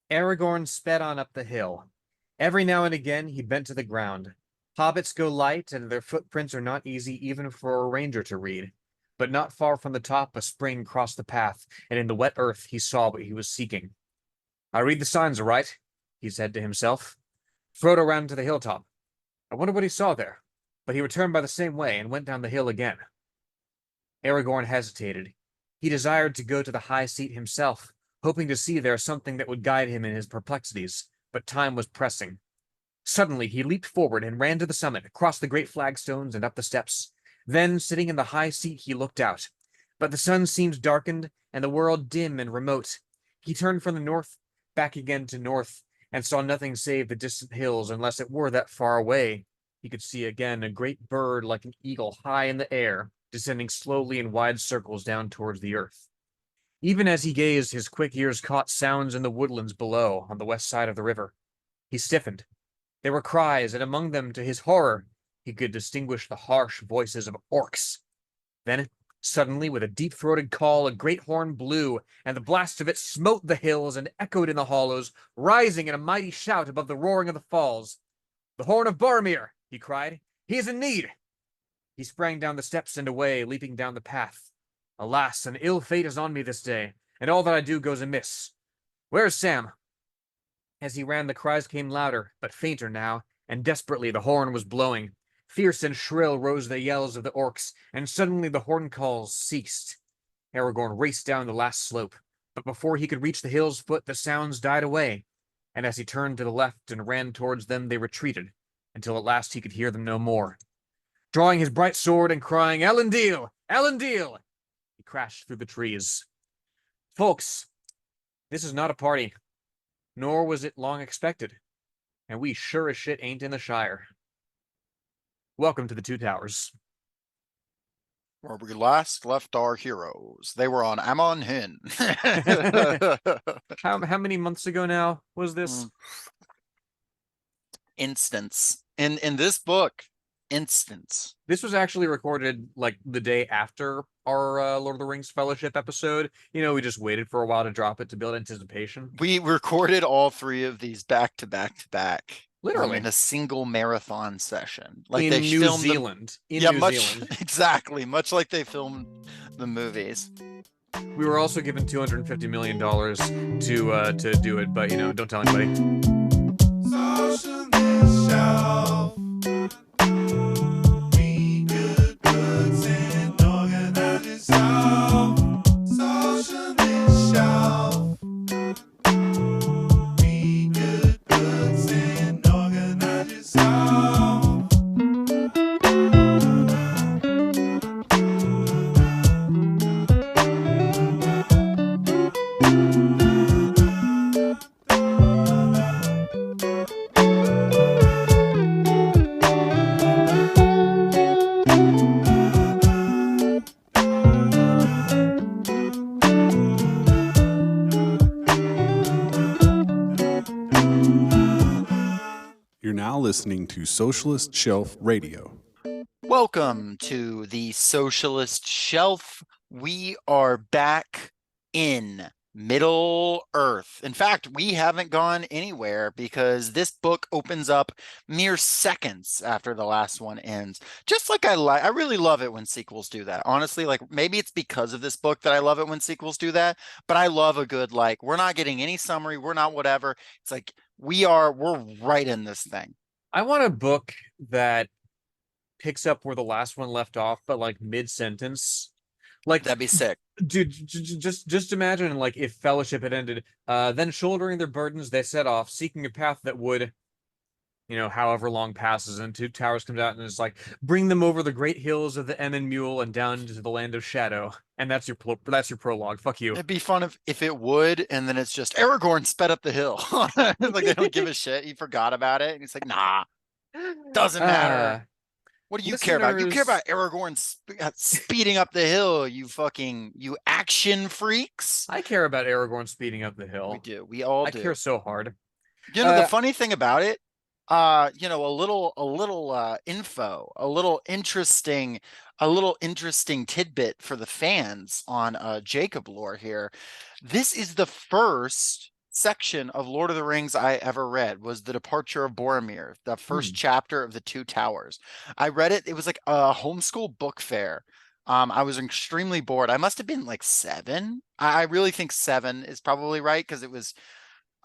Aragorn sped on up the hill. Every now and again he bent to the ground. Hobbits go light, and their footprints are not easy even for a ranger to read. But not far from the top, a spring crossed the path, and in the wet earth he saw what he was seeking. I read the signs aright, he said to himself. Frodo ran to the hilltop. I wonder what he saw there. But he returned by the same way and went down the hill again. Aragorn hesitated. He desired to go to the high seat himself, hoping to see there something that would guide him in his perplexities, but time was pressing. Suddenly he leaped forward and ran to the summit, across the great flagstones and up the steps. Then, sitting in the high seat, he looked out. But the sun seemed darkened, and the world dim and remote. He turned from the north, back again to north, and saw nothing save the distant hills, unless it were that far away. He could see again a great bird like an eagle high in the air, descending slowly in wide circles down towards the earth. Even as he gazed, his quick ears caught sounds in the woodlands below, on the west side of the river. He stiffened. There were cries, and among them, to his horror, he could distinguish the harsh voices of orcs. Then, suddenly, with a deep-throated call, a great horn blew, and the blast of it smote the hills and echoed in the hollows, rising in a mighty shout above the roaring of the falls. "The horn of Boromir!" he cried. "He is in need!" He sprang down the steps and away, leaping down the path. Alas, an ill fate is on me this day, and all that I do goes amiss. Where's Sam? As he ran, the cries came louder, but fainter now, and desperately the horn was blowing. Fierce and shrill rose the yells of the orcs, and suddenly the horn calls ceased. Aragorn raced down the last slope, but before he could reach the hill's foot, the sounds died away, and as he turned to the left and ran towards them, they retreated, until at last he could hear them no more. Drawing his bright sword and crying, "Elendil! Elendil!" he crashed through the trees. Folks, this is not a party, nor was it long expected, and we sure as shit ain't in the Shire. Welcome to the Two Towers. Where we last left our heroes. They were on Amon Hin. How many months ago now was this? Instance. In this book, instance. This was actually recorded like the day after our Lord of the Rings Fellowship episode. You know, we just waited for a while to drop it to build anticipation. We recorded all three of these back to back to back. Literally. In a single marathon session. Like in they New filmed Zealand. Them, yeah, New Zealand. Exactly. Much like they filmed the movies. We were also given $250 million to do it, but, you know, don't tell anybody. Socialist shelf. Be good, goods, and organize yourself. Socialist shelf. Be good, goods, and organize yourself. You're now listening to Socialist Shelf Radio. Welcome to the Socialist Shelf. We are back in Middle Earth. In fact, we haven't gone anywhere because this book opens up mere seconds after the last one ends. Just like I really love it when sequels do that. Honestly, like maybe it's because of this book that I love it when sequels do that, but I love a good, like, we're not getting any summary, we're not whatever. It's like we're right in this thing. I want a book that picks up where the last one left off, but like mid-sentence. Like, that'd be sick. Dude, just imagine, like, if Fellowship had ended, then shouldering their burdens, they set off, seeking a path that would, you know, however long passes, and Two Towers comes out and it's like, bring them over the great hills of the Emyn Muil and down into the land of shadow. And that's your prologue. Fuck you. It'd be fun if it would, and then it's just Aragorn sped up the hill. Like they don't give a shit. He forgot about it, and he's like, nah, doesn't matter. What do you care about? You care about Aragorn speeding up the hill, you action freaks. I care about Aragorn speeding up the hill. We do. We all do. I care so hard. You know, the funny thing about it, you know, a little info, a little interesting tidbit for the fans on Jacob lore here. This is the first section of Lord of the Rings I ever read was The Departure of Boromir, the first chapter of The Two Towers. I read it. It was like a homeschool book fair. I was extremely bored. I must have been like 7. I really think 7 is probably right because it was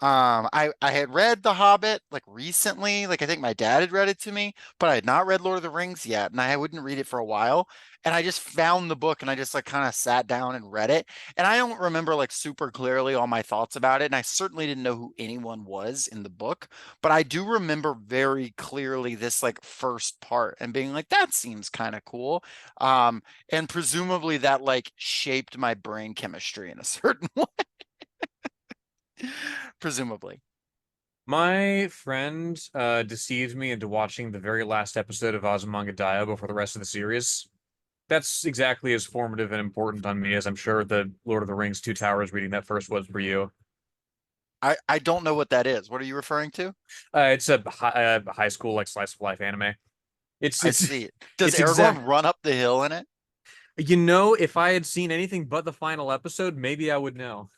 I had read The Hobbit like recently, like I think my dad had read it to me, but I had not read Lord of the Rings yet, and I wouldn't read it for a while. And I just found the book and I just like kind of sat down and read it. And I don't remember like super clearly all my thoughts about it. And I certainly didn't know who anyone was in the book, but I do remember very clearly this like first part and being like, that seems kind of cool. And presumably that like shaped my brain chemistry in a certain way. Presumably. My friend deceived me into watching the very last episode of Ozymandias before the rest of the series. That's exactly as formative and important on me as I'm sure the Lord of the Rings Two Towers reading that first was for you. I don't know what that is. What are you referring to? It's a high school like slice of life anime. It's I it's see. Does it's exact. Aragorn run up the hill in it? You know, if I had seen anything but the final episode, maybe I would know.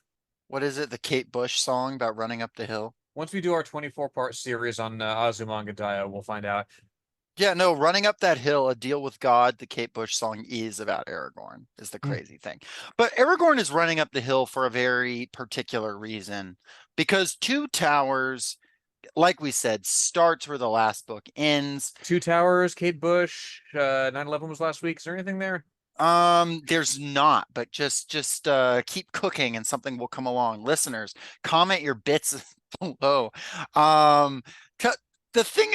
What is it? The Kate Bush song about running up the hill? Once we do our 24-part series on Ozymandias, we'll find out. Yeah, no, running up that hill, A Deal with God, the Kate Bush song is about Aragorn, is the Hmm. crazy thing. But Aragorn is running up the hill for a very particular reason. Because Two Towers, like we said, starts where the last book ends. Two Towers, Kate Bush, 9/11 was last week. Is there anything there? There's not, but just keep cooking and something will come along. Listeners, comment your bits below. Um, c- the thing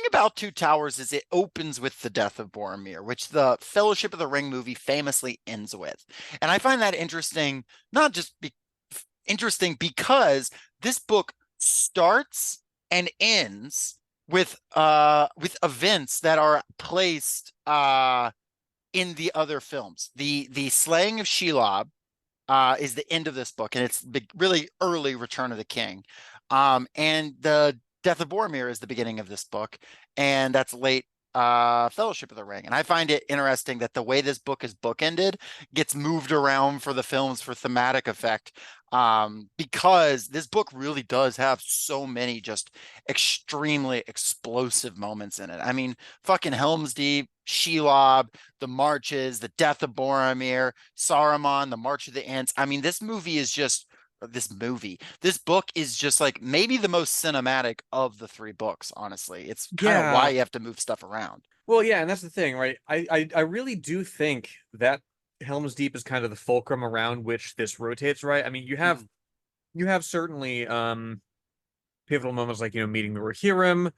about Two Towers is it opens with the death of Boromir, which the Fellowship of the Ring movie famously ends with. And I find that interesting, not just interesting because this book starts and ends with events that are placed in the other films. The slaying of Shelob is the end of this book, and it's really early Return of the King. And the Death of Boromir is the beginning of this book, and that's late Fellowship of the Ring. And I find it interesting that the way this book is bookended gets moved around for the films for thematic effect. Because this book really does have so many just extremely explosive moments in it. I mean, fucking Helm's Deep, Shelob, the marches, the death of Boromir, Saruman, the March of the Ents. I mean, this book is just like maybe the most cinematic of the 3 books, honestly. It's kind of why Yeah. you have to move stuff around. Well, yeah, and that's the thing, right? I really do think that Helm's Deep is kind of the fulcrum around which this rotates, right? I mean, you have certainly pivotal moments like, meeting the Rohirrim,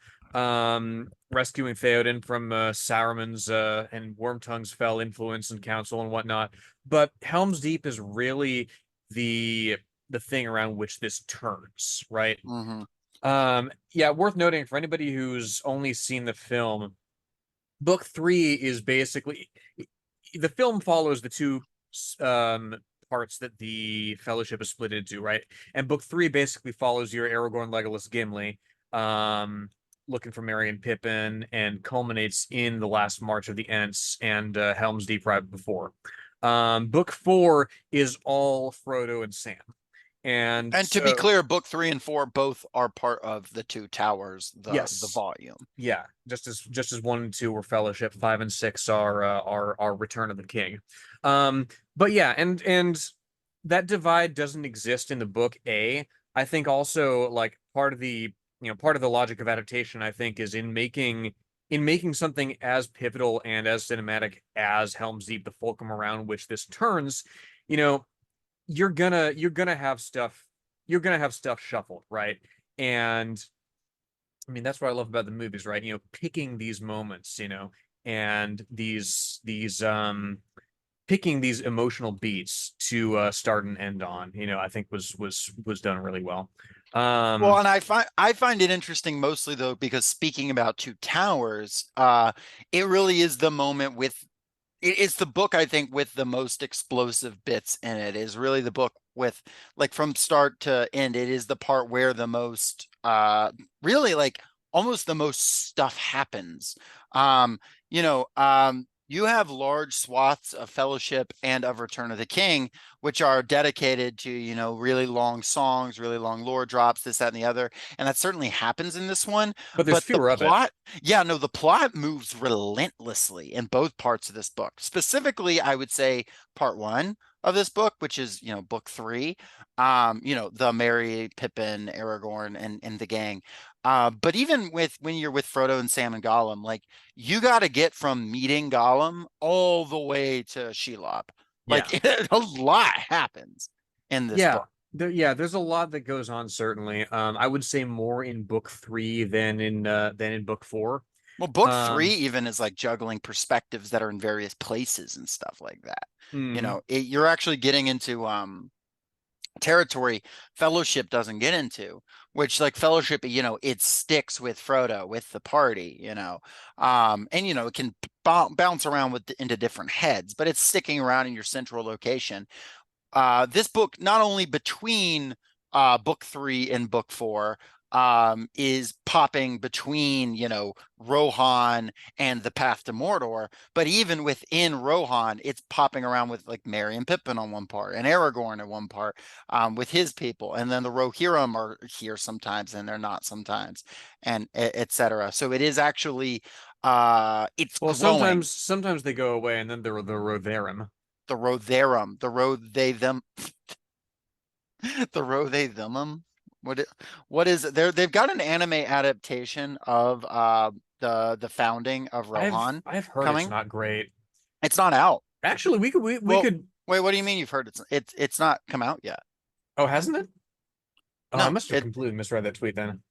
rescuing Theoden from Saruman's and Wormtongue's fell influence and counsel and whatnot. But Helm's Deep is really the the thing around which this turns, right? Mm-hmm. Yeah, worth noting for anybody who's only seen the film, book 3 is basically the film follows the two um parts that the Fellowship is split into, right? And book 3 basically follows your Aragorn, Legolas, Gimli, looking for Merry and Pippin, and culminates in the last march of the Ents and Helm's Deep right before. Book 4 is all Frodo and Sam. And And to be so, clear, book 3 and 4 both are part of the Two Towers, the yes, volume. yeah, just as 1 and 2 were Fellowship, 5 and 6 are Return of the King. But yeah, and that divide doesn't exist in the book A. I think also like part of the logic of adaptation, I think, is in making something as pivotal and as cinematic as Helm's Deep, the fulcrum around which this turns, you know, you're gonna have stuff shuffled, right? And I mean, that's what I love about the movies, right? Picking these moments, and these picking these emotional beats to start and end on, I think was done really well. Well, Um, and I find it interesting mostly though, because speaking about Two Towers, it really is the moment with it's the book I think with the most explosive bits in it. Is really the book with like from start to end. It is the part where the most really like almost the most stuff happens. Um, you know, you have large swaths of Fellowship and of Return of the King, which are dedicated to, you know, really long songs, really long lore drops, this, that, and the other. And that certainly happens in this one. But there's But the fewer of it. plot, yeah, no, the plot moves relentlessly in both parts of this book. Specifically, I would say part one of this book, which is, you know, book three, you know, the Merry, Pippin, Aragorn, and the gang. But even with when you're with Frodo and Sam and Gollum, like you got to get from meeting Gollum all the way to Shelob. Yeah. Like a lot happens in this Yeah. book. There's a lot that goes on, certainly. I would say more in book 3 than in book 4. Well, book three Um, even is like juggling perspectives that are in various places and stuff like that. You mhm. know, you're actually getting into territory Fellowship doesn't get into, which like Fellowship, you know, it sticks with Frodo, with the party, you know, and you know, it can bounce around into different heads, but it's sticking around in your central location. This book, not only between book three and book four, is popping between, you know, Rohan and the Path to Mordor, but even within Rohan, it's popping around with like Merry and Pippin on one part and Aragorn at one part, with his people, and then the Rohirrim are here sometimes and they're not sometimes, and etc. So it is actually it's Well, growing. sometimes they go away, and then they're the Rotherim. The Rotherim, the road they them the row they them what what is it? They've got an anime adaptation of the founding of Rohan I've heard it's coming. not great. It's not out. Actually, we Well, could. wait, what do you mean you've heard it's not come out yet? Oh, hasn't it? Oh, I No, must have completely misread that tweet then.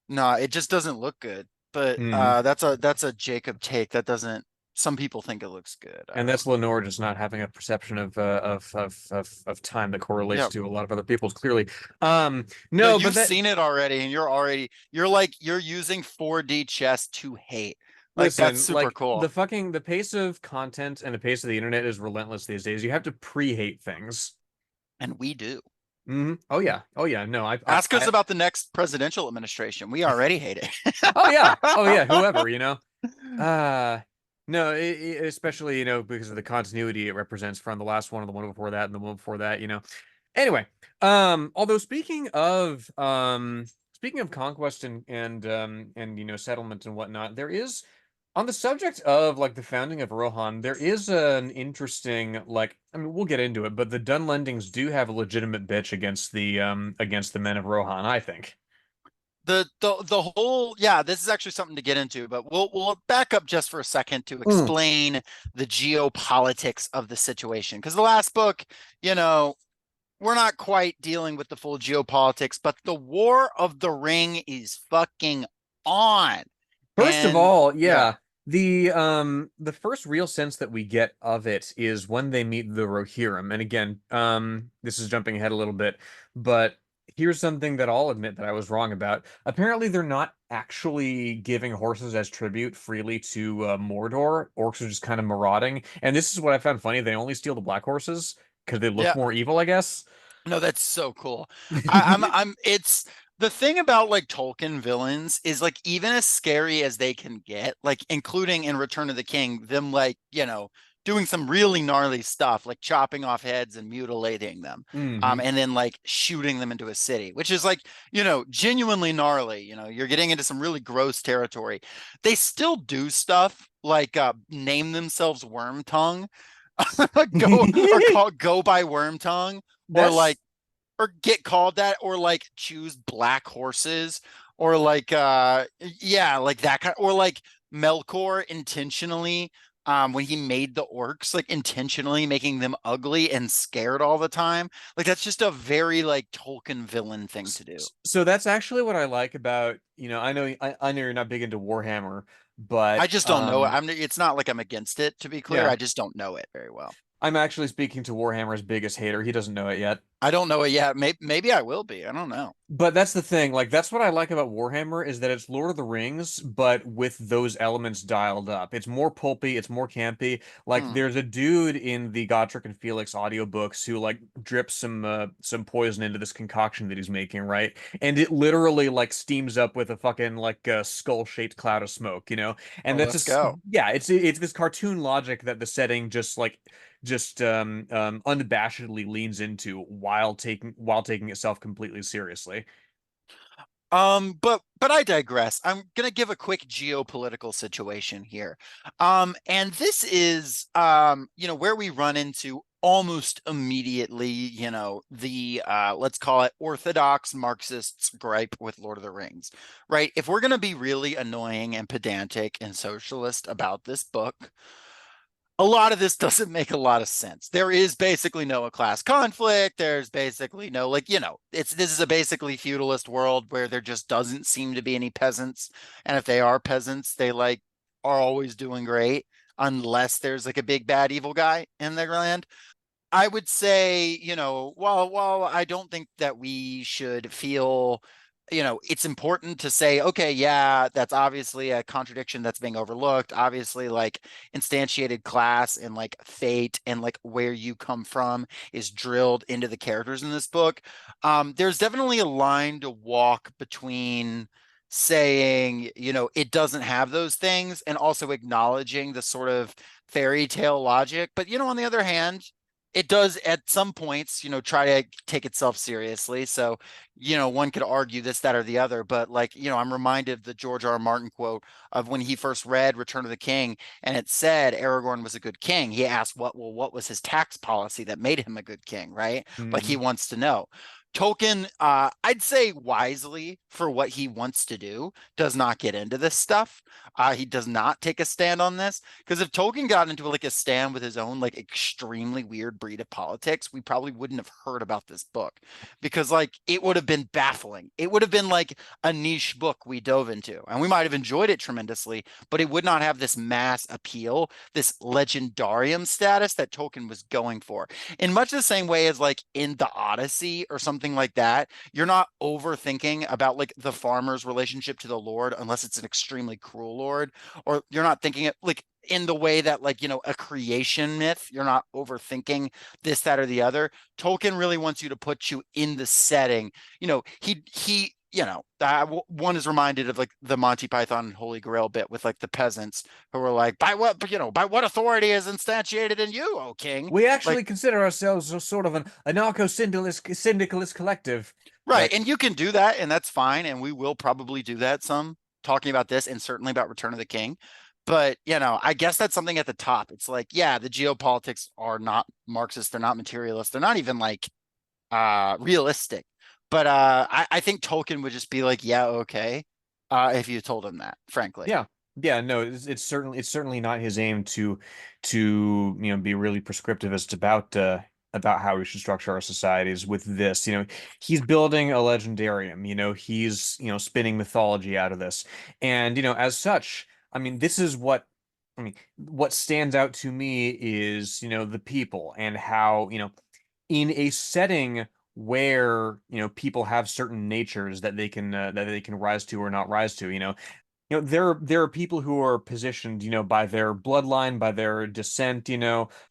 no, it just doesn't look good. But Hmm. that's a Jacob take. That doesn't, some people think it looks good. I And don't that's Lenore just not having a perception of time that correlates Yeah. to a lot of other people's, clearly. No, No, but you've that seen it already, and you're like you're using 4D chess to hate. Like that's listen, super like cool. the pace of content and the pace of the internet is relentless these days. You have to pre-hate things. And we do. Oh yeah. Oh yeah. No, Ask us about the next presidential administration. We already hate it. oh yeah. Oh yeah. Whoever, you know. No, especially, you know, because of the continuity it represents from the last one and the one before that and the one before that, you know. Anyway, although speaking of conquest and you know, settlement and whatnot, there is, on the subject of like the founding of Rohan, there is an interesting, like, I mean, we'll get into it, but the Dunlendings do have a legitimate bitch against the men of Rohan, I think. The whole, yeah, this is actually something to get into, but we'll back up just for a second to Mm. explain the geopolitics of the situation. Because the last book, you know, we're not quite dealing with the full geopolitics, but the War of the Ring is fucking on. First of And all, yeah, yeah, the first real sense that we get of it is when they meet the Rohirrim. And again, this is jumping ahead a little bit, but here's something that I'll admit that I was wrong about. Apparently, they're not actually giving horses as tribute freely to Mordor. Orcs are just kind of marauding. And this is what I found funny. They only steal the black horses because they look yeah. more evil, I guess. No, that's so cool. It's the thing about like Tolkien villains is like even as scary as they can get, like including in Return of the King, them like, you know, doing some really gnarly stuff, like chopping off heads and mutilating them, Hmm. and then like shooting them into a city, which is like, you know, genuinely gnarly. You know, you're getting into some really gross territory. They still do stuff like name themselves Worm Tongue, go or call go by Worm Tongue, or like That's or get called that, or like choose black horses, or like yeah, like that kind, or like Melkor intentionally, when he made the orcs, like intentionally making them ugly and scared all the time. Like that's just a very like Tolkien villain thing to do. so that's actually what I like about, you know, I know you're not big into Warhammer, I but just don't know it. It's not like I'm against it, to be clear. yeah. I just don't know it very well. I'm actually speaking to Warhammer's biggest hater. He doesn't know it yet. I don't know it yet. Maybe I will be. I don't know. But that's the thing. Like, that's what I like about Warhammer is that it's Lord of the Rings, but with those elements dialed up. It's more pulpy, it's more campy. Like, Hmm. there's a dude in the Godric and Felix audiobooks who like drips some poison into this concoction that he's making, right? And it literally like steams up with a fucking like skull-shaped cloud of smoke, you know? And Well, that's let's just go. yeah, it's this cartoon logic that the setting just unabashedly leans into while taking itself completely seriously. But I digress. I'm gonna give a quick geopolitical situation here. And this is where we run into almost immediately, the let's call it orthodox Marxists gripe with Lord of the Rings, right? If we're gonna be really annoying and pedantic and socialist about this book, a lot of this doesn't make a lot of sense. There is basically no class conflict. There's basically no this is a basically feudalist world where there just doesn't seem to be any peasants. And if they are peasants, they like are always doing great unless there's like a big bad evil guy in their land. I would say, while I don't think that we should feel, it's important to say, okay, yeah, that's obviously a contradiction that's being overlooked. Obviously, like instantiated class and like fate and like where you come from is drilled into the characters in this book. There's definitely a line to walk between saying, it doesn't have those things and also acknowledging the sort of fairy tale logic. But, on the other hand, it does at some points, try to take itself seriously. So, one could argue this, that, or the other, but like, I'm reminded of the George R. R. Martin quote of when he first read Return of the King and it said Aragorn was a good king. He asked what was his tax policy that made him a good king, right? Like he Mm. wants to know. Tolkien, I'd say wisely for what he wants to do, does not get into this stuff. He does not take a stand on this because if Tolkien got into like a stand with his own like extremely weird breed of politics, we probably wouldn't have heard about this book because like it would have been baffling. It would have been like a niche book we dove into, and we might have enjoyed it tremendously, but it would not have this mass appeal, this legendarium status that Tolkien was going for. In much the same way as like in the Odyssey or something like that, you're not overthinking about like the farmer's relationship to the Lord unless it's an extremely cruel Lord, or you're not thinking it like in the way that like a creation myth, you're not overthinking this, that, or the other. Tolkien really wants you to put you in the setting. He one is reminded of like the Monty Python and Holy Grail bit with like the peasants who were like, by what authority is instantiated in you, O king? We Like, actually consider ourselves a sort of an anarcho-syndicalist collective. right. But And you can do that, and that's fine. And we will probably do that some talking about this and certainly about Return of the King. But, I guess that's something at the top. It's like, yeah, the geopolitics are not Marxist, they're not materialist, they're not even like realistic. But I think Tolkien would just be like, yeah, okay, if you told him that, frankly. yeah, yeah, no, it's certainly not his aim to be really prescriptivist about how we should structure our societies with this. He's building a legendarium. He's spinning mythology out of this, and as such, I mean, this is what. I mean, what stands out to me is, the people and how, in a setting where, people have certain natures that they can rise to or not rise to, there are people who are positioned, by their bloodline, by their descent,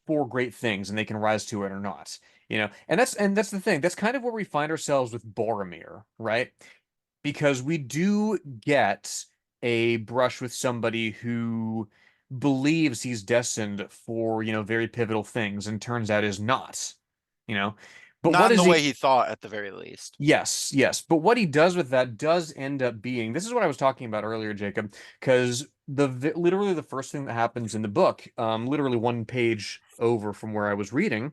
for great things, and they can rise to it or not. And that's the thing. That's kind of where we find ourselves with Boromir, right? Because we do get a brush with somebody who believes he's destined for, very pivotal things and turns out is not, you know. But Not what in the is way he? he thought, at the very least. Yes, yes. But what he does with that does end up being, this is what I was talking about earlier, Jacob, because literally the first thing that happens in the book, literally one page over from where I was reading,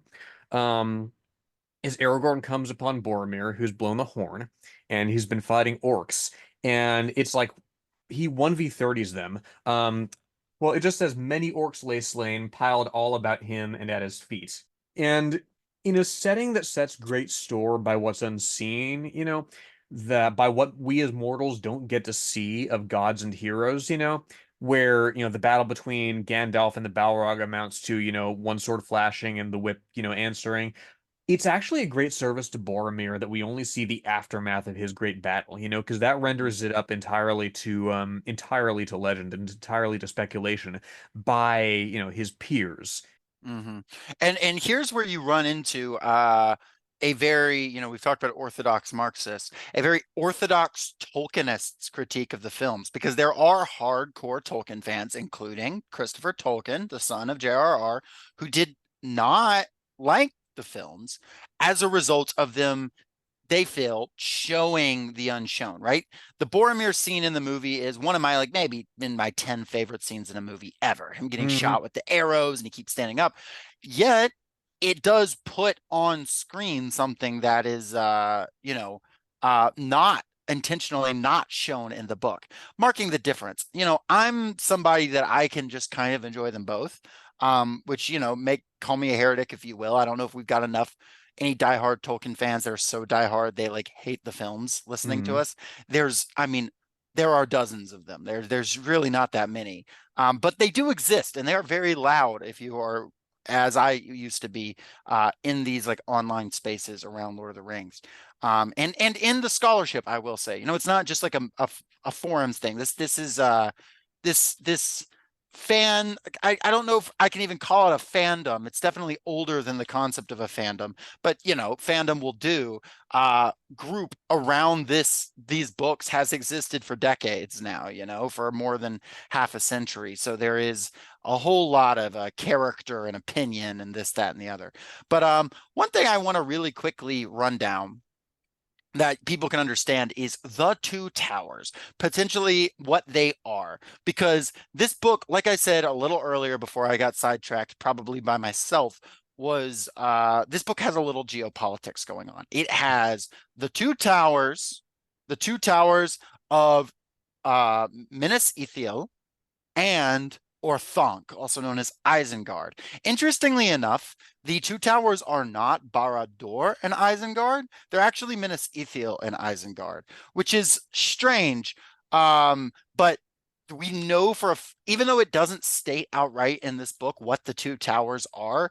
um, is Aragorn comes upon Boromir, who's blown the horn, and he's been fighting orcs, and it's like he 1v30s them. Well, it just says many orcs lay slain, piled all about him and at his feet. And in a setting that sets great store by what's unseen, that by what we as mortals don't get to see of gods and heroes, where, the battle between Gandalf and the Balrog amounts to, one sword flashing and the whip, answering. It's actually a great service to Boromir that we only see the aftermath of his great battle, because that renders it up entirely to legend and entirely to speculation by, his peers. Mm-hmm. And here's where you run into a very, we've talked about orthodox Marxists, a very orthodox Tolkienists critique of the films, because there are hardcore Tolkien fans, including Christopher Tolkien, the son of J.R.R., who did not like the films as a result of them, they feel, showing the unshown, right? The Boromir scene in the movie is one of my, like, maybe in my 10 favorite scenes in a movie ever. Him getting shot with the arrows and he keeps standing up. Yet it does put on screen something that is, not intentionally not shown in the book, marking the difference. I'm somebody that I can just kind of enjoy them both, which, call me a heretic if you will. I don't know if we've got enough any diehard Tolkien fans that are so diehard they like hate the films listening to us. There are dozens of them. There's really not that many, but they do exist and they are very loud if you are, as I used to be, in these like online spaces around Lord of the Rings. And in the scholarship, I will say, it's not just like a forums thing. This is this fan, I don't know if I can even call it a fandom. It's definitely older than the concept of a fandom, but fandom will do. Group around these books has existed for decades now, for more than half a century. So there is a whole lot of character and opinion and this, that, and the other. But one thing I want to really quickly run down that people can understand is the Two Towers, potentially what they are. Because this book, like I said a little earlier before I got sidetracked, probably by myself, was this book has a little geopolitics going on. It has the two towers of Minas Ithil and Orthanc, also known as Isengard. Interestingly enough, the two towers are not Barad-dûr and Isengard. They're actually Minas Ithil and Isengard, which is strange. But we know even though it doesn't state outright in this book what the two towers are,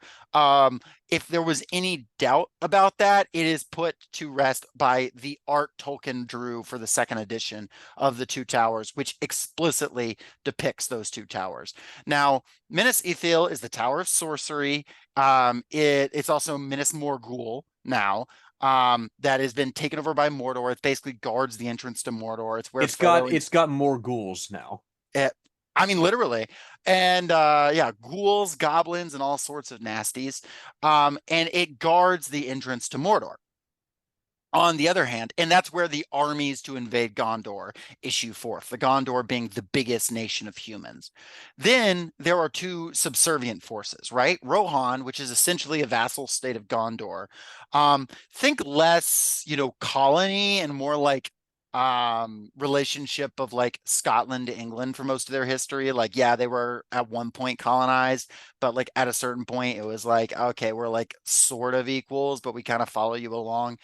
if there was any doubt about that, it is put to rest by the art Tolkien drew for the second edition of the Two Towers, which explicitly depicts those two towers. Now, Minas Ithil is the Tower of Sorcery. It's also Minas Morgul now. That has been taken over by Mordor. It basically guards the entrance to Mordor. It's where it's got more ghouls now. Literally. And ghouls, goblins, and all sorts of nasties. And it guards the entrance to Mordor. On the other hand, and that's where the armies to invade Gondor issue forth, the Gondor being the biggest nation of humans. Then there are two subservient forces, right? Rohan, which is essentially a vassal state of Gondor. Think less, colony and more like relationship of like Scotland to England for most of their history. Like, yeah, they were at one point colonized, but like at a certain point it was like, okay, we're like sort of equals, but we kind of follow you along.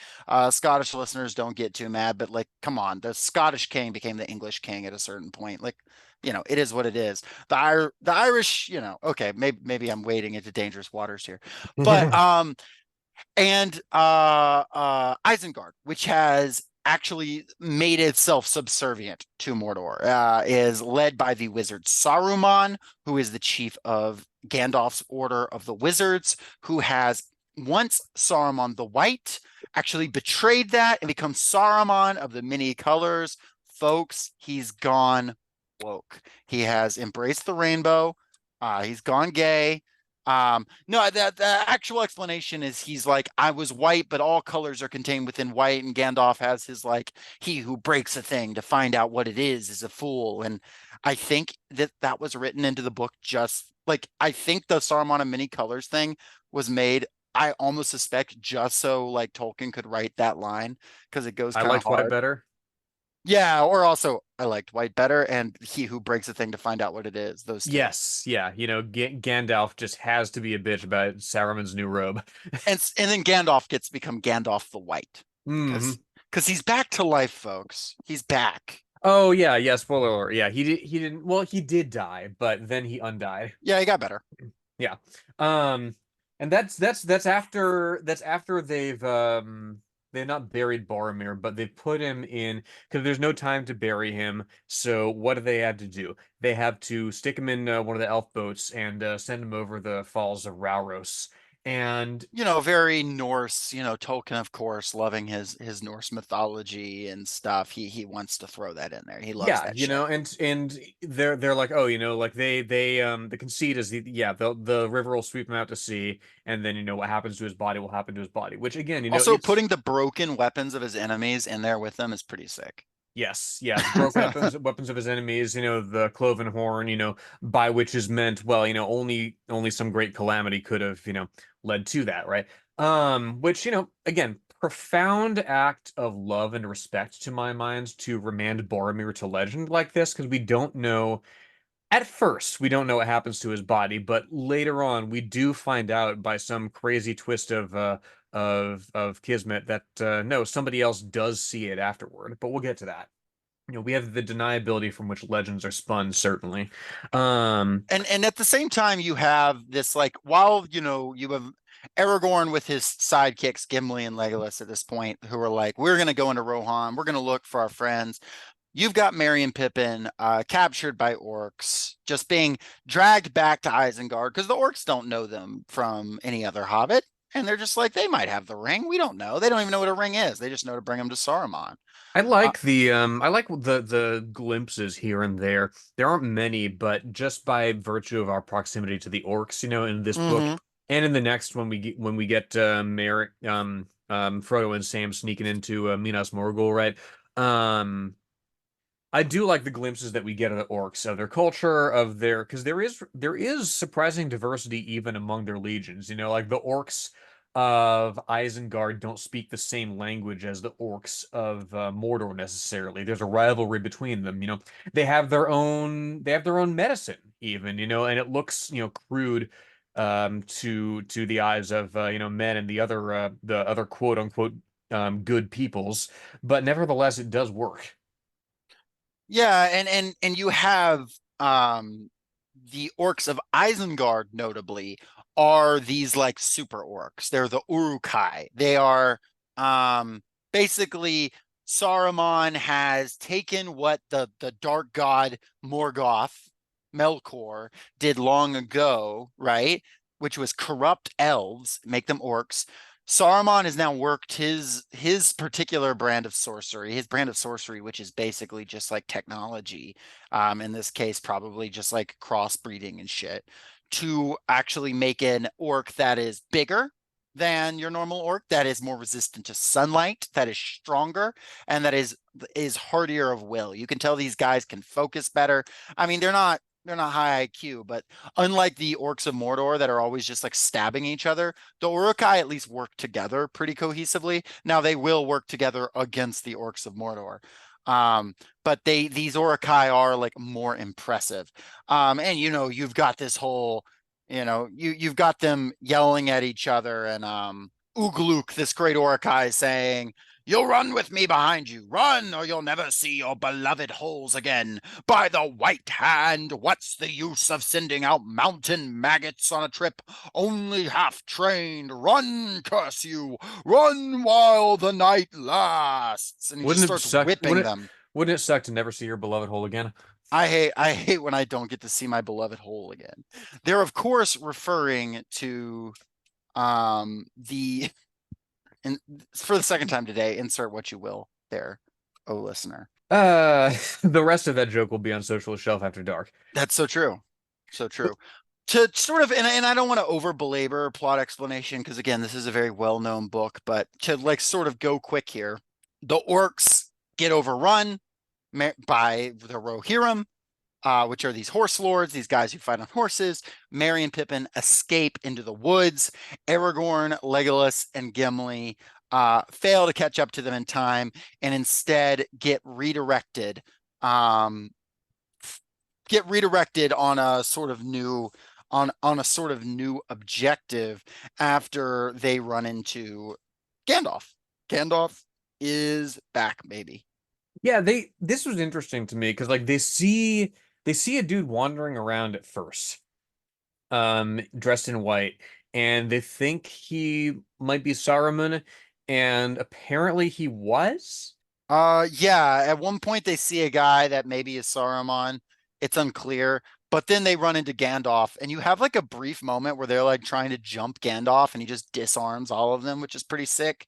Scottish listeners, don't get too mad, but like, come on, the Scottish king became the English king at a certain point. Like, it is what it is. The Irish, okay, maybe I'm wading into dangerous waters here, but and Isengard, which has actually made itself subservient to Mordor, is led by the wizard Saruman, who is the chief of Gandalf's Order of the Wizards, who has once Saruman the White actually betrayed that and become Saruman of the Many Colors. Folks, he's gone woke. He has embraced the rainbow. He's gone gay. No, the actual explanation is he's like, I was white, but all colors are contained within white. And Gandalf has his like, he who breaks a thing to find out what it is a fool. And I think that was written into the book just like, I think the Saruman of Many Colors thing was made, I almost suspect, just so like Tolkien could write that line because it goes kind of hard. I liked white better. Yeah, or also I liked white better, and he who breaks a thing to find out what it is. Those two. Yes, yeah, Gandalf just has to be a bitch about Saruman's new robe. and then Gandalf gets become Gandalf the White because he's back to life, folks. He's back. Oh yeah, spoiler alert. Yeah, he didn't well, he did die, but then he undied. Yeah, he got better. Yeah. Um and that's after they've not buried Boromir, but they've put him in because there's no time to bury him. So what do they have to do? They have to stick him in one of the elf boats and send him over the falls of Rauros. And Very Norse, Tolkien, of course, loving his Norse mythology and stuff. He wants to throw that in there. He loves yeah, that shit. and they're like, oh, like they the conceit is the river will sweep him out to sea, and then what happens to his body will happen to his body, which again, Also, it's putting the broken weapons of his enemies in there with them is pretty sick. yes, broke weapons of his enemies, the cloven horn, by which is meant, well, only some great calamity could have, led to that, right? Which, again, profound act of love and respect to my mind to remand Boromir to legend like this, because we don't know at first we don't know what happens to his body, but later on we do find out by some crazy twist of kismet that no, somebody else does see it afterward. But we'll get to that. We have the deniability from which legends are spun, certainly. And at the same time, you have this like while you have Aragorn with his sidekicks Gimli and Legolas at this point, who are like, we're gonna go into Rohan, we're gonna look for our friends. You've got Merry and Pippin captured by orcs, just being dragged back to Isengard because the orcs don't know them from any other hobbit. And they're just like, they might have the ring. We don't know. They don't even know what a ring is. They just know to bring them to Saruman. Uh, I like the glimpses here and there. There aren't many, but just by virtue of our proximity to the orcs, in this book mhm. and in the next when we get Frodo and Sam sneaking into Minas Morgul, right? I do like the glimpses that we get of the orcs, of their culture, because there is surprising diversity even among their legions. Like the orcs of Isengard don't speak the same language as the orcs of Mordor necessarily. There's a rivalry between them. They have their own medicine even. And it looks crude to the eyes of men and the other quote unquote good peoples, but nevertheless it does work. Yeah, and you have the orcs of Isengard notably are these like super orcs. They're the Uruk-hai. They are basically Saruman has taken what the dark god Morgoth, Melkor, did long ago, right? Which was corrupt elves, make them orcs. Saruman has now worked his particular brand of sorcery, which is basically just like technology, in this case, probably just like crossbreeding and shit, to actually make an orc that is bigger than your normal orc, that is more resistant to sunlight, that is stronger, and that is hardier of will. You can tell these guys can focus better. I mean, they're not high IQ, but unlike the orcs of Mordor that are always just like stabbing each other, the Uruk-hai at least work together pretty cohesively. Now they will work together against the orcs of Mordor. But these Uruk-hai are like more impressive. And you've got this whole, you've got them yelling at each other and Ugluk, this great Uruk-hai, saying, "You'll run with me behind you. Run, or you'll never see your beloved holes again. By the white hand, what's the use of sending out mountain maggots on a trip only half trained? Run, curse you! Run while the night lasts." And he just Wouldn't it starts suck? whipping them. Wouldn't it suck to never see your beloved hole again? I hate when I don't get to see my beloved hole again. They're of course referring to the and for the second time today, insert what you will there, oh listener. The rest of that joke will be on Social Shelf After Dark. That's so true. So true. To sort of, and I don't want to over belabor plot explanation because again, this is a very well-known book, but to like sort of go quick here, the orcs get overrun by the Rohirrim, which are these horse lords, these guys who fight on horses. Merry and Pippin escape into the woods. Aragorn, Legolas, and Gimli fail to catch up to them in time and instead um, get redirected on a sort of new on a sort of new objective after they run into Gandalf. Gandalf is back, baby. Yeah, this was interesting to me because like they see a dude wandering around at first, dressed in white, and they think he might be Saruman, and apparently he was. Yeah, at one point they see a guy that maybe is Saruman. It's unclear, but then they run into Gandalf, and you have like a brief moment where they're like trying to jump Gandalf, and he just disarms all of them, which is pretty sick.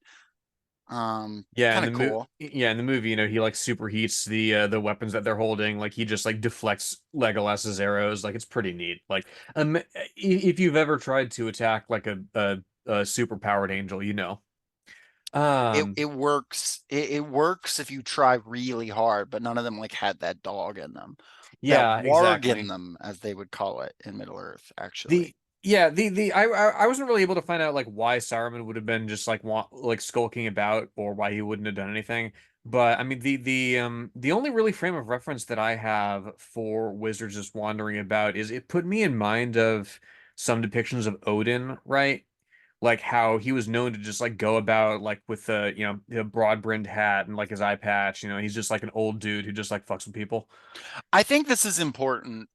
Yeah, Kind of cool. in the movie, he like superheats the weapons that they're holding. Like he just like deflects Legolas's arrows. Like it's pretty neat. Like if you've ever tried to attack like a super powered angel, you know. It works. It works if you try really hard, but none of them like had that dog in them, that Yeah, warg in exactly. them, as they would call it in Middle Earth, actually. The yeah, the I wasn't really able to find out like why Saruman would have been just like like skulking about or why he wouldn't have done anything. But I mean the only really frame of reference that I have for wizards just wandering about is it put me in mind of some depictions of Odin, right? Like how he was known to just like go about like with the broad-brimmed hat and like his eye patch, he's just like an old dude who just like fucks with people. I think this is important.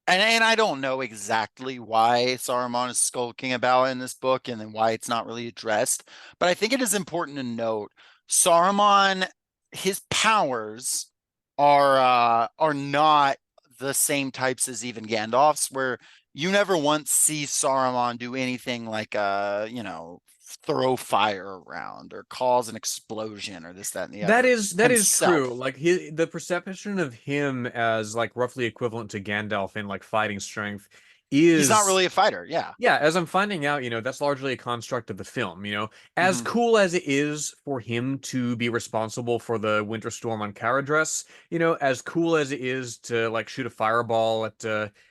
And I don't know exactly why Saruman is skulking about in this book and then why it's not really addressed, but I think it is important to note Saruman, his powers are not the same types as even Gandalf's, where you never once see Saruman do anything like throw fire around or cause an explosion or this, that, and the other That is true. himself. Like the perception of him as like roughly equivalent to Gandalf in like fighting strength He's not is really a fighter. Yeah. yeah, as I'm finding out, that's largely a construct of the film, As Hmm. cool as it is for him to be responsible for the winter storm on Caradhras, as cool as it is to like shoot a fireball at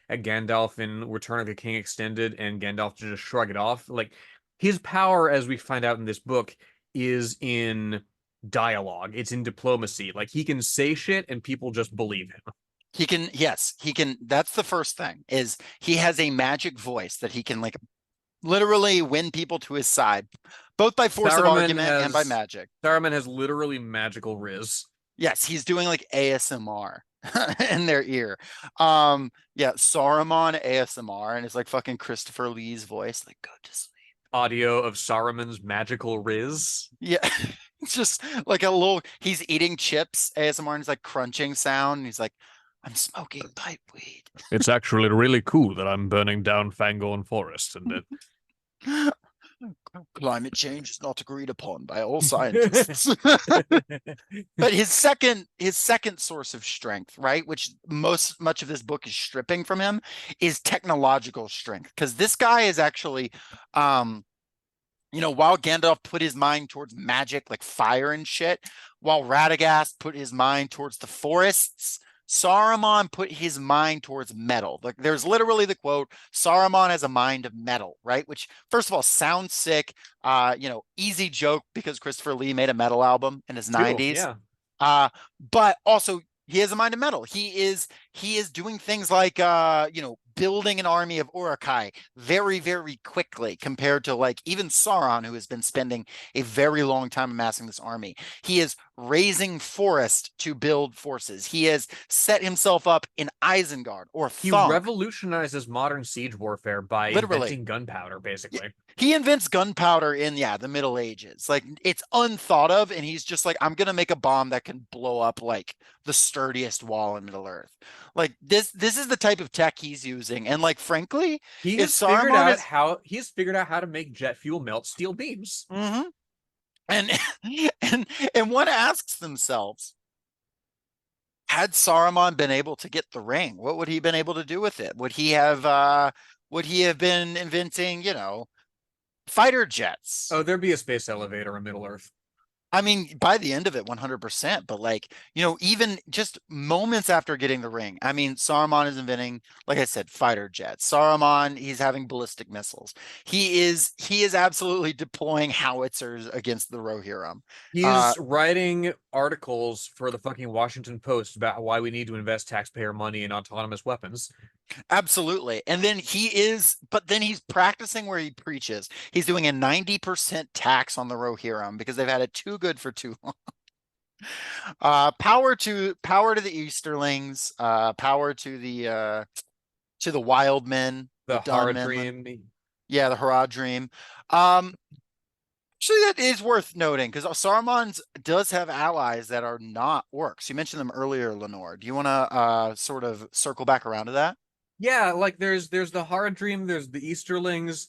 Gandalf in Return of the King Extended and Gandalf to just shrug it off, like his power, as we find out in this book, is in dialogue. It's in diplomacy. Like he can say shit and people just believe him. He can, yes, he can. That's the first thing is he has a magic voice that he can like literally win people to his side, both by force of Saruman argument and by has magic. Saruman has literally magical riz. Yes, he's doing like ASMR in their ear. Yeah, Saruman ASMR, and it's like fucking Christopher Lee's voice, like go to sleep. Audio of Saruman's magical riz. Yeah. It's just like a little, he's eating chips ASMR and he's like crunching sound. And he's like, I'm smoking pipe weed. It's actually really cool that I'm burning down Fangorn Forest, and Climate change is not agreed upon by all scientists. But his second source of strength, right, which much of this book is stripping from him, is technological strength. Because this guy is actually, while Gandalf put his mind towards magic, like fire and shit, while Radagast put his mind towards the forests, Saruman put his mind towards metal. Like there's literally the quote, Saruman has a mind of metal, right? Which first of all sounds sick. Easy joke because Christopher Lee made a metal album in his cool. 90s. Yeah. But also he has a mind of metal. He is doing things like building an army of Uruk-hai very, very quickly compared to like even Sauron, who has been spending a very long time amassing this army. He is raising forest to build forces. He has set himself up in Isengard or He Thonk, revolutionizes modern siege warfare by literally. inventing gunpowder, basically. He invents gunpowder in the Middle Ages. Like it's unthought of, and he's just like, I'm gonna make a bomb that can blow up like the sturdiest wall in Middle Earth. Like this is the type of tech he's using. And like frankly, if Saruman is He's figured out how to make jet fuel melt steel beams. Mhm. and and one asks themselves, had Saruman been able to get the ring, what would he been able to do with it? Would he have been inventing, fighter jets? Oh, there'd be a space elevator in Middle Earth. I mean, by the end of it, 100%, but like, even just moments after getting the ring, I mean, Saruman is inventing, like I said, fighter jets. Saruman, he's having ballistic missiles. He is absolutely deploying howitzers against the Rohirrim. He's writing articles for the fucking Washington Post about why we need to invest taxpayer money in autonomous weapons. Absolutely. But then he's practicing where he preaches. He's doing a 90% tax on the Rohirrim because they've had it too good for too long. Power to the Easterlings, power to the wild men, the The Dunmen. Haradrim. Yeah, the Haradrim. Um, Actually, that is worth noting because Saruman does have allies that are not orcs. You mentioned them earlier, Lenore. Do you want to sort of circle back around to that? Yeah, like there's the Haradrim, there's the Easterlings,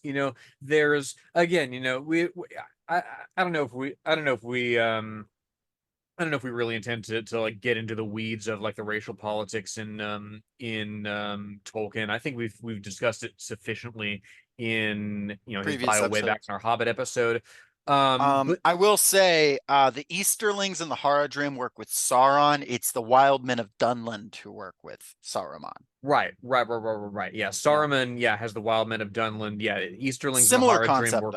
there's again, I I don't know if we I don't know if we I don't know if we really intend to like get into the weeds of like the racial politics in Tolkien. I think we've discussed it sufficiently in his Previous bio way back episodes. in our Hobbit episode. But I will say the Easterlings and the Haradrim work with Sauron. It's the wild men of Dunland who work with Saruman. right. Yeah, Yeah. Saruman, yeah, has the wild men of Dunland. Yeah, Easterlings and the Similar Haradrim concept work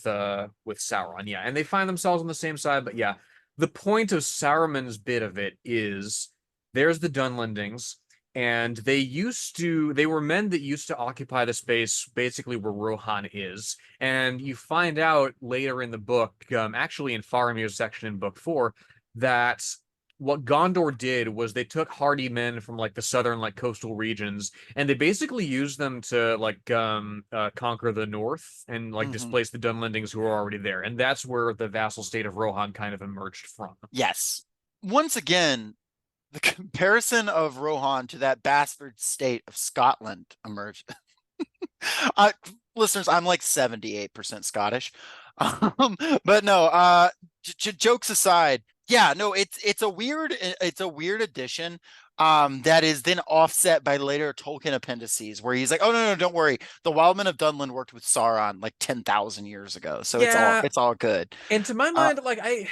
though. with Sauron. Yeah, and they find themselves on the same side. But yeah, the point of Saruman's bit of it is there's the Dunlandings, and they were men that used to occupy the space basically where Rohan is. And you find out later in the book, actually in Faramir's section in book 4, that what Gondor did was they took hardy men from like the southern like coastal regions and they basically used them to like conquer the north and like Hmm. displace the Dunlendings who were already there. And that's where the vassal state of Rohan kind of emerged from. Yes. Once again, the comparison of Rohan to that bastard state of Scotland emerged. uh, Listeners, I'm like 78% Scottish. Um, but no, jokes aside, yeah, no, it's a weird addition that is then offset by later Tolkien appendices where he's like, oh no, don't worry. The Wildmen of Dunland worked with Sauron like 10,000 years ago. So Yeah, it's all good. and to my Uh mind, like I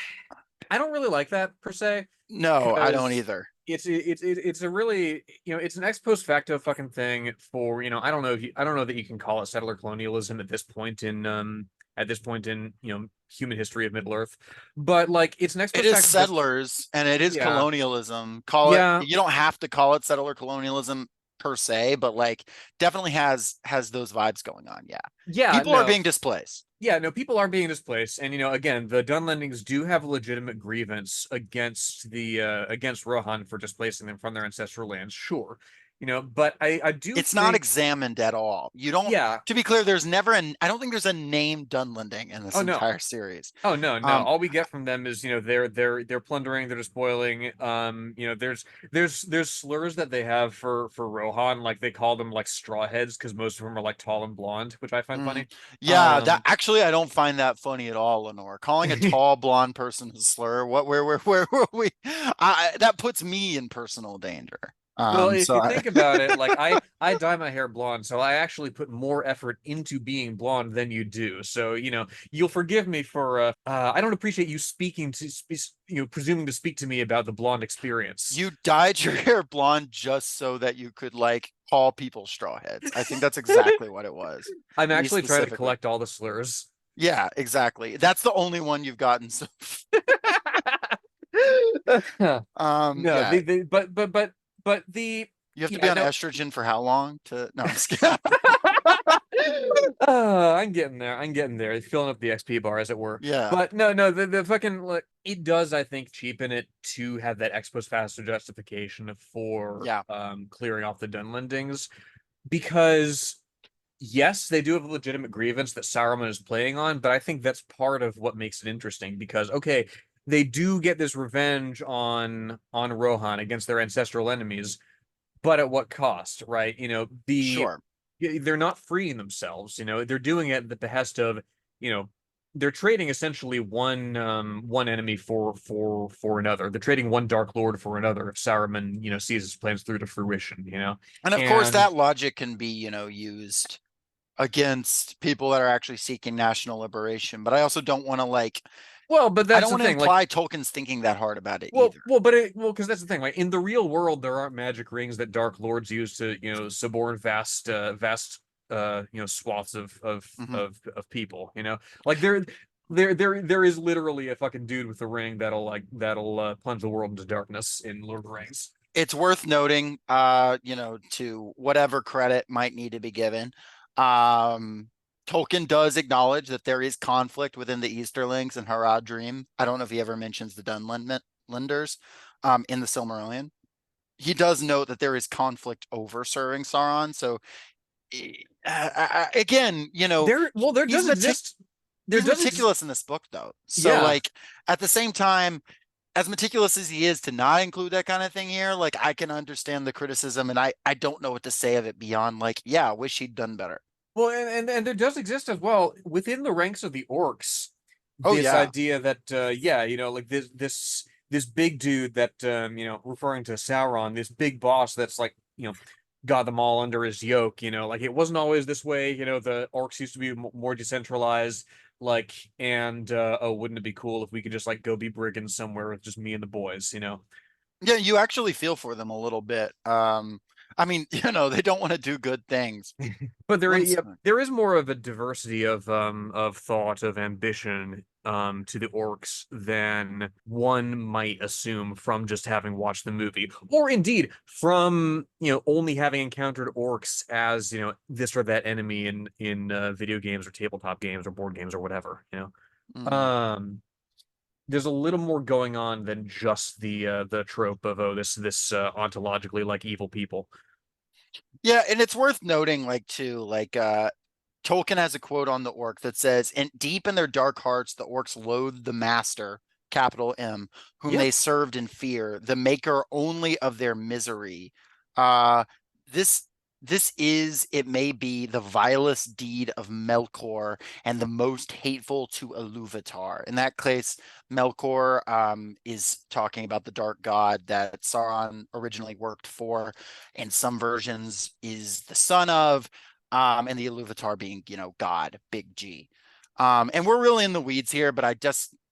don't really like that per se no, I don't because either. it's a really it's an ex post facto fucking thing for I don't know that you can call it settler colonialism at this point in human history of Middle Earth, but like it's an ex It post is facto just settlers and it is yeah colonialism. Call it, yeah you don't have to call it settler colonialism per se, but like definitely has those vibes going on. Yeah. yeah People are no being displaced. yeah no people are being displaced, and again the Dunlendings do have a legitimate grievance against Rohan for displacing them from their ancestral lands, sure, but I do It's not think examined at all. You don't, yeah. to be clear, I don't think there's a name Dunlending in this Oh no. entire series. Oh no. Um, All we get from them is, they're plundering, they're despoiling. There's slurs that they have for Rohan, like they call them like straw heads because most of them are like tall and blonde, which I find mhm. funny. Yeah, that Um actually I don't find that funny at all, Lenore. Calling a tall blonde person a slur, where were we? That puts me in personal danger. well, if So you I, think about it, like I dye my hair blonde, so I actually put more effort into being blonde than you do. So, you'll forgive me for I don't appreciate you presuming to speak to me about the blonde experience. you dyed your hair blonde just so that you could like call people straw heads. I think that's exactly what it was. I'm Me actually trying to specifically. collect all the slurs. Yeah, exactly. That's the only one you've gotten. So, No, yeah, but the you have to be yeah on no. estrogen for how long to? No, I'm just kidding. I'm getting there. I'm getting there. Filling up the XP bar, as it were. Yeah, But no, the fucking like it does, I think, cheapen it to have that ex post facto justification for yeah. clearing off the Dunlendings because yes, they do have a legitimate grievance that Saruman is playing on, but I think that's part of what makes it interesting because okay, they do get this revenge on Rohan against their ancestral enemies, but at what cost, right? Sure. They're not freeing themselves, they're doing it at the behest of, you know, they're trading essentially one enemy for another. They're trading one Dark Lord for another if Saruman, sees his plans through to fruition. And of course, And that logic can be, used against people that are actually seeking national liberation. But I also don't want to like, well, but I that's don't the want to thing. Like imply Tolkien's thinking that hard about it Well, either. because that's the thing. Like in the real world, there aren't magic rings that Dark Lords use to, suborn vast, swaths Hmm. of people. Like there is literally a fucking dude with a ring that'll plunge the world into darkness in Lord of the Rings. It's worth noting, to whatever credit might need to be given. Um, Tolkien does acknowledge that there is conflict within the Easterlings and Haradrim. I don't know if he ever mentions the Dunlenders in the Silmarillion. He does note that there is conflict over serving Sauron. So again, There he's does exist. There he's does exist. meticulous in this book, though. So Yeah. like at the same time, as meticulous as he is to not include that kind of thing here, like I can understand the criticism, and I don't know what to say of it beyond like, yeah, I wish he'd done better. Well, and there does exist as well within the ranks of the orcs Oh this yeah. idea that yeah, like this big dude that referring to Sauron, this big boss that's like, got them all under his yoke, like it wasn't always this way, the orcs used to be more decentralized, like, and oh, wouldn't it be cool if we could just like go be brigands somewhere with just me and the boys, Yeah, you actually feel for them a little bit. I mean, they don't want to do good things. But Once, there is more of a diversity of thought, of ambition to the orcs than one might assume from just having watched the movie, or indeed from only having encountered orcs as this or that enemy in video games or tabletop games or board games or whatever. mm. Um, there's a little more going on than just the trope of, oh, this ontologically like evil people. Yeah, and it's worth noting, like too, like Tolkien has a quote on the orc that says, "And deep in their dark hearts, the orcs loathed the master, capital M, whom Yeah, they served in fear, the maker only of their misery." Uh, this this is, it may be, the vilest deed of Melkor and the most hateful to Iluvatar. In that case, Melkor is talking about the dark god that Sauron originally worked for, and some versions is the son of, and the Iluvatar being, God, big G. And we're really in the weeds here, but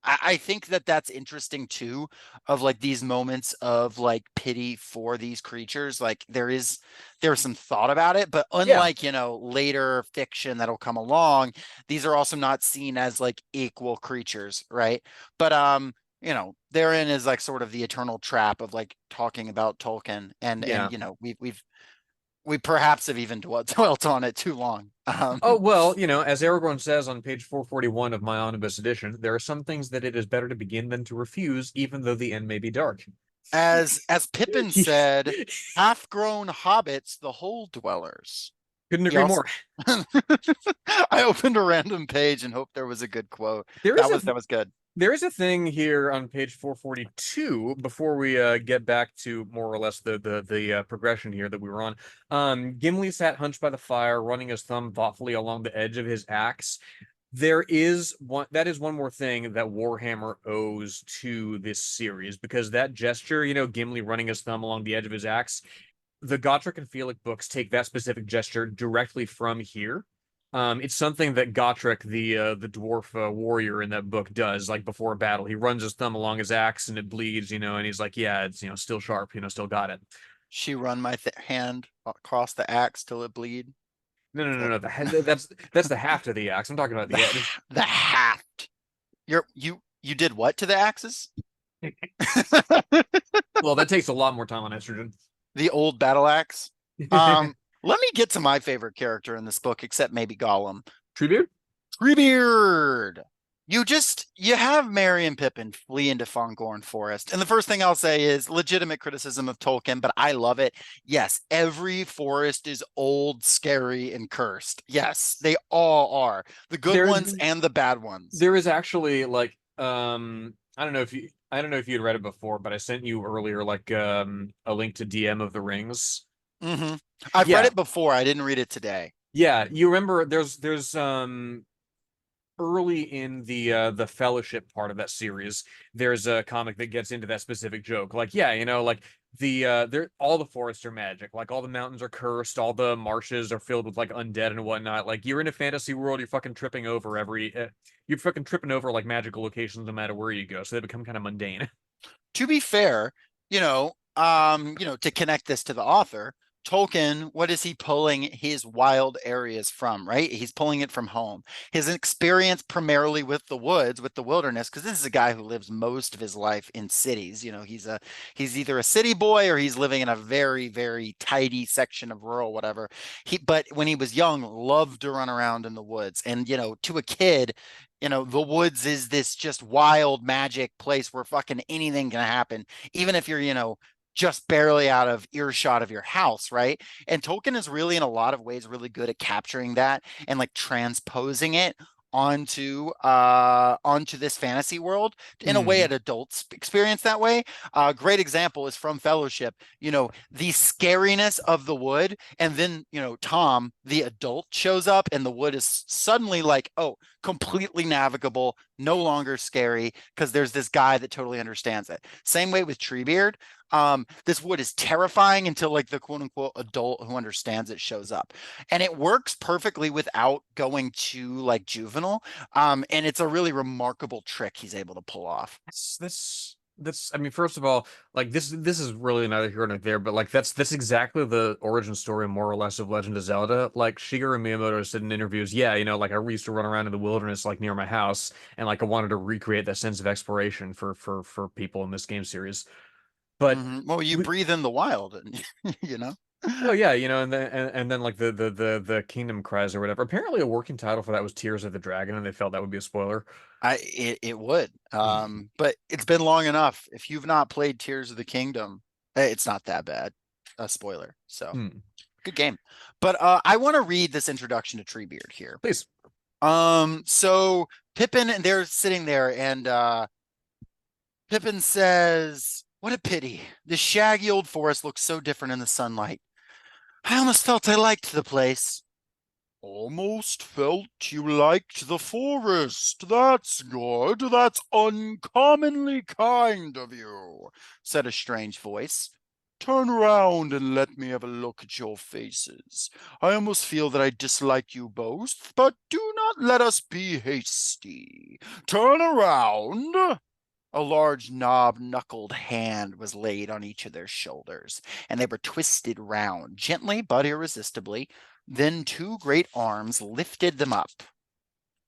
I think that that's interesting too, of like these moments of like pity for these creatures. Like there's some thought about it, but yeah, unlike, later fiction that'll come along, these are also not seen as like equal creatures, right? But therein is like sort of the eternal trap of like talking about Tolkien, and yeah. we perhaps have even dwelt on it too long. Oh, well, as Aragorn says on page 441 of my omnibus edition, there are some things that it is better to begin than to refuse, even though the end may be dark. As Pippin said, half-grown hobbits, the hole dwellers. Couldn't He agree also, more. I opened a random page and hoped there was a good quote. There is That a was good. there is a thing here on page 442 before we get back to more or less the progression here that we were on. Gimli sat hunched by the fire, running his thumb thoughtfully along the edge of his axe. That is one more thing that Warhammer owes to this series, because that gesture, Gimli running his thumb along the edge of his axe, the Gotrek and Felix books take that specific gesture directly from here. It's something that Gotrek, the dwarf warrior in that book, does like before a battle. He runs his thumb along his axe and it bleeds, and he's like, yeah, it's still sharp, still got it. She run my hand across the axe till it bleed. No, no, no, no. That's the haft of the axe. I'm talking about the edge. The haft. You did what to the axes? Well, that takes a lot more time on estrogen. The old battle axe. Let me get to my favorite character in this book, except maybe Gollum. Treebeard? Treebeard. You have Merry and Pippin flee into Fangorn Forest. And the first thing I'll say is legitimate criticism of Tolkien, but I love it. Yes, every forest is old, scary, and cursed. Yes, they all are. The good ones and the bad ones. There is actually like I don't know if you had read it before, but I sent you earlier like a link to DM of the Rings. Mm-hmm. I've read it before. I didn't read it today. Yeah, you remember there's early in the Fellowship part of that series, there's a comic that gets into that specific joke. Like, yeah, like they're all the forests are magic, like all the mountains are cursed, all the marshes are filled with like undead and whatnot. Like you're in a fantasy world, you're fucking tripping over you're fucking tripping over like magical locations no matter where you go, so they become kind of mundane. To be fair, to connect this to the author, Tolkien, what is he pulling his wild areas from, right? He's pulling it from home. His experience primarily with the woods, with the wilderness, because this is a guy who lives most of his life in cities. He's either a city boy or he's living in a very, very tidy section of rural, whatever. But when he was young, loved to run around in the woods. And, to a kid, the woods is this just wild magic place where fucking anything can happen, even if you're, just barely out of earshot of your house, right? And Tolkien is really, in a lot of ways, really good at capturing that and like transposing it onto this fantasy world in a way that adults experience that way. A great example is from Fellowship, the scariness of the wood, and then Tom, the adult, shows up and the wood is suddenly like, oh, completely navigable, no longer scary, because there's this guy that totally understands it. Same way with Treebeard. This wood is terrifying until like the quote unquote adult who understands it shows up. And it works perfectly without going too like juvenile. And it's a really remarkable trick he's able to pull off. This I mean, first of all, like this is really neither here nor there, but like that's exactly the origin story more or less of Legend of Zelda. Like Shigeru Miyamoto said in interviews, yeah, like I used to run around in the wilderness like near my house, and like I wanted to recreate that sense of exploration for people in this game series. But Well, you with, breathe in the wild, and oh yeah, and then like the Kingdom Cries or whatever. Apparently, a working title for that was Tears of the Dragon, and they felt that would be a spoiler. It would. But it's been long enough. If you've not played Tears of the Kingdom, it's not that bad. A spoiler. So Hmm. good game. But I want to read this introduction to Treebeard here. Please. So Pippin, and they're sitting there, and Pippin says, "What a pity. This shaggy old forest looks so different in the sunlight. I almost felt I liked the place." "Almost felt you liked the forest. That's good. That's uncommonly kind of you," said a strange voice. "Turn around and let me have a look at your faces. I almost feel that I dislike you both, but do not let us be hasty. Turn around." A large knob-knuckled hand was laid on each of their shoulders, and they were twisted round, gently but irresistibly. Then two great arms lifted them up.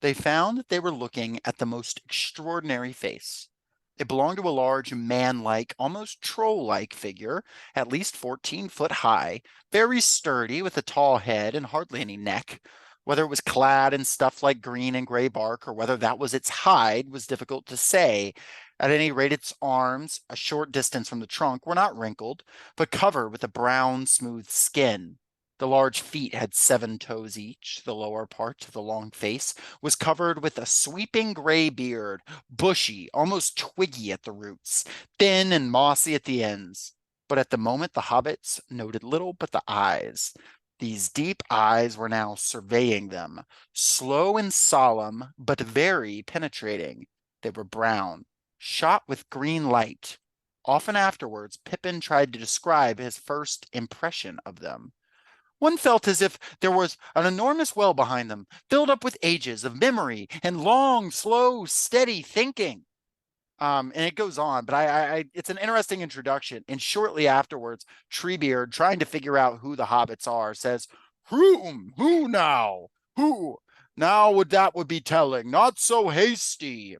They found that they were looking at the most extraordinary face. It belonged to a large, man-like, almost troll-like figure, at least 14 foot high, very sturdy, with a tall head and hardly any neck. Whether it was clad in stuff like green and gray bark, or whether that was its hide, was difficult to say. At any rate, its arms, a short distance from the trunk, were not wrinkled, but covered with a brown, smooth skin. The large feet had 7 toes each. The lower part of the long face was covered with a sweeping gray beard, bushy, almost twiggy at the roots, thin and mossy at the ends. But at the moment the hobbits noted little but the eyes. These deep eyes were now surveying them, slow and solemn, but very penetrating. They were brown, shot with green light. Often afterwards, Pippin tried to describe his first impression of them. One felt as if there was an enormous well behind them, filled up with ages of memory and long, slow, steady thinking. And it goes on, but it's an interesting introduction. And shortly afterwards, Treebeard, trying to figure out who the hobbits are, says, Who now? Who? Now would be telling, not so hasty.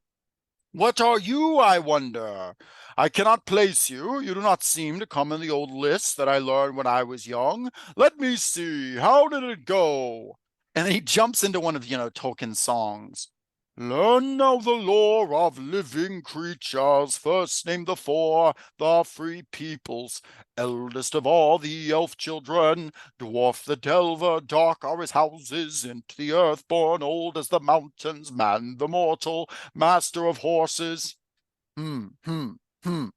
What are you, I wonder? I cannot place you. You do not seem to come in the old list that I learned when I was young. Let me see. How did it go?" And then he jumps into one of, Tolkien's songs. "Learn now the lore of living creatures. First name the 4, the free peoples. Eldest of all the elf children. Dwarf the delver, dark are his houses. Into the earth born, old as the mountains. Man the mortal, master of horses. Hmm, hmm, hmm.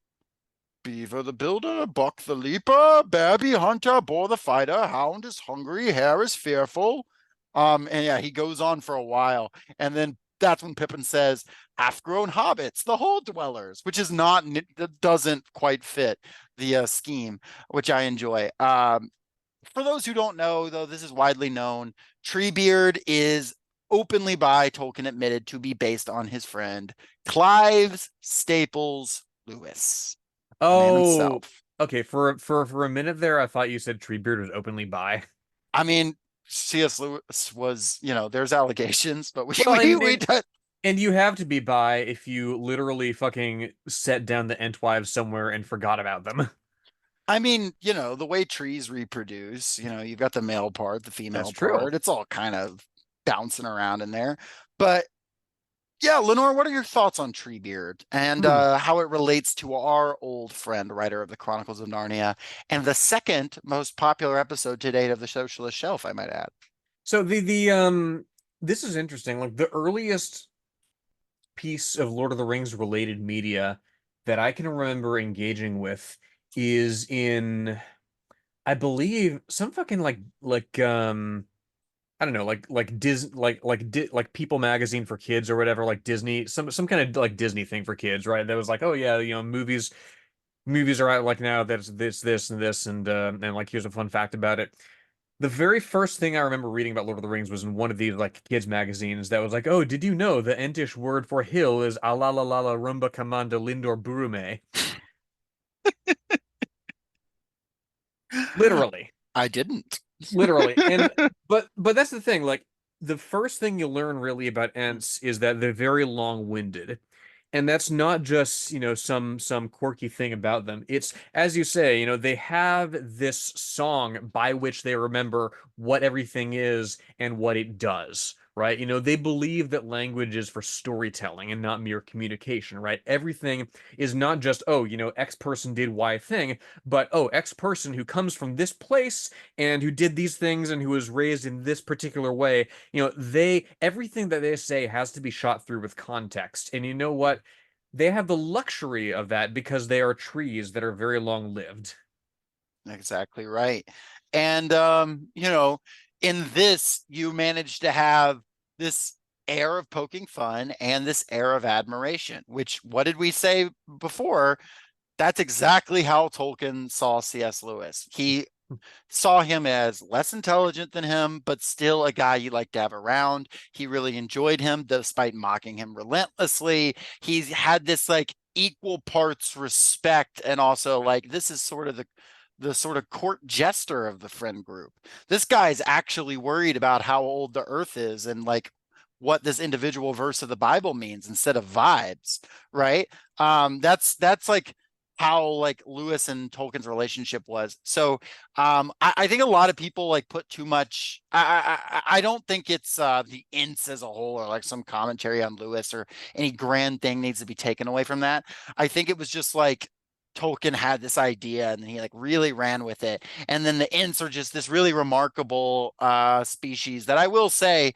Beaver the builder, Buck the leaper, Bear be hunter, Boar the fighter, Hound is hungry, Hare is fearful." And yeah, he goes on for a while, and then that's when Pippin says, "Half-grown hobbits, the hole dwellers," which is not, that doesn't quite fit the scheme, which I enjoy. For those who don't know, though, this is widely known. Treebeard is openly by Tolkien admitted to be based on his friend Clive Staples Lewis, the man Oh, himself. Okay, for a minute there, I thought you said Treebeard was openly bi. I mean, C.S. Lewis was, there's allegations, but we Well, we and you have to be bi if you literally fucking set down the Entwives somewhere and forgot about them. I mean, the way trees reproduce, you've got the male part, the That's female true. part. It's all kind of bouncing around in there. But yeah, Lenore, what are your thoughts on Treebeard and Hmm. how it relates to our old friend, writer of the Chronicles of Narnia, and the second most popular episode to date of the Socialist Shelf, I might add. So this is interesting. Like the earliest piece of Lord of the Rings related media that I can remember engaging with is in, I believe, some fucking I don't know, like Dis like People magazine for kids or whatever, like Disney, some kind of like Disney thing for kids, right? That was like, oh yeah, movies are out like now that's this and this and like here's a fun fact about it. The very first thing I remember reading about Lord of the Rings was in one of these like kids magazines that was like, oh, did you know the Entish word for hill is Alalalala Rumba Kamanda Lindor Burume? Literally. I didn't. Literally. And but that's the thing, like the first thing you learn really about Ents is that they're very long-winded. And that's not just, some quirky thing about them. It's, as you say, they have this song by which they remember what everything is and what it does, right? They believe that language is for storytelling and not mere communication, right? Everything is not just, oh, X person did Y thing, but, oh, X person who comes from this place and who did these things and who was raised in this particular way, everything that they say has to be shot through with context. And you know what? They have the luxury of that because they are trees that are very long lived. Exactly right. And in this, you manage to have this air of poking fun and this air of admiration, which what did we say before? That's exactly how Tolkien saw C.S. Lewis. He saw him as less intelligent than him, but still a guy you like to have around. He really enjoyed him despite mocking him relentlessly. He's had this like equal parts respect and also like this is sort of the sort of court jester of the friend group. This guy's actually worried about how old the earth is and like what this individual verse of the Bible means instead of vibes, right? That's like how like Lewis and Tolkien's relationship was. So I think a lot of people like put too much. I don't think it's the Ents as a whole or like some commentary on Lewis or any grand thing needs to be taken away from that. I think it was just like Tolkien had this idea and he like really ran with it. And then the Ents are just this really remarkable species that I will say,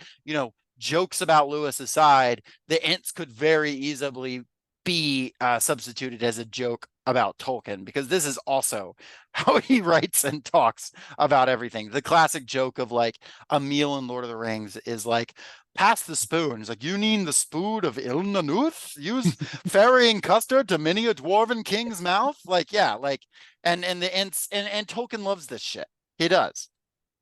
jokes about Lewis aside, the Ents could very easily be substituted as a joke about Tolkien because this is also how he writes and talks about everything. The classic joke of like a meal in Lord of the Rings is like, pass the spoon. It's like, you need the spoon of Ilnanuth? Use ferrying custard to many a dwarven king's mouth? Like, yeah, like, and Tolkien loves this shit. He does.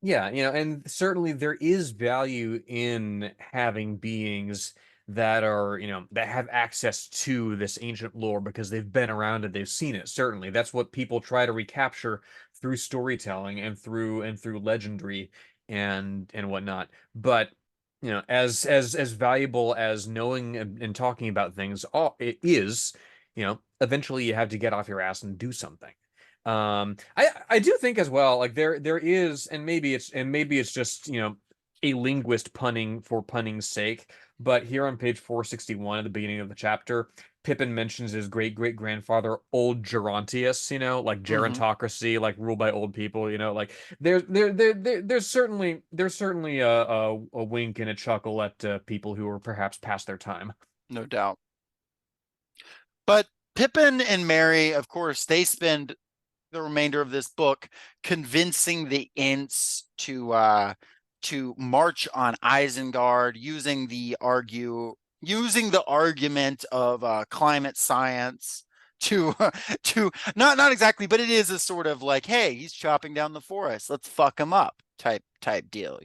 Yeah, and certainly there is value in having beings that are, that have access to this ancient lore because they've been around it, they've seen it. Certainly, that's what people try to recapture through storytelling and through legendary and whatnot. But, as valuable as knowing and talking about things all it is, eventually you have to get off your ass and do something. I do think as well, like there is, and maybe it's just, a linguist punning for punning's sake, but here on page 461 at the beginning of the chapter, Pippin mentions his great great grandfather, old Gerontius, like Mm-hmm. gerontocracy, like ruled by old people, like there's certainly a wink and a chuckle at people who are perhaps past their time. No doubt. But Pippin and Merry, of course, they spend the remainder of this book convincing the Ents to march on Isengard using the argument of climate science to to not exactly, but it is a sort of like, hey, he's chopping down the forest, let's fuck him up type deal,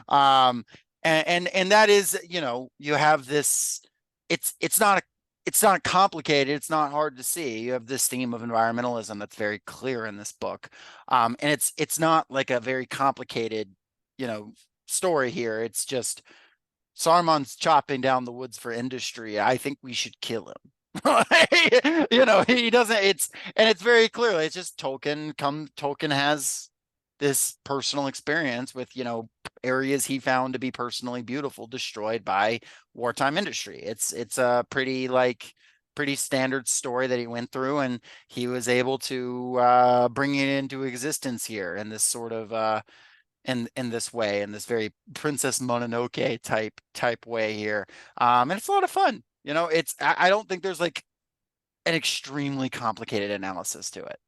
um and that is, you have this, it's not it's not complicated. It's not hard to see. You have this theme of environmentalism that's very clear in this book. And it's not like a very complicated, story here. It's just Saruman's chopping down the woods for industry. I think we should kill him. He doesn't, it's very clear. It's just Tolkien has this personal experience with, areas he found to be personally beautiful destroyed by wartime industry. It's a pretty standard story that he went through, and he was able to bring it into existence here in this sort of in this way, in this very Princess Mononoke type way here. And it's a lot of fun. I don't think there's like an extremely complicated analysis to it.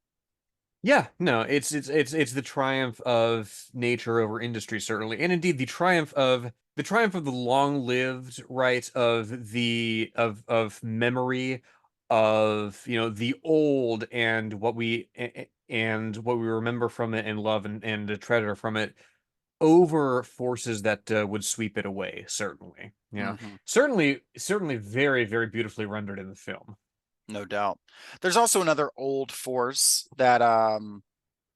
Yeah, no, it's the triumph of nature over industry, certainly, and indeed the triumph of the long-lived, right, of memory, of the old, and what we remember from it and love and treasure from it, over forces that would sweep it away. Certainly, Mhm. certainly very, very beautifully rendered in the film. No doubt. There's also another old force that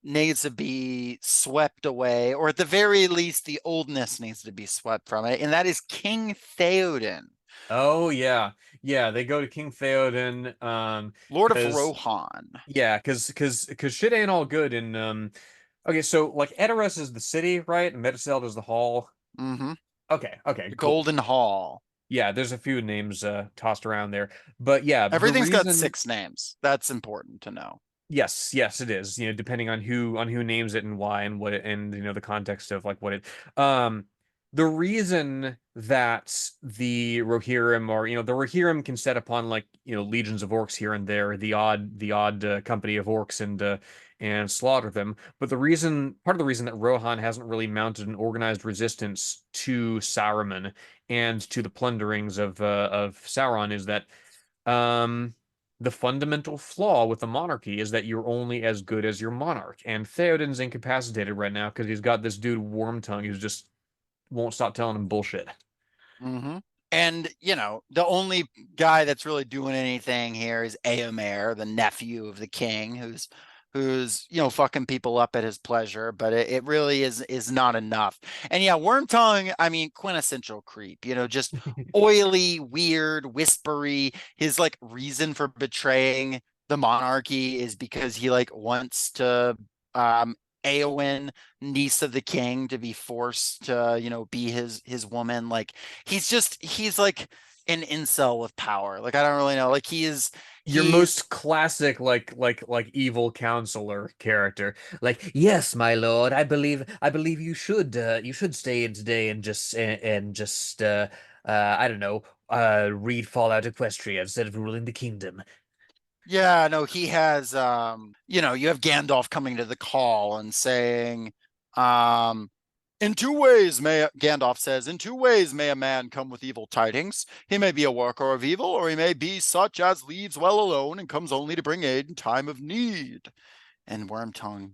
needs to be swept away, or at the very least, the oldness needs to be swept from it, and that is King Theoden, Oh yeah. Yeah, they go to King Theoden, Lord of because Rohan. yeah, because shit ain't all good in okay, so like Edoras is the city, right? And Meduseld is the hall. Mm-hmm. Okay, The cool. Golden Hall. Yeah, there's a few names tossed around there. But yeah, the Everything's got reason 6 names. That's important to know. yes, it is. Depending on who names it and why and what it, and the context of like what it the reason that the Rohirrim, or the Rohirrim, can set upon like legions of orcs here and there, the odd company of orcs, and slaughter them. But part of the reason that Rohan hasn't really mounted an organized resistance to Saruman and to the plunderings of Sauron is that um the fundamental flaw with the monarchy is that you're only as good as your monarch. And Theoden's incapacitated right now because he's got this dude Wormtongue who's just won't stop telling him bullshit. Mm-hmm. And, the only guy that's really doing anything here is Eomer, the nephew of the king, who's fucking people up at his pleasure, but it really is not enough. And yeah, Wormtongue, I mean, quintessential creep, just oily, weird, whispery. His like reason for betraying the monarchy is because he like wants to um Eowyn, niece of the king, to be forced to, be his woman. Like he's like an incel with power. Like I don't really know. Like Your most classic like evil counselor character. Like, yes, my lord, I believe you should stay in today and just I don't know, read Fallout Equestria instead of ruling the kingdom. Yeah, no, he has you have Gandalf coming to the call and saying, um, in 2 ways may Gandalf says, in 2 ways may a man come with evil tidings. He may be a worker of evil, or he may be such as leaves well alone and comes only to bring aid in time of need. And Wormtongue,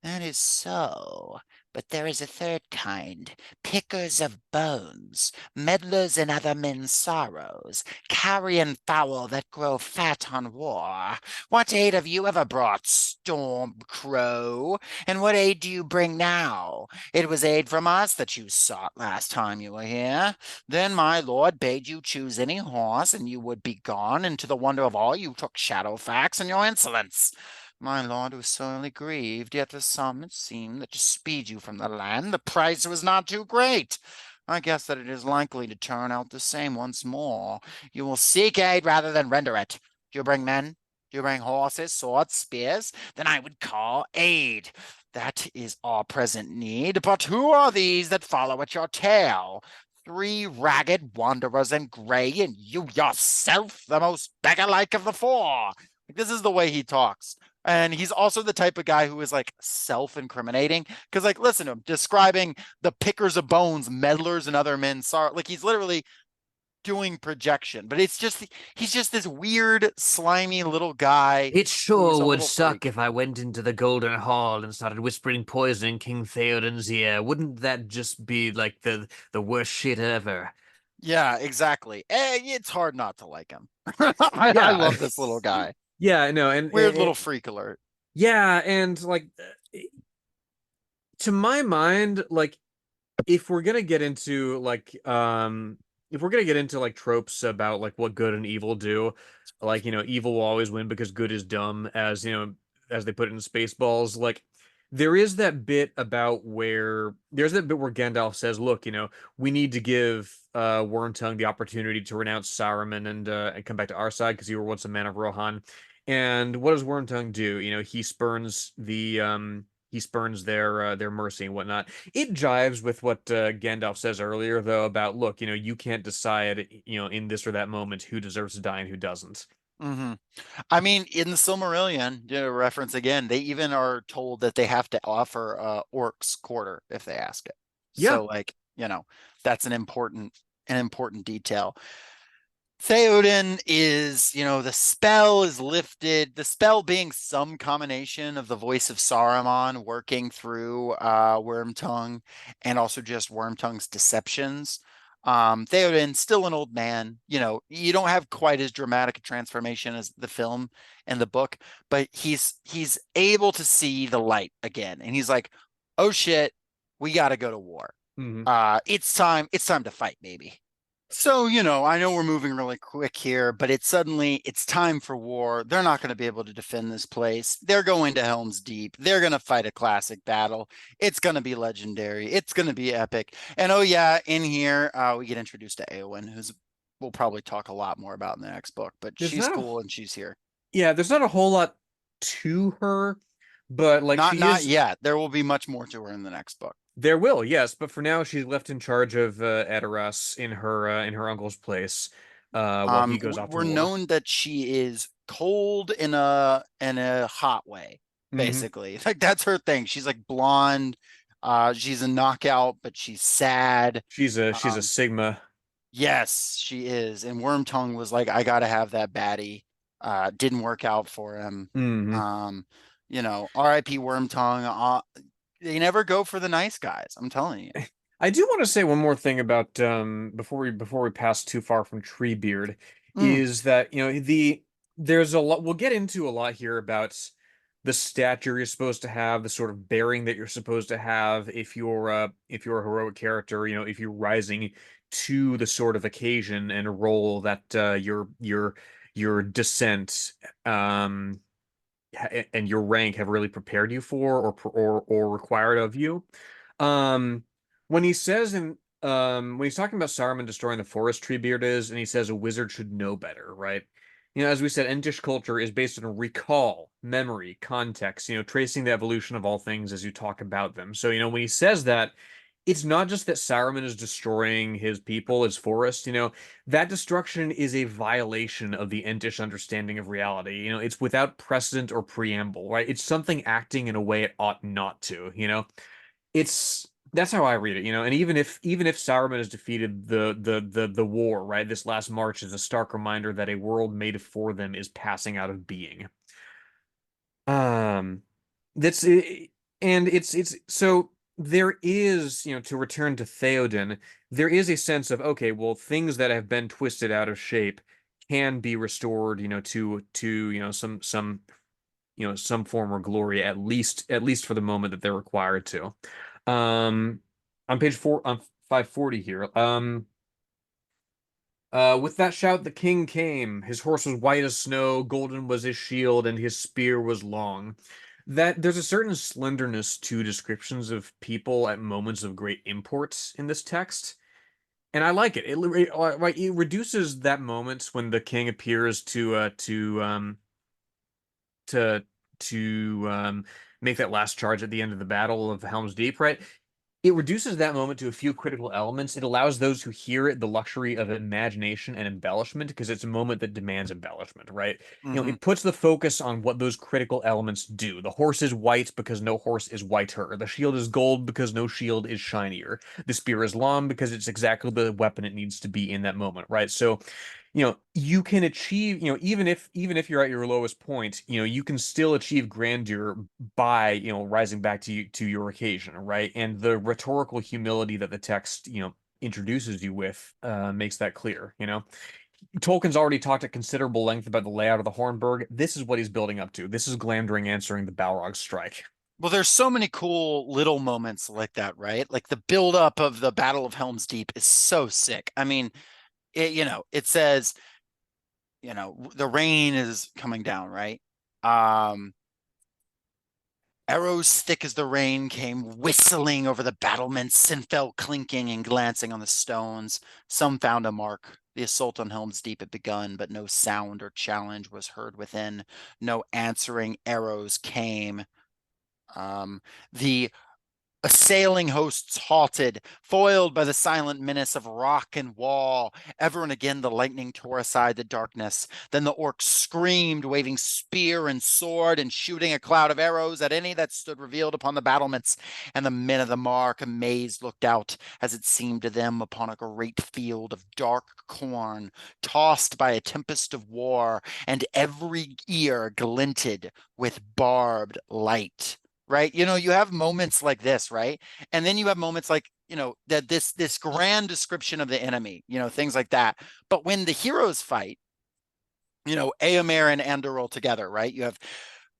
that is so. But there is a third kind, pickers of bones, meddlers in other men's sorrows, carrion fowl that grow fat on war. What aid have you ever brought, Stormcrow? And what aid do you bring now? It was aid from us that you sought last time you were here. Then my lord bade you choose any horse, and you would be gone, and to the wonder of all you took Shadowfax and your insolence. My lord was sorely grieved, yet for some it seemed that to speed you from the land the price was not too great. I guess that it is likely to turn out the same once more. You will seek aid rather than render it. Do you bring men? Do you bring horses, swords, spears? Then I would call aid. That is our present need. But who are these that follow at your tail? 3 ragged wanderers in gray, and you yourself the most beggar-like of the 4. This is the way he talks. And he's also the type of guy who is like self-incriminating. Because, like, listen to him describing the pickers of bones, meddlers, and other men. Sorry, like he's literally doing projection. But he's just this weird, slimy little guy It who is sure a would little suck freak. if I went into the Golden Hall and started whispering poison in King Theoden's ear. Wouldn't that just be like the worst shit ever? Yeah, exactly. It's hard not to like him. I Yeah. love this little guy. Yeah, no, and, Weird little freak alert. yeah, and like to my mind, like if we're gonna get into if we're gonna get into like tropes about like what good and evil do, like evil will always win because good is dumb, as as they put it in Spaceballs, like there's that bit where Gandalf says, look, we need to give Wormtongue the opportunity to renounce Saruman and come back to our side because you were once a man of Rohan. And what does Wormtongue do? He spurns their mercy and whatnot. It jives with what Gandalf says earlier, though, about look, you can't decide, in this or that moment who deserves to die and who doesn't. Hmm. I mean, in the Silmarillion, reference again, they even are told that they have to offer orcs quarter if they ask it. Yeah. So like, that's an important detail. Theoden is, the spell is lifted, the spell being some combination of the voice of Saruman working through Wormtongue and also just Wormtongue's deceptions. Theoden's still an old man. You don't have quite as dramatic a transformation as the film and the book, but he's able to see the light again. And he's like, oh shit, we gotta go to war. Hmm. It's time to fight, baby. So, I know we're moving really quick here, but it's time for war. They're not going to be able to defend this place. They're going to Helm's Deep. They're going to fight a classic battle. It's going to be legendary. It's going to be epic. And oh yeah, in here, we get introduced to Eowyn, who's we'll probably talk a lot more about in the next book, but There's she's not a cool and she's here. Yeah, there's not a whole lot to her, but like Not she not is. yet. There will be much more to her in the next book. There will, yes, but for now she's left in charge of Edoras in her uncle's place, while he goes off to We're war. known that she is cold in a hot way, Hmm. basically. Like that's her thing. She's like blonde. She's a knockout, but she's sad. She's a Um, Sigma. yes, she is. And Wormtongue was like, I gotta have that baddie. Didn't work out for him. Hmm. Um, R.I.P. Wormtongue. They never go for the nice guys. I'm telling you. I do want to say one more thing about before we pass too far from Treebeard, Mm, is that there's a lot we'll get into a lot here about the stature you're supposed to have, the sort of bearing that you're supposed to have if you're a heroic character, if you're rising to the sort of occasion and role that your descent and your rank have really prepared you for or required of you. Um, when he says in when he's talking about Saruman destroying the forest, Treebeard is, and he says a wizard should know better, right? As we said, Entish culture is based on recall, memory, context, tracing the evolution of all things as you talk about them. So, when he says that, it's not just that Saruman is destroying his people, his forest, that destruction is a violation of the Entish understanding of reality. It's without precedent or preamble, right? It's something acting in a way it ought not to, It's that's how I read it, And even if Saruman has defeated the war, right? This last march is a stark reminder that a world made for them is passing out of being. Um, that's and it's so there is, to return to Theoden, there is a sense of, okay, well, things that have been twisted out of shape can be restored, to some form of glory, at least for the moment that they're required to. Um, on page 540 here. With that shout, the king came. His horse was white as snow, golden was his shield, and his spear was long. That there's a certain slenderness to descriptions of people at moments of great import in this text, and I like it. It reduces that moment when the king appears to make that last charge at the end of the Battle of Helm's Deep, right? It reduces that moment to a few critical elements. It allows those who hear it the luxury of imagination and embellishment because it's a moment that demands embellishment, right? hmm. It puts the focus on what those critical elements do. The horse is white because no horse is whiter. The shield is gold because no shield is shinier. The spear is long because it's exactly the weapon it needs to be in that moment, right? So, you can achieve, even if you're at your lowest point, you can still achieve grandeur by, rising back to your occasion, right? And the rhetorical humility that the text, introduces you with makes that clear, you know. Tolkien's already talked at considerable length about the layout of the Hornburg. This is what he's building up to. This is Glamdring answering the Balrog strike. Well, there's so many cool little moments like that, right? Like the buildup of the Battle of Helm's Deep is so sick. I mean, it says, the rain is coming down, right? Um, Arrows thick as the rain came whistling over the battlements and fell clinking and glancing on the stones. Some found a mark. The assault on Helm's Deep had begun, but no sound or challenge was heard within. No answering arrows came. The assailing hosts halted, foiled by the silent menace of rock and wall. Ever and again the lightning tore aside the darkness. Then the orcs screamed, waving spear and sword and shooting a cloud of arrows at any that stood revealed upon the battlements. And the men of the mark, amazed, looked out, as it seemed to them, upon a great field of dark corn, tossed by a tempest of war, and every ear glinted with barbed light. Right? You have moments like this, right? And then you have moments like, that this grand description of the enemy, things like that. But when the heroes fight, Éomer and Andoril together, right? You have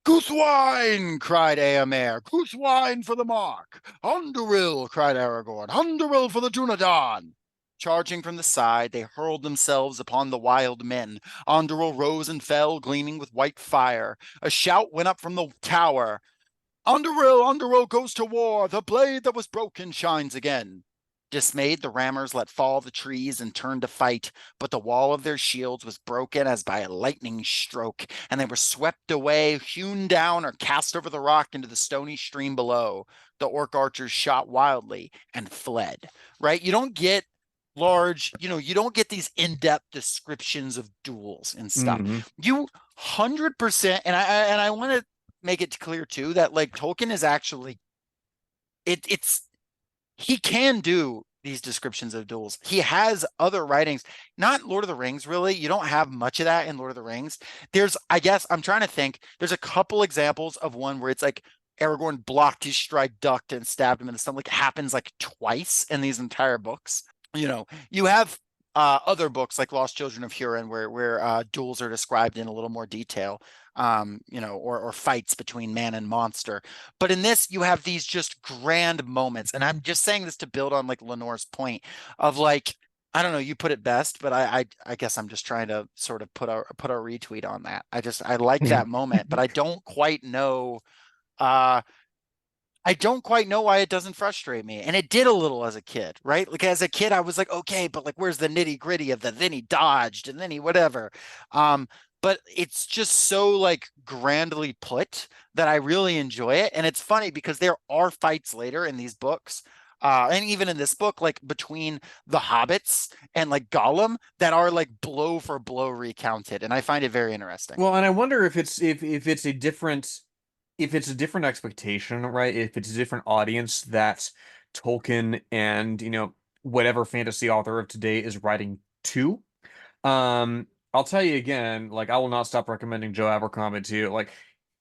Goothwine, cried Éomer. Goothwine for the mark. Andoril, cried Aragorn. Andoril for the Dunedain. Charging from the side, they hurled themselves upon the wild men. Andoril rose and fell, gleaming with white fire. A shout went up from the tower. Andoril goes to war. The blade that was broken shines again. Dismayed, the rammers let fall the trees and turned to fight, but the wall of their shields was broken as by a lightning stroke, and they were swept away, hewn down, or cast over the rock into the stony stream below. The orc archers shot wildly and fled. Right? You don't get you don't get these in-depth descriptions of duels and stuff. Mm-hmm. You 100%, and I want to make it clear too that like Tolkien is actually he can do these descriptions of duels. He has other writings, not Lord of the Rings, really. You don't have much of that in Lord of the Rings. I guess I'm trying to think. There's a couple examples of one where it's like Aragorn blocked his stride, ducked, and stabbed him in the stomach. Like it happens like twice in these entire books. You have other books like Lost Children of Hurin where duels are described in a little more detail, or fights between man and monster. But in this, you have these just grand moments. And I'm just saying this to build on like Lenore's point of like, I don't know, you put it best, but I guess I'm just trying to sort of put a retweet on that. I like that moment, but I don't quite know why it doesn't frustrate me. And it did a little as a kid, right? Like as a kid, I was like, okay, but like, where's the nitty gritty of then he dodged and then he whatever. But it's just so like grandly put that I really enjoy it. And it's funny because there are fights later in these books. And even in this book, like between the hobbits and like Gollum that are like blow for blow recounted. And I find it very interesting. Well, and I wonder if it's a different expectation, right? If it's a different audience that Tolkien and, whatever fantasy author of today is writing to. I'll tell you again, like I will not stop recommending Joe Abercrombie to you. Like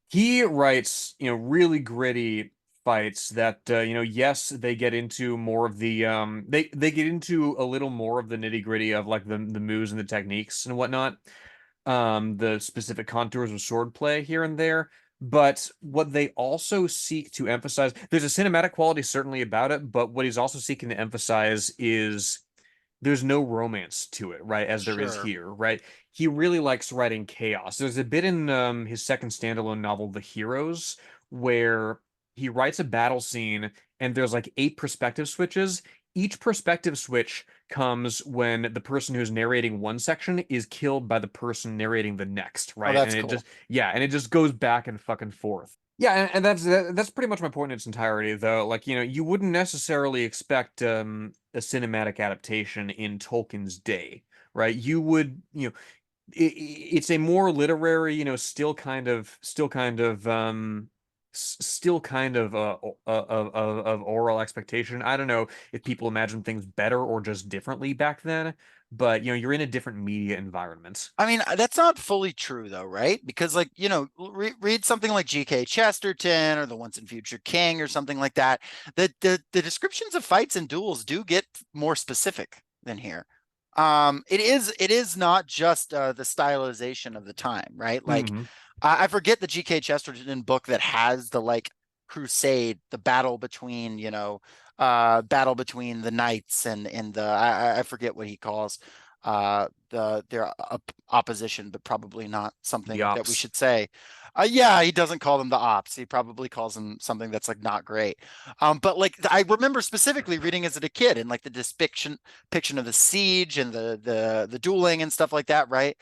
he writes, really gritty fights that yes, they get into more of the they get into a little more of the nitty-gritty of like the moves and the techniques and whatnot. The specific contours of swordplay here and there. But what they also seek to emphasize, there's a cinematic quality certainly about it, but what he's also seeking to emphasize is there's no romance to it, right? As there is Sure. here, right? He really likes writing chaos. There's a bit in his second standalone novel, The Heroes, where he writes a battle scene and there's like 8 perspective switches. Each perspective switch comes when the person who's narrating one section is killed by the person narrating the next, Oh, right? that's And cool. and it just goes back and fucking forth. Yeah, and that's pretty much my point in its entirety, though. Like, you wouldn't necessarily expect a cinematic adaptation in Tolkien's day, right? You would, it's a more literary, still kind of oral expectation. I don't know if people imagine things better or just differently back then, but you're in a different media environment. I mean, that's not fully true though, right? Because like, read something like G.K. Chesterton or the Once and Future King or something like that. The descriptions of fights and duels do get more specific than here. It is not just the stylization of the time, right? Like Mhm. I forget the G.K. Chesterton book that has the like crusade, the battle between, battle between the knights and the I forget what he calls their opposition, but probably not The something that we ops. should say. Yeah, he doesn't call them the ops. He probably calls them something that's like not great. But like I remember specifically reading as a kid and like the depiction of the siege and the dueling and stuff like that, right?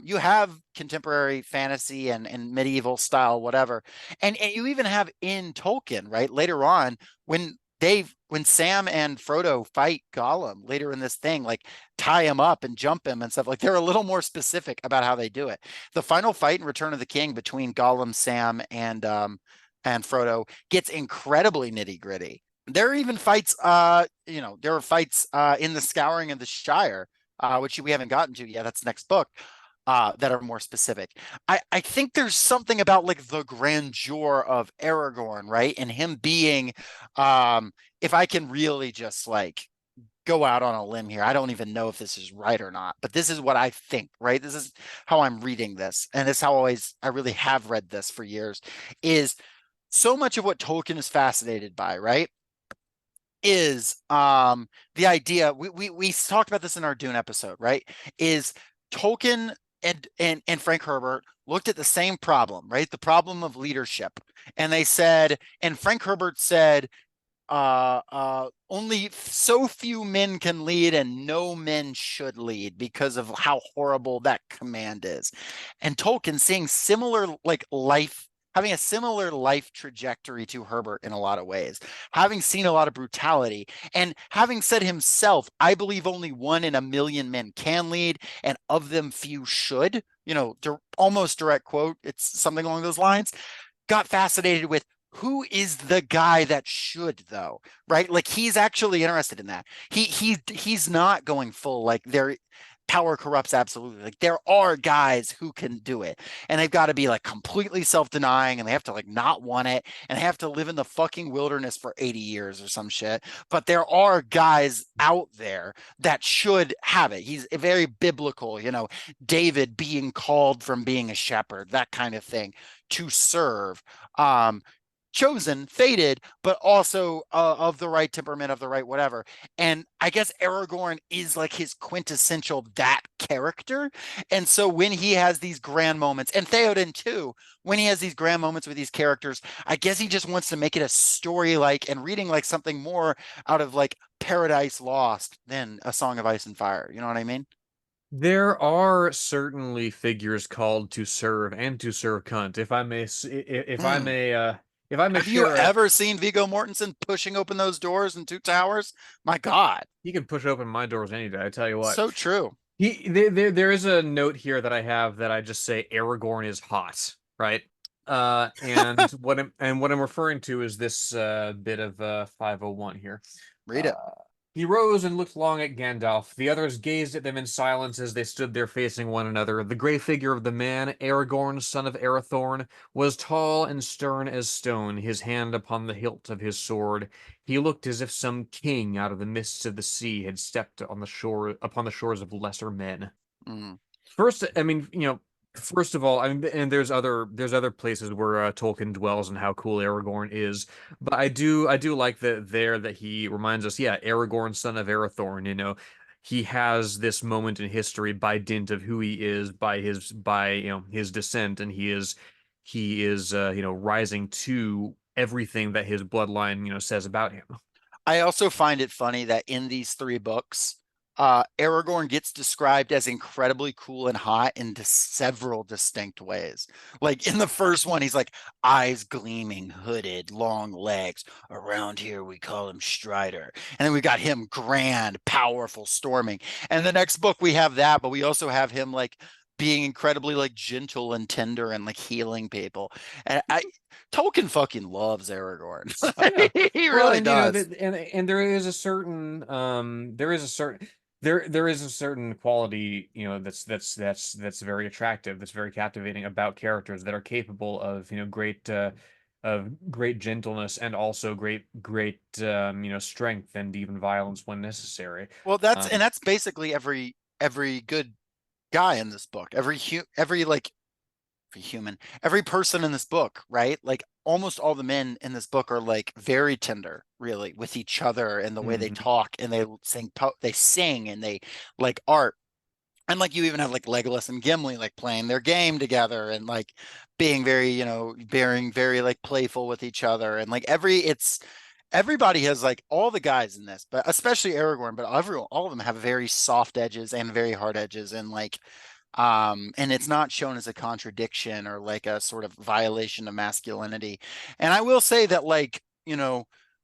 You have contemporary fantasy and medieval style, whatever. And you even have in Tolkien, right? Later on, when Sam and Frodo fight Gollum later in this thing, like tie him up and jump him and stuff, like they're a little more specific about how they do it. The final fight in Return of the King between Gollum, Sam, and Frodo gets incredibly nitty gritty. There are even fights, there are fights in the Scouring of the Shire, which we haven't gotten to yet. That's the next book. That are more specific. I think there's something about like the grandeur of Aragorn, right? And him being, if I can really just like go out on a limb here, I don't even know if this is right or not, but this is what I think, right? This is how I'm reading this. And it's how I really have read this for years, is so much of what Tolkien is fascinated by, right? Is the idea we talked about this in our Dune episode, right? Is Tolkien and Frank Herbert looked at the same problem, right? The problem of leadership. And they said, and Frank Herbert said, only so few men can lead and no men should lead because of how horrible that command is. And Tolkien seeing similar like life, having a similar life trajectory to Herbert in a lot of ways, having seen a lot of brutality and having said himself, I believe only 1 in 1 million men can lead and of them few should, almost direct quote. It's something along those lines. Got fascinated with who is the guy that should though, right? Like he's actually interested in that. He's not going full like there power corrupts absolutely. Like there are guys who can do it and they've got to be like completely self-denying and they have to like not want it and they have to live in the fucking wilderness for 80 years or some shit. But there are guys out there that should have it. He's very biblical, David being called from being a shepherd, that kind of thing, to serve. Chosen, fated, but also of the right temperament, of the right whatever. And I guess Aragorn is like his quintessential that character. And so when he has these grand moments, and Theoden too, when he has these grand moments with these characters, I guess he just wants to make it a story like and reading like something more out of like Paradise Lost than A Song of Ice and Fire. You know what I mean? There are certainly figures called to serve and to serve cunt. Mm. If I may Have you share a, ever seen Viggo Mortensen pushing open those doors in Two Towers? My God, he can push open my doors any day. I tell you what. so true. There is a note here that I have that I just say Aragorn is hot, right? And what I'm referring to is this bit of 501 here. Read Uh, it. he rose and looked long at Gandalf. The others gazed at them in silence as they stood there facing one another. The gray figure of the man, Aragorn, son of Arathorn, was tall and stern as stone, his hand upon the hilt of his sword. He looked as if some king out of the mists of the sea had stepped on the shore upon the shores of lesser men. Mm. First, I mean, first of all, I mean, and there's other places where Tolkien dwells and how cool Aragorn is, but I do like that he reminds us, yeah, Aragorn, son of Arathorn, he has this moment in history by dint of who he is, by his descent, and he is rising to everything that his bloodline says about him. I also find it funny that in these three books, Aragorn gets described as incredibly cool and hot in several distinct ways. Like in the first one, he's like eyes gleaming, hooded, long legs. Around here, we call him Strider. And then we got him grand, powerful, storming. And the next book, we have that, but we also have him like being incredibly like gentle and tender and like healing people. And Tolkien fucking loves Aragorn. Oh yeah. He Well, really and does. and there is a certain there is a certain quality, that's very attractive, that's very captivating about characters that are capable of, great gentleness and also great strength and even violence when necessary. Well, that's Um, and that's basically every good guy in this book. Every human, every person in this book, right? Like almost all the men in this book are like very tender, really, with each other and the way they mhm. talk and they sing and they like art. And like you even have like Legolas and Gimli like playing their game together and like being very, being very like playful with each other. And like everybody has like all the guys in this, but especially Aragorn, but everyone, all of them have very soft edges and very hard edges. And like, and it's not shown as a contradiction or like a sort of violation of masculinity. And I will say that like,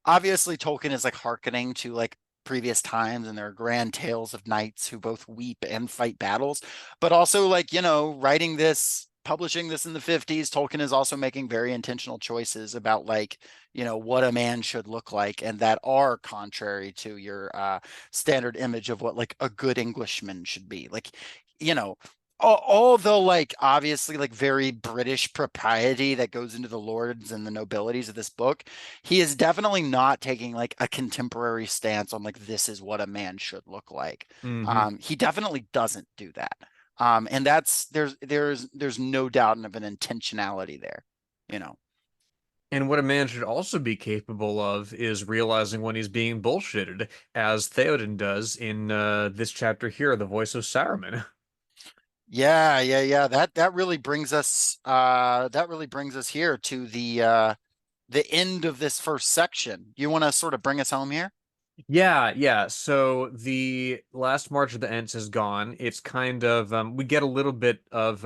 obviously Tolkien is like hearkening to like previous times and there are grand tales of knights who both weep and fight battles, but also like, writing this, publishing this in the 50s, Tolkien is also making very intentional choices about like, what a man should look like and that are contrary to your standard image of what like a good Englishman should be. Like, you know, although like obviously like very British propriety that goes into the lords and the nobilities of this book, he is definitely not taking like a contemporary stance on like this is what a man should look like. Hmm. He definitely doesn't do that. And that's there's no doubt of an intentionality there, you know. And what a man should also be capable of is realizing when he's being bullshitted, as Theoden does in this chapter here, The Voice of Saruman. Yeah. That really brings us here to the end of this first section. You want to sort of bring us home here? Yeah. So the last March of the Ents is gone. It's kind of we get a little bit of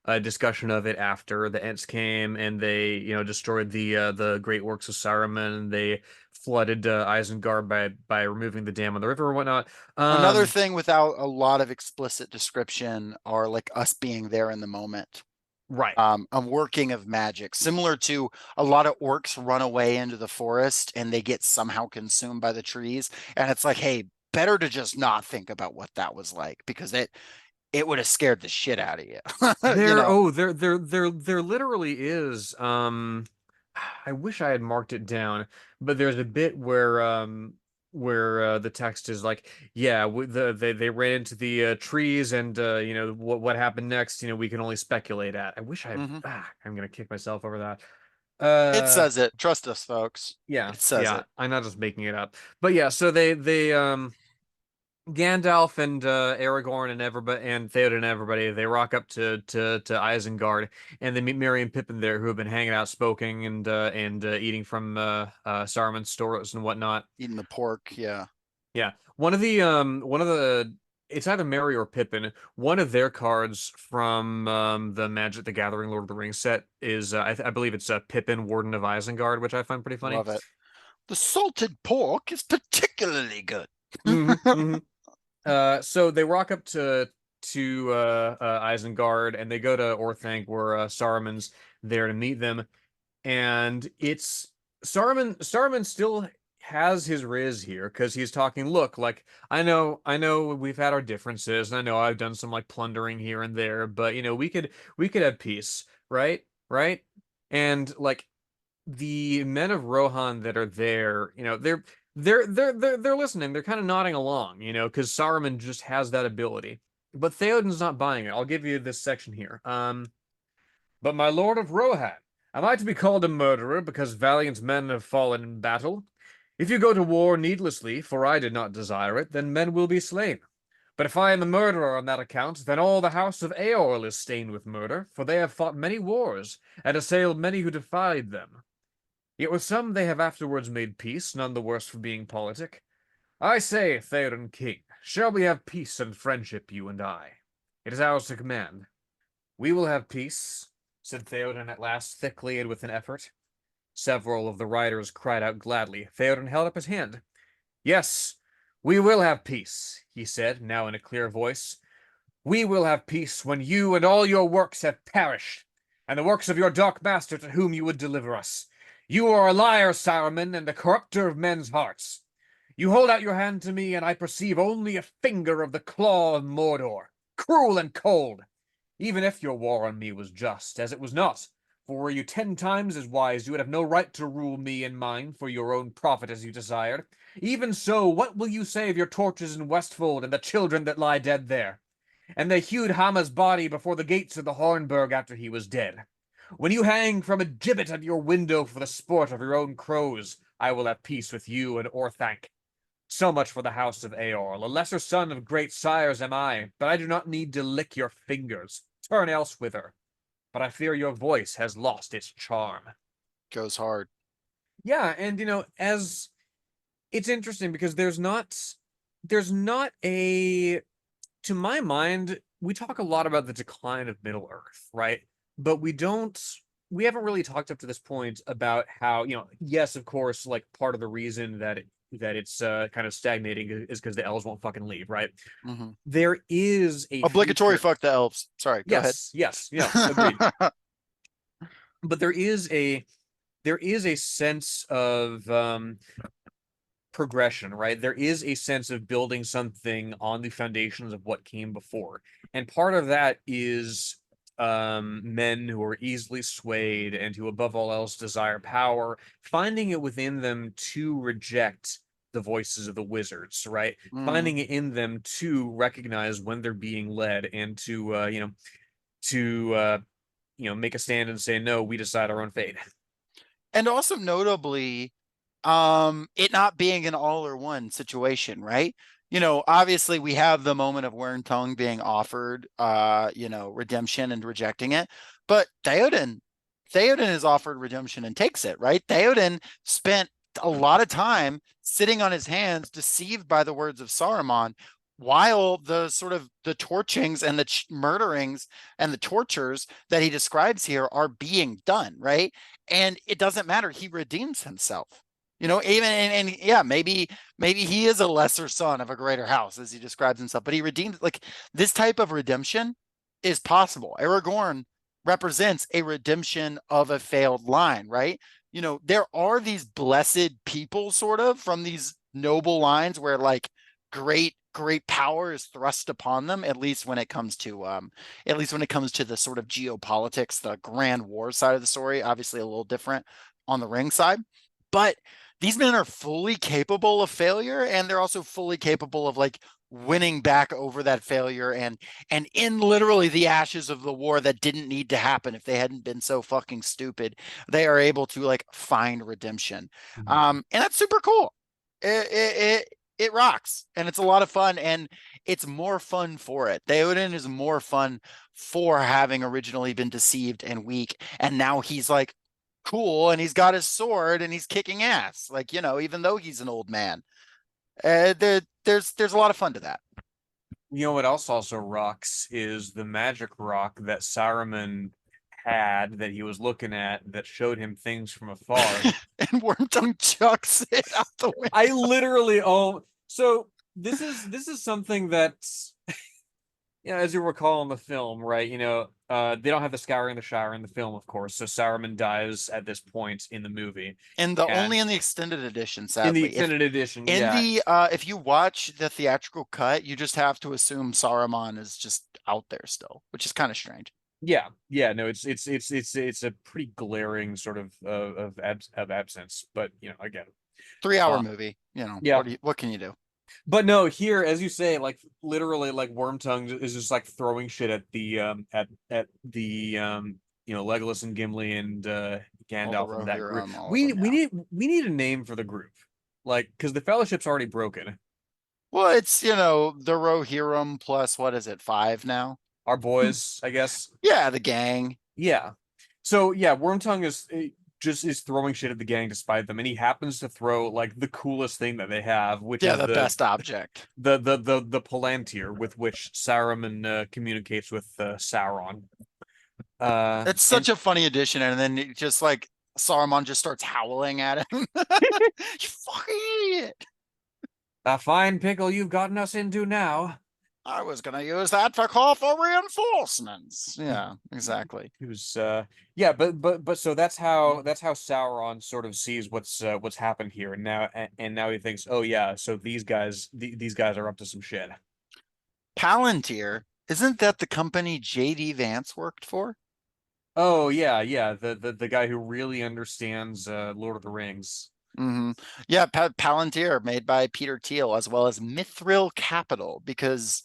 a discussion of it after the Ents came and they, destroyed the great works of Saruman and they flooded Isengard by removing the dam on the river and whatnot. Another Um, thing without a lot of explicit description are like us being there in the moment. right. A working of magic, similar to a lot of orcs run away into the forest and they get somehow consumed by the trees. And it's like, hey, better to just not think about what that was like because it would have scared the shit out of you. You There, know, oh, there literally is. I wish I had marked it down, but there's a bit where the text is like, yeah, they ran into the trees, and what happened next. We can only speculate at. I wish I had. hmm I'm gonna kick myself over that. It Uh, says it. Trust us, folks. yeah, It says yeah. it. I'm not just making it up, but yeah. So they Gandalf and Aragorn and everybody and Theoden and everybody, they rock up to Isengard and they meet Merry and Pippin there who have been hanging out smoking and eating from Saruman's stores and whatnot. Eating the pork. Yeah. Yeah. One of the it's either Merry or Pippin. One of their cards from the Magic the Gathering Lord of the Rings set is I believe it's Pippin, Warden of Isengard, which I find pretty funny. Love it. The salted pork is particularly good. Hmm. Hmm. So they rock up to Isengard and they go to Orthanc where Saruman's there to meet them, and it's Saruman still has his riz here because he's talking. Look, like I know we've had our differences, and I know I've done some like plundering here and there, but we could have peace, right? Right? And like the men of Rohan that are there, they're listening. They're kind of nodding along, because Saruman just has that ability. But Theoden's not buying it. I'll give you this section here. But my lord of Rohan, am I to be called a murderer because valiant men have fallen in battle? If you go to war needlessly, for I did not desire it, then men will be slain. But if I am a murderer on that account, then all the house of Eorl is stained with murder, for they have fought many wars, and assailed many who defied them. Yet with some they have afterwards made peace, none the worse for being politic. I say, Theoden King, shall we have peace and friendship, you and I? It is ours to command. We will have peace, said Theoden at last, thickly and with an effort. Several of the riders cried out gladly. Theoden held up his hand. Yes, we will have peace, he said, now in a clear voice. We will have peace when you and all your works have perished, and the works of your dark master to whom you would deliver us. You are a liar, Saruman, and a corrupter of men's hearts. You hold out your hand to me, and I perceive only a finger of the claw of Mordor, cruel and cold. Even if your war on me was just, as it was not, for were you 10 times as wise, you would have no right to rule me and mine for your own profit as you desired. Even so, what will you say of your torches in Westfold and the children that lie dead there? And they hewed Hama's body before the gates of the Hornburg after he was dead. When you hang from a gibbet at your window for the sport of your own crows, I will have peace with you and Orthanc. So much for the house of Eorl. A lesser son of great sires am I, but I do not need to lick your fingers. Turn elsewhither. But I fear your voice has lost its charm. Goes hard. Yeah, and as it's interesting because there's not a, to my mind, we talk a lot about the decline of Middle Earth, right? But we haven't really talked up to this point about how, yes, of course, like part of the reason that it's kind of stagnating is because the elves won't fucking leave, right? Mm-hmm. There is a Obligatory future... fuck the elves. Sorry, go ahead. Yes, agreed. But there is a sense of progression, right? There is a sense of building something on the foundations of what came before. And part of that is men who are easily swayed and who above all else desire power, finding it within them to reject the voices of the wizards, right? Finding it in them to recognize when they're being led and to make a stand and say, no, we decide our own fate. And also notably, it not being an all or one situation, right? Obviously we have the moment of Werntung being offered, redemption and rejecting it, but Theoden is offered redemption and takes it, right? Theoden spent a lot of time sitting on his hands, deceived by the words of Saruman, while the sort of the torchings and the murderings and the tortures that he describes here are being done, right? And it doesn't matter. He redeems himself. Even and yeah, maybe he is a lesser son of a greater house as he describes himself, but he redeemed, like, this type of redemption is possible. Aragorn represents a redemption of a failed line, right? There are these blessed people sort of from these noble lines where like great power is thrust upon them, at least when it comes to the sort of geopolitics, the grand war side of the story, obviously a little different on the ring side. But these men are fully capable of failure, and they're also fully capable of like winning back over that failure and in literally the ashes of the war that didn't need to happen if they hadn't been so fucking stupid, they are able to like find redemption. And that's super cool. It rocks, and it's a lot of fun, and it's more fun for it. Theoden is more fun for having originally been deceived and weak, and now he's like cool, and he's got his sword, and he's kicking ass, like, even though he's an old man. There's a lot of fun to that. What else also rocks is the magic rock that Saruman had that he was looking at that showed him things from afar. And Wormtongue chucks it out the window. I literally so this is something that's as you recall in the film, right? They don't have the Scouring the Shire in the film, of course. So Saruman dies at this point in the movie. And only in the extended edition, sadly. In the extended edition, if you watch the theatrical cut, you just have to assume Saruman is just out there still, which is kind of strange. Yeah, no, it's a pretty glaring sort of absence, but again, 3-hour movie. Yeah. What can you do? But no, here, as you say, like literally, like Wormtongue is just like throwing shit at the Legolas and Gimli and Gandalf and that group. We need a name for the group, like, because the Fellowship's already broken. Well, it's the Rohirrim plus, what is it, 5 now? Our boys, I guess. Yeah, the gang. Yeah. So yeah, Wormtongue is throwing shit at the gang despite them, and he happens to throw like the coolest thing that they have, which is the best object, the Palantir with which Saruman communicates with Sauron. It's such a funny addition, and then it just like Saruman just starts howling at him. You fucking idiot! A fine pickle you've gotten us into now. I was gonna use that to call for reinforcements. Yeah, exactly. He was yeah, but so that's how Sauron sort of sees what's happened here, and now he thinks, oh yeah, so these guys are up to some shit. Palantir, isn't that the company J.D. Vance worked for? Oh yeah, yeah, the guy who really understands Lord of the Rings. Hmm. Yeah, Palantir, made by Peter Thiel, as well as Mithril Capital, because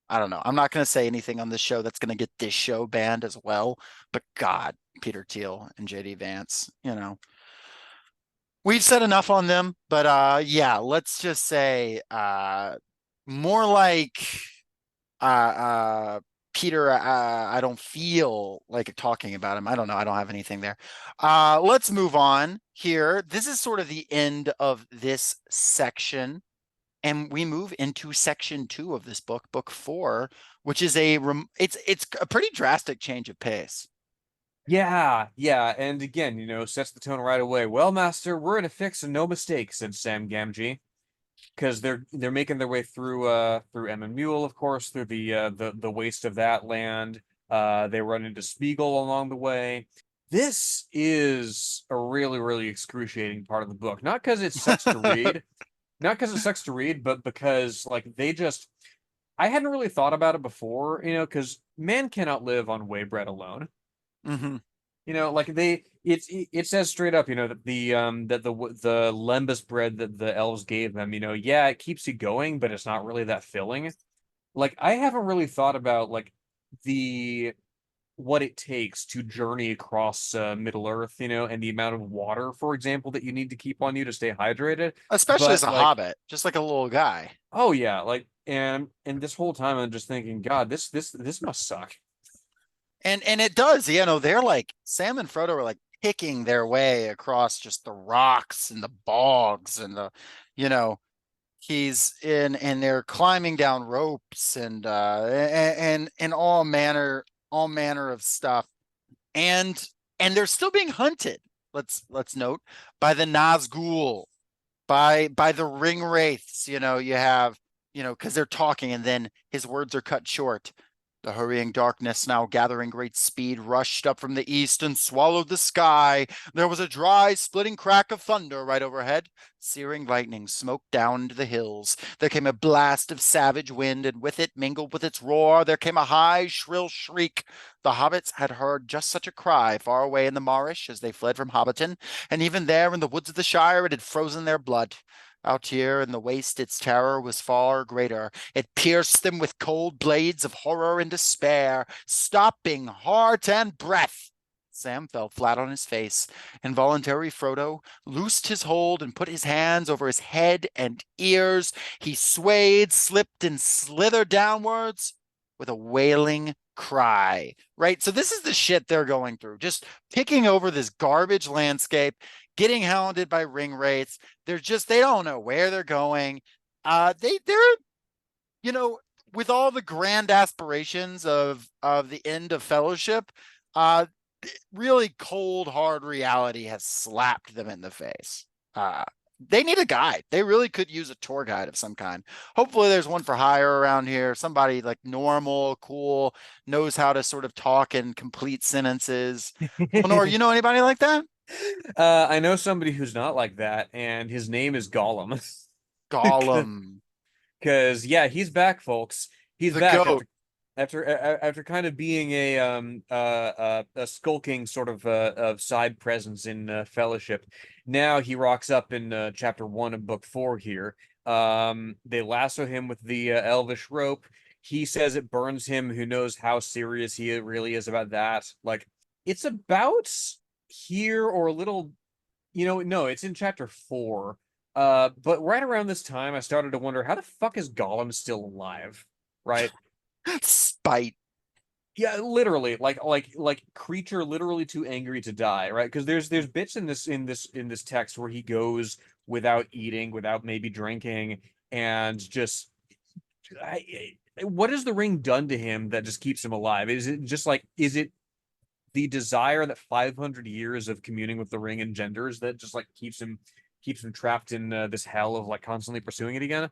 I don't know. I'm not going to say anything on this show that's going to get this show banned as well. But God, Peter Thiel and JD Vance, we've said enough on them. But yeah, let's just say more like uh, uh, Peter. I don't feel like talking about him. I don't know. I don't have anything there. Let's move on here. This is sort of the end of this section. And we move into section 2 of this book, book 4, which is it's a pretty drastic change of pace. Yeah, yeah, and again, sets the tone right away. Well, Master, we're in a fix and no mistake, said Sam Gamgee, because they're making their way through Em and Mule, of course, through the waste of that land. They run into Spiegel along the way. This is a really, really excruciating part of the book. Not because it sucks to read, not because it sucks to read, but because like they just I hadn't really thought about it before, because man cannot live on whey bread alone. Hmm. Like it says straight up, that the lembas bread that the elves gave them, yeah, it keeps you going, but it's not really that filling. Like I haven't really thought about like the what it takes to journey across Middle Earth, and the amount of water, for example, that you need to keep on you to stay hydrated. Especially as But a like, hobbit, just like a little guy. oh yeah, like and this whole time I'm just thinking, God, this must suck. And it does, they're like Sam and Frodo are like picking their way across just the rocks and the bogs and you know, he's in and they're climbing down ropes and all manner of stuff. And they're still being hunted. Let's note by the Nazgul, by the ring wraiths. You have, because they're talking and then his words are cut short. The hurrying darkness, now gathering great speed, rushed up from the east and swallowed the sky. There was a dry, splitting crack of thunder right overhead. Searing lightning smoked down into the hills. There came a blast of savage wind, and with it, mingled with its roar, there came a high, shrill shriek. The hobbits had heard just such a cry far away in the Marish as they fled from Hobbiton, and even there in the woods of the Shire it had frozen their blood. Out here in the waste, its terror was far greater. It pierced them with cold blades of horror and despair, stopping heart and breath. Sam fell flat on his face. Involuntary Frodo loosed his hold and put his hands over his head and ears. He swayed, slipped, and slithered downwards with a wailing cry. Right? So this is the shit they're going through. Just picking over this garbage landscape, getting hounded by ring wraiths. They don't know where they're going. They're you know with all the grand aspirations of the end of Fellowship, uh, really cold hard reality has slapped them in the face. They need a guide. They really could use a tour guide of some kind. Hopefully there's one for hire around here. Somebody like normal, cool, knows how to sort of talk in complete sentences. Lenore, you know anybody like that? I know somebody who's not like that, and his name is Gollum. Gollum, Because yeah, he's back, folks. He's the back goat. after kind of being a skulking sort of side presence in Fellowship. Now he rocks up in chapter 1 of book 4 here. They lasso him with the elvish rope. He says it burns him. Who knows how serious he really is about that? Like it's about here or a little, no, it's in chapter 4. But right around this time, I started to wonder how the fuck is Gollum still alive, right? Spite. Yeah, literally, like creature literally too angry to die, right? Because there's bits in this text where he goes without eating, without maybe drinking, and just what has the ring done to him that just keeps him alive? Is it the desire that 500 years of communing with the ring engenders that just like keeps him trapped in this hell of like constantly pursuing it again?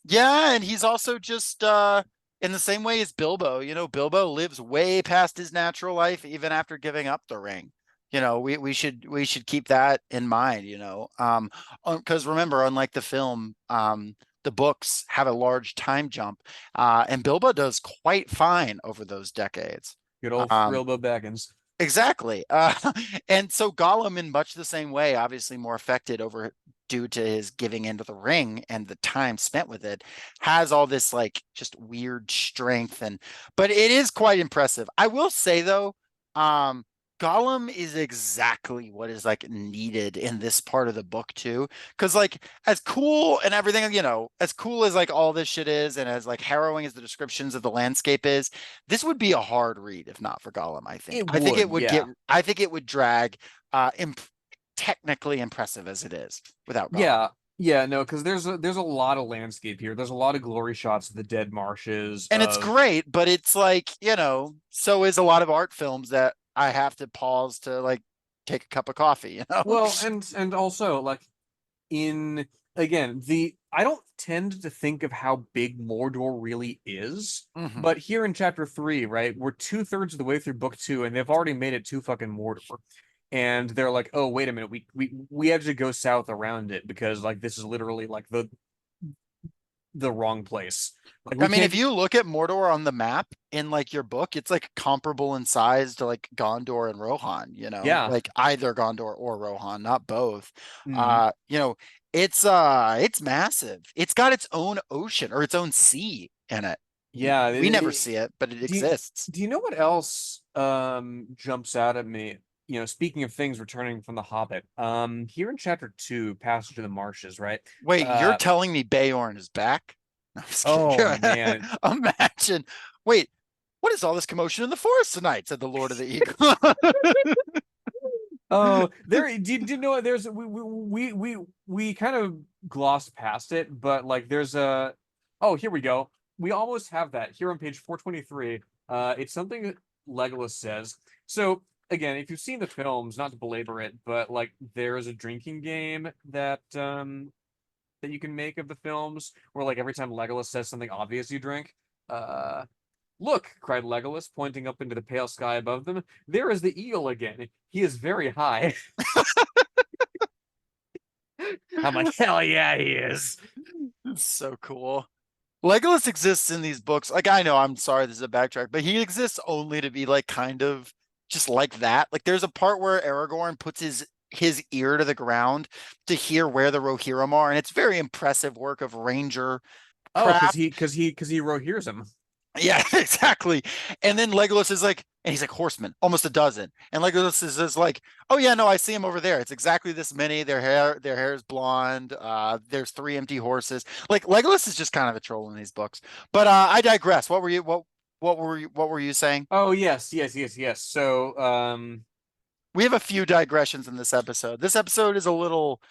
Yeah, and he's also just in the same way as Bilbo, Bilbo lives way past his natural life even after giving up the ring. We should keep that in mind, because remember, unlike the film, the books have a large time jump, and Bilbo does quite fine over those decades. Good old Um, Frilbo Baggins. Exactly. And so Gollum, in much the same way, obviously more affected over due to his giving into the ring and the time spent with it, has all this like just weird strength but it is quite impressive. I will say though, um, Gollum is exactly what is like needed in this part of the book too. Because like as cool and everything, as cool as like all this shit is, and as like harrowing as the descriptions of the landscape is, this would be a hard read if not for Gollum, I think. It I think it would, would yeah. I think it would drag technically impressive as it is without Gollum. Yeah. Yeah, no, because there's a lot of landscape here. There's a lot of glory shots of the dead marshes And it's of great, but it's like, so is a lot of art films that I have to pause to like take a cup of coffee. well, and also like in again, the I don't tend to think of how big Mordor really is, Hmm. but here in chapter 3, right, we're 2/3 of the way through book 2, and they've already made it to fucking Mordor. And they're like, oh, wait a minute, we have to go south around it because like this is literally like the wrong place. Like I we mean, if can't. you look at Mordor on the map in like your book, it's like comparable in size to like Gondor and Rohan, Yeah. like either Gondor or Rohan, not both. Mm, Uh, you know, it's massive. It's got its own ocean or its own sea in it. yeah. We never see it, but it Do you, exists. do you know what else jumps out at me? Speaking of things returning from the Hobbit, here in chapter 2, Passage of the Marshes, right? Wait, you're Uh telling me Beorn is back? No, I'm just kidding. oh man. Imagine. Wait, what is all this commotion in the forest tonight? Said the Lord of the Eagle. Oh, there did you know what there's we kind of glossed past it, but like there's a oh, here we go. We almost have that here on page 423. It's something that Legolas says. So again, if you've seen the films, not to belabor it, but like there is a drinking game that you can make of the films where like every time Legolas says something obvious you drink. Uh Look, cried Legolas, pointing up into the pale sky above them. There is the eel again. He is very high. I'm like, hell yeah, he is. It's so cool. Legolas exists in these books. Like, I know, I'm sorry, this is a backtrack, but he exists only to be like kind of just like that. Like, there's a part where Aragorn puts his ear to the ground to hear where the Rohirrim are, and it's very impressive work of ranger Oh, craft. because he hears him. Yeah, exactly. And then Legolas is like, and he's like horsemen, almost a dozen. And Legolas is just like, oh yeah, no, I see him over there. It's exactly this many. Their hair is blonde. There's 3 empty horses. Like Legolas is just kind of a troll in these books. But I digress. What were you saying? Oh yes, yes, yes, yes. So We have a few digressions in this episode. This episode is a little,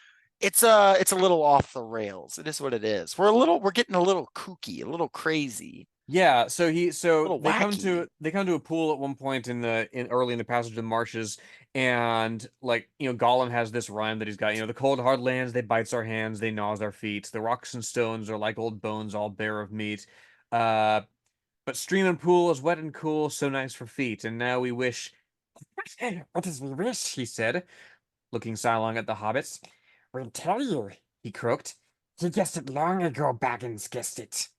it's a little off the rails. It is what it is. We're getting a little kooky, a little crazy, yeah, a so little wacky. they come to a pool at one point in early in the Passage of the Marshes, and like Gollum has this rhyme that he's got. The cold hard lands, they bites our hands, they gnaws our feet. The rocks and stones are like old bones, all bare of meat. Uh, but stream and pool is wet and cool, so nice for feet. And now we wish. What does we wish? He said, looking sidelong at the hobbits. We'll tell you, he croaked. He guessed it long ago, Baggins guessed it.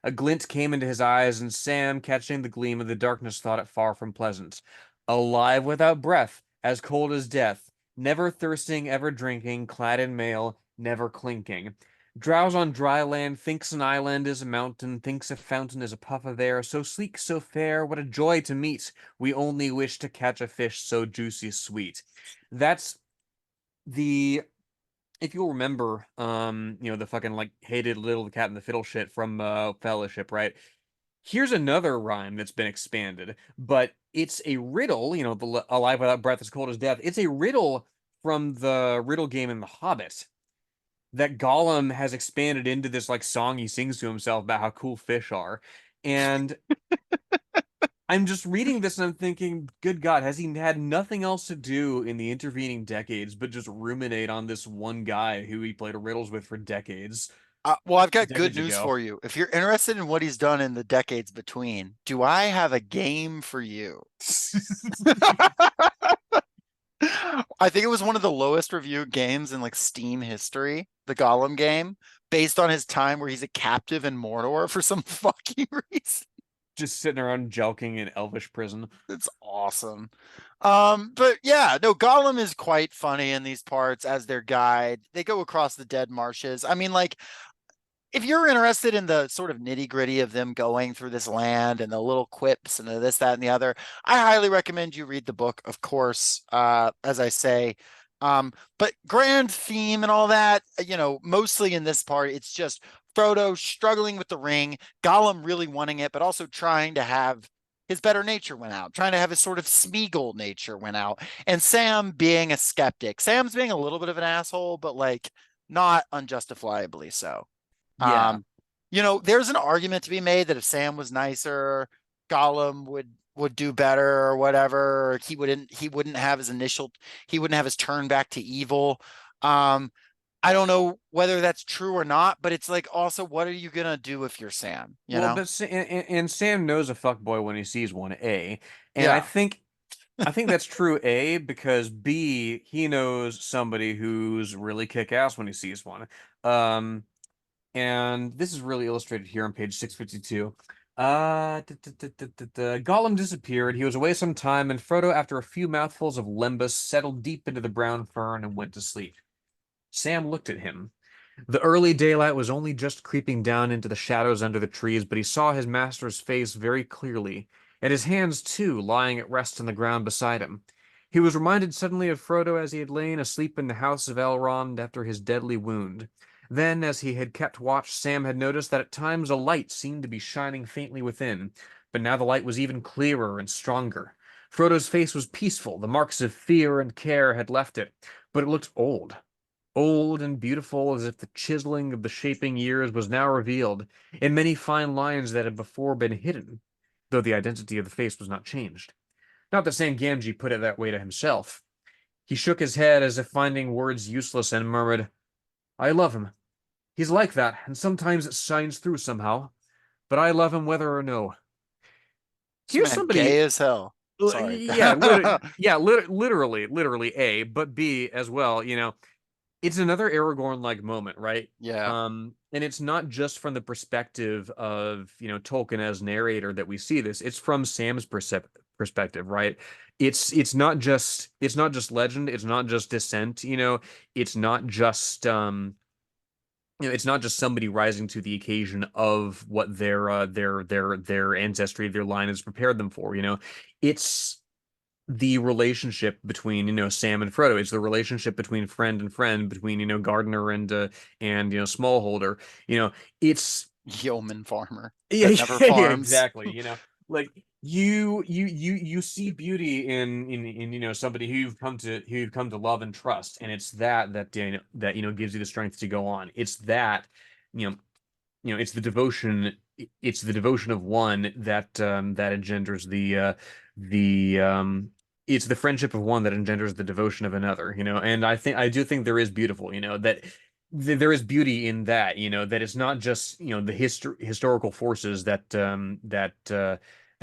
A glint came into his eyes, and Sam, catching the gleam of the darkness, thought it far from pleasant. Alive without breath, as cold as death, never thirsting, ever drinking, clad in mail, never clinking. Drowse on dry land, thinks an island is a mountain, thinks a fountain is a puff of air, so sleek, so fair, what a joy to meet. We only wish to catch a fish so juicy sweet. That's the if you'll remember, the fucking like hated little cat and the fiddle shit from Fellowship, right? Here's another rhyme that's been expanded, but it's a riddle, the alive without breath as cold as death. It's a riddle from the riddle game in The Hobbit that Gollum has expanded into this like song he sings to himself about how cool fish are. And I'm just reading this and I'm thinking, good God, has he had nothing else to do in the intervening decades but just ruminate on this one guy who he played riddles with for decades? Well, I've got good Decades news ago. for you. If you're interested in what he's done in the decades between, do I have a game for you? I think it was one of the lowest reviewed games in like Steam history, the Gollum game, based on his time where he's a captive in Mordor for some fucking reason. Just sitting around jelking in elvish prison. It's awesome. But yeah, no, Gollum is quite funny in these parts as their guide. They go across the dead marshes. I mean, like, if you're interested in the sort of nitty gritty of them going through this land and the little quips and the this, that, and the other, I highly recommend you read the book, of course, as I say. But grand theme and all that, mostly in this part, it's just Frodo struggling with the ring, Gollum really wanting it, but also trying to have his better nature went out, trying to have his sort of Smeagol nature went out, and Sam being a skeptic. Sam's being a little bit of an asshole, but like not unjustifiably so. Yeah. Um, there's an argument to be made that if Sam was nicer, Gollum would do better or whatever. Or he wouldn't have he wouldn't have his turn back to evil. Um, I don't know whether that's true or not, but it's like also what are you gonna do if you're Sam, you Well, know? but and Sam knows a fuckboy when he sees one, A. And I Yeah. think I think that's true, A, because B, he knows somebody who's really kick-ass when he sees one. Um, and this is really illustrated here on page 652. Gollum disappeared. He was away some time, and Frodo, after a few mouthfuls of lembas, settled deep into the brown fern and went to sleep. Sam looked at him. The early daylight was only just creeping down into the shadows under the trees, but he saw his master's face very clearly, and his hands, too, lying at rest on the ground beside him. He was reminded suddenly of Frodo as he had lain asleep in the house of Elrond after his deadly wound. Then, as he had kept watch, Sam had noticed that at times a light seemed to be shining faintly within, but now the light was even clearer and stronger. Frodo's face was peaceful, the marks of fear and care had left it, but it looked old and beautiful as if the chiseling of the shaping years was now revealed in many fine lines that had before been hidden, though the identity of the face was not changed. Not that Sam Gamgee put it that way to himself. He shook his head as if finding words useless and murmured, I love him. He's like that, and sometimes it shines through somehow. But I love him whether or no. This Here's man gay somebody, as hell. Sorry. literally A, but B as well, it's another Aragorn-like moment, right? Yeah. And it's not just from the perspective of, Tolkien as narrator that we see this. It's from Sam's perspective, right? It's not just legend, it's not just descent, it's not just it's not just somebody rising to the occasion of what their ancestry, their line has prepared them for, It's the relationship between Sam and Frodo. It's the relationship between friend and friend, between Gardener and Smallholder. It's Yeoman farmer yeah, that never yeah, farms. exactly. Like you see beauty in somebody who you've come to love and trust, and it's that gives you the strength to go on. It's that you know it's the devotion. It's the devotion of one that engenders the it's the friendship of one that engenders the devotion of another, and I do think there is beautiful, that there is beauty in that, that it's not just, the historical forces that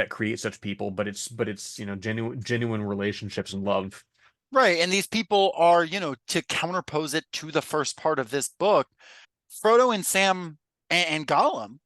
create such people, but it's genuine relationships and love. Right. And these people are, to counterpose it to the first part of this book, Frodo and Sam and Gollum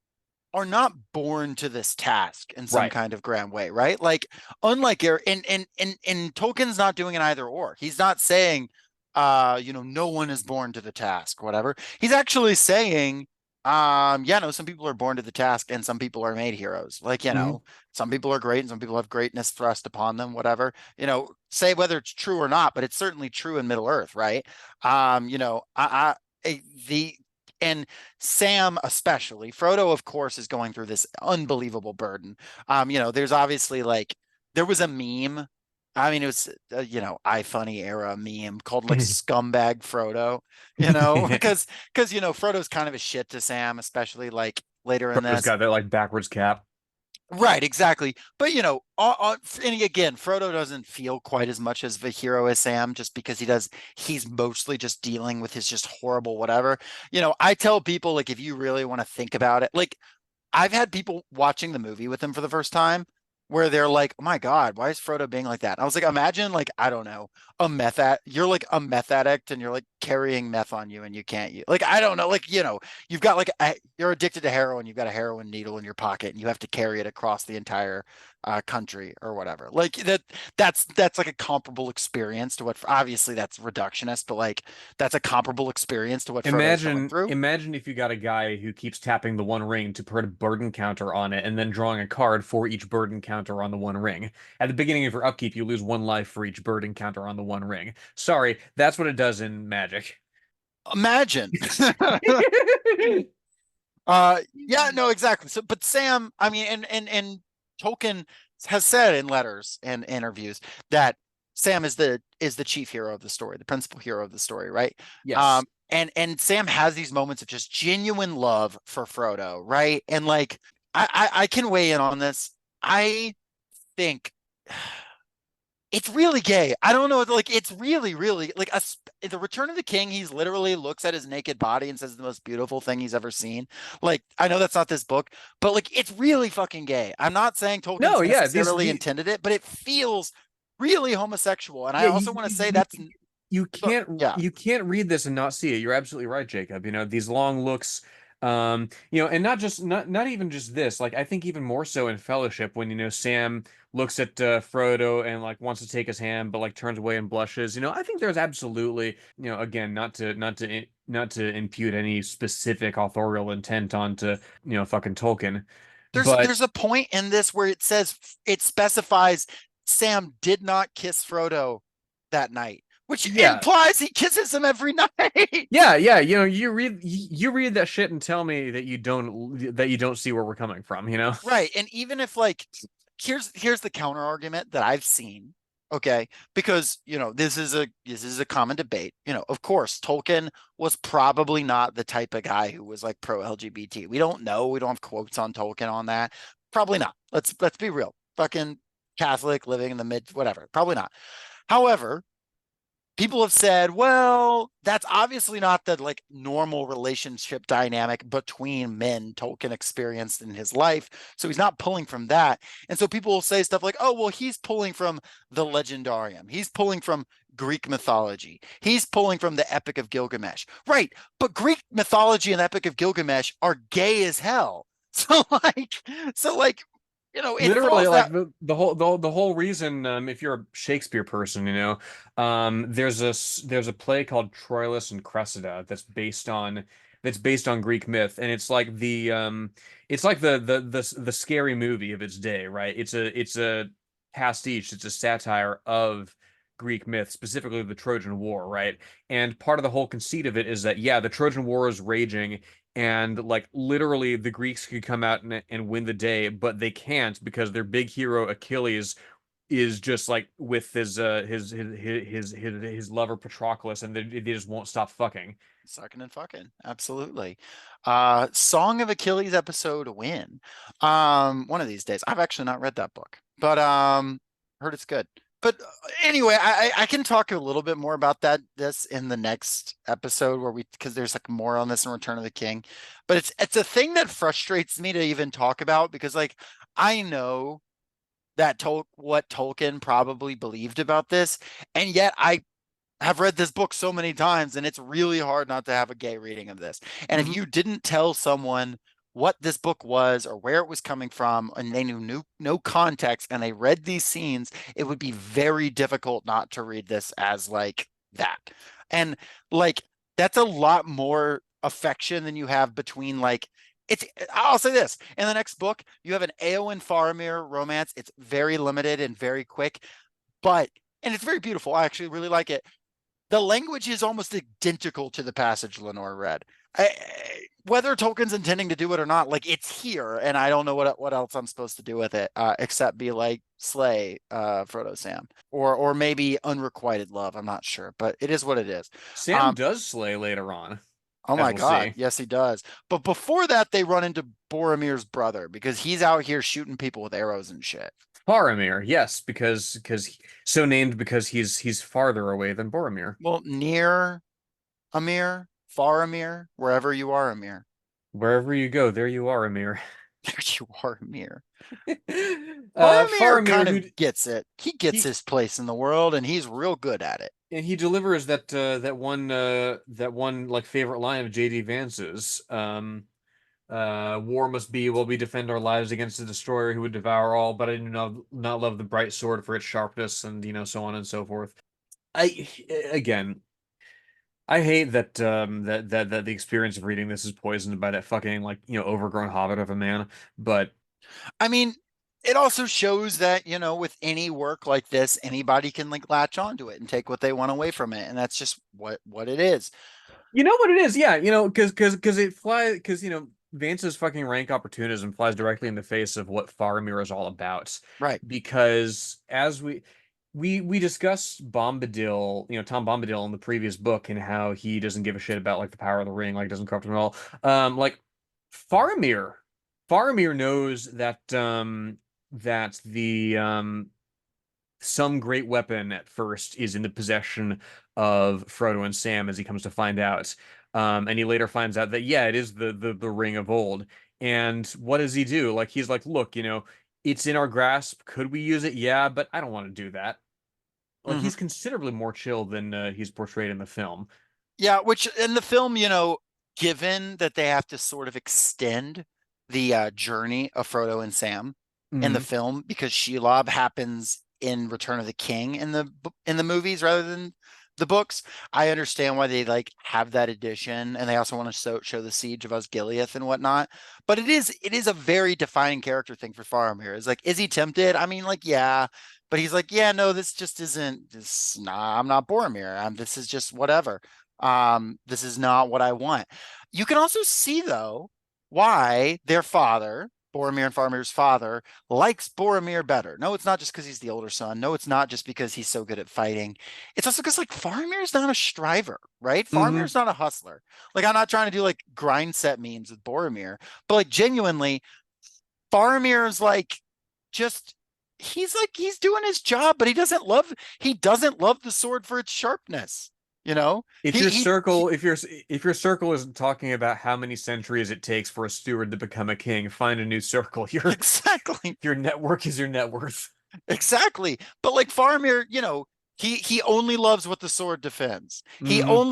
are not born to this task in some Right. kind of grand way, right? Like, unlike and Tolkien's not doing an either or. He's not saying, no one is born to the task, whatever. He's actually saying, yeah, no, some people are born to the task and some people are made heroes. Like, Mhm. some people are great and some people have greatness thrust upon them, whatever. Say whether it's true or not, but it's certainly true in Middle Earth, right? The and Sam especially, Frodo, of course, is going through this unbelievable burden. There's obviously like there was a meme. I mean, it was iFunny era meme called like scumbag Frodo, because Frodo's kind of a shit to Sam, especially like later in Frodo's this. got that like backwards cap. Right, exactly. But and again, Frodo doesn't feel quite as much as the hero as Sam, just because he's mostly just dealing with his just horrible whatever. I tell people, like, if you really want to think about it, like, I've had people watching the movie with him for the first time where they're like, "Oh my God, why is Frodo being like that?" And I was like, imagine, like, I don't know, you're like a meth addict and you're like carrying meth on you and you can't use, like, I don't know, like, you've got like you're addicted to heroin, you've got a heroin needle in your pocket and you have to carry it across the entire country or whatever. Like that's like a comparable experience to what, obviously that's reductionist, but like that's a comparable experience to what Frodo's going through. Imagine if you got a guy who keeps tapping the one ring to put a burden counter on it and then drawing a card for each burden counter on the one ring. At the beginning of your upkeep, you lose one life for each burden counter on the one ring. Sorry, that's what it does in Magic. Imagine. Yeah, no, exactly. So, but Sam, I mean, and Tolkien has said in letters and interviews that Sam is the chief hero of the story, the principal hero of the story, right? Yes. And Sam has these moments of just genuine love for Frodo, right? And like, I can weigh in on this. I think it's really gay. I don't know. Like, it's really, really like the Return of the King. He's literally looks at his naked body and says the most beautiful thing he's ever seen. Like, I know that's not this book, but like, it's really fucking gay. I'm not saying No, Tolkien's yeah, necessarily intended it, but it feels really homosexual. And I yeah, also want to say that's, yeah, you can't read this and not see it. You're absolutely right, Jacob. These long looks, and not even just this. Like I think even more so in Fellowship when Sam looks at Frodo and like wants to take his hand, but like turns away and blushes. I think there's absolutely, again, not to impute any specific authorial intent onto fucking Tolkien, but there's a point in this where it specifies Sam did not kiss Frodo that night, which yeah. implies he kisses him every night. Yeah, yeah, you read that shit and tell me that you don't see where we're coming from. Right. And even if like, here's the counter argument that I've seen. Okay. Because, this is a common debate. Of course, Tolkien was probably not the type of guy who was like pro LGBT. We don't know. We don't have quotes on Tolkien on that. Probably not. Let's be real. Fucking Catholic living in the mid, whatever. Probably not. However, people have said, well, that's obviously not the like normal relationship dynamic between men Tolkien experienced in his life. So he's not pulling from that. And so people will say stuff like, oh, well, he's pulling from the legendarium. He's pulling from Greek mythology. He's pulling from the Epic of Gilgamesh. Right. But Greek mythology and the Epic of Gilgamesh are gay as hell. So like, it Literally, falls like that. the whole reason, if you're a Shakespeare person, there's a play called Troilus and Cressida that's based on Greek myth, and it's like the scary movie of its day, right? It's a pastiche, it's a satire of Greek myth, specifically the Trojan War, right? And part of the whole conceit of it is that, yeah, the Trojan War is raging, and like literally the Greeks could come out and win the day, but they can't because their big hero Achilles is just like with his lover Patroclus, and they just won't stop fucking. Sucking and fucking. Absolutely. Song of Achilles episode win. One of these days. I've actually not read that book, but heard it's good. But anyway, I can talk a little bit more about this in the next episode because there's like more on this in Return of the King. But it's a thing that frustrates me to even talk about because like I know what Tolkien probably believed about this, and yet I have read this book so many times and it's really hard not to have a gay reading of this. And if Mhm. you didn't tell someone what this book was or where it was coming from and they knew no context and they read these scenes, it would be very difficult not to read this as like that. And like that's a lot more affection than you have between like I'll say this in the next book, you have an Eowyn Faramir romance. It's very limited and very quick, but and it's very beautiful. I actually really like it. The language is almost identical to the passage Lenore read. Whether Tolkien's intending to do it or not, like it's here, and I don't know what else I'm supposed to do with it, except be like slay Frodo Sam, or maybe unrequited love. I'm not sure, but it is what it is. Sam Um, does slay later on. Oh as my we'll God. see. Yes, he does. But before that, they run into Boromir's brother because he's out here shooting people with arrows and shit. Faramir, yes, so named because he's farther away than Boromir. Well, near Amir, far Amir, wherever you are, Amir. Wherever you go, there you are, Amir. There you are, Amir. Faramir Faramir, kind who of gets it. He gets he his place in the world and he's real good at it. and he delivers that one like favorite line of J.D. Vance's. War must be while we defend our lives against the destroyer who would devour all, but I do not love the bright sword for its sharpness, and so on and so forth. I again, I hate that the experience of reading this is poisoned by that fucking like overgrown hobbit of a man. But I mean, it also shows that, with any work like this, anybody can like latch onto it and take what they want away from it. And that's just what it is. you know what it is, yeah, because it flies because Vance's fucking rank opportunism flies directly in the face of what Faramir is all about. Right. Because as we discussed Bombadil, Tom Bombadil in the previous book and how he doesn't give a shit about like the power of the ring, like it doesn't corrupt him at all. Like Faramir, Faramir knows that the some great weapon at first is in the possession of Frodo and Sam as he comes to find out. And he later finds out that yeah, it is the ring of old. And what does he do? Like he's like, look, it's in our grasp. Could we use it? Yeah, but I don't want to do that. Like Mhm. he's considerably more chill than he's portrayed in the film. Yeah, which in the film, given that they have to sort of extend the journey of Frodo and Sam in the Hmm. film because Shelob happens in Return of the King in the movies rather than the books. I understand why they like have that addition, and they also want to show the siege of Osgiliath and whatnot. But it is a very defining character thing for Faramir. Is like, is he tempted? I mean, like, yeah, but he's like, yeah, no, this just isn't this. Nah, I'm not Boromir. This is just whatever. This is not what I want. You can also see though why their father, Boromir and Faramir's father, likes Boromir better. No, it's not just because he's the older son. No, it's not just because he's so good at fighting. It's also because like Faramir's not a striver, right? Hmm. Faramir's not a hustler. Like I'm not trying to do like grind set memes with Boromir, but like genuinely, Faramir's like just he's doing his job, but he doesn't love the sword for its sharpness. You know, If he your he, he circle, if your circle isn't talking about how many centuries it takes for a steward to become a king, find a new circle. Your exactly. your network is your net worth. Exactly. But like Faramir, he only loves what the sword defends. Hmm.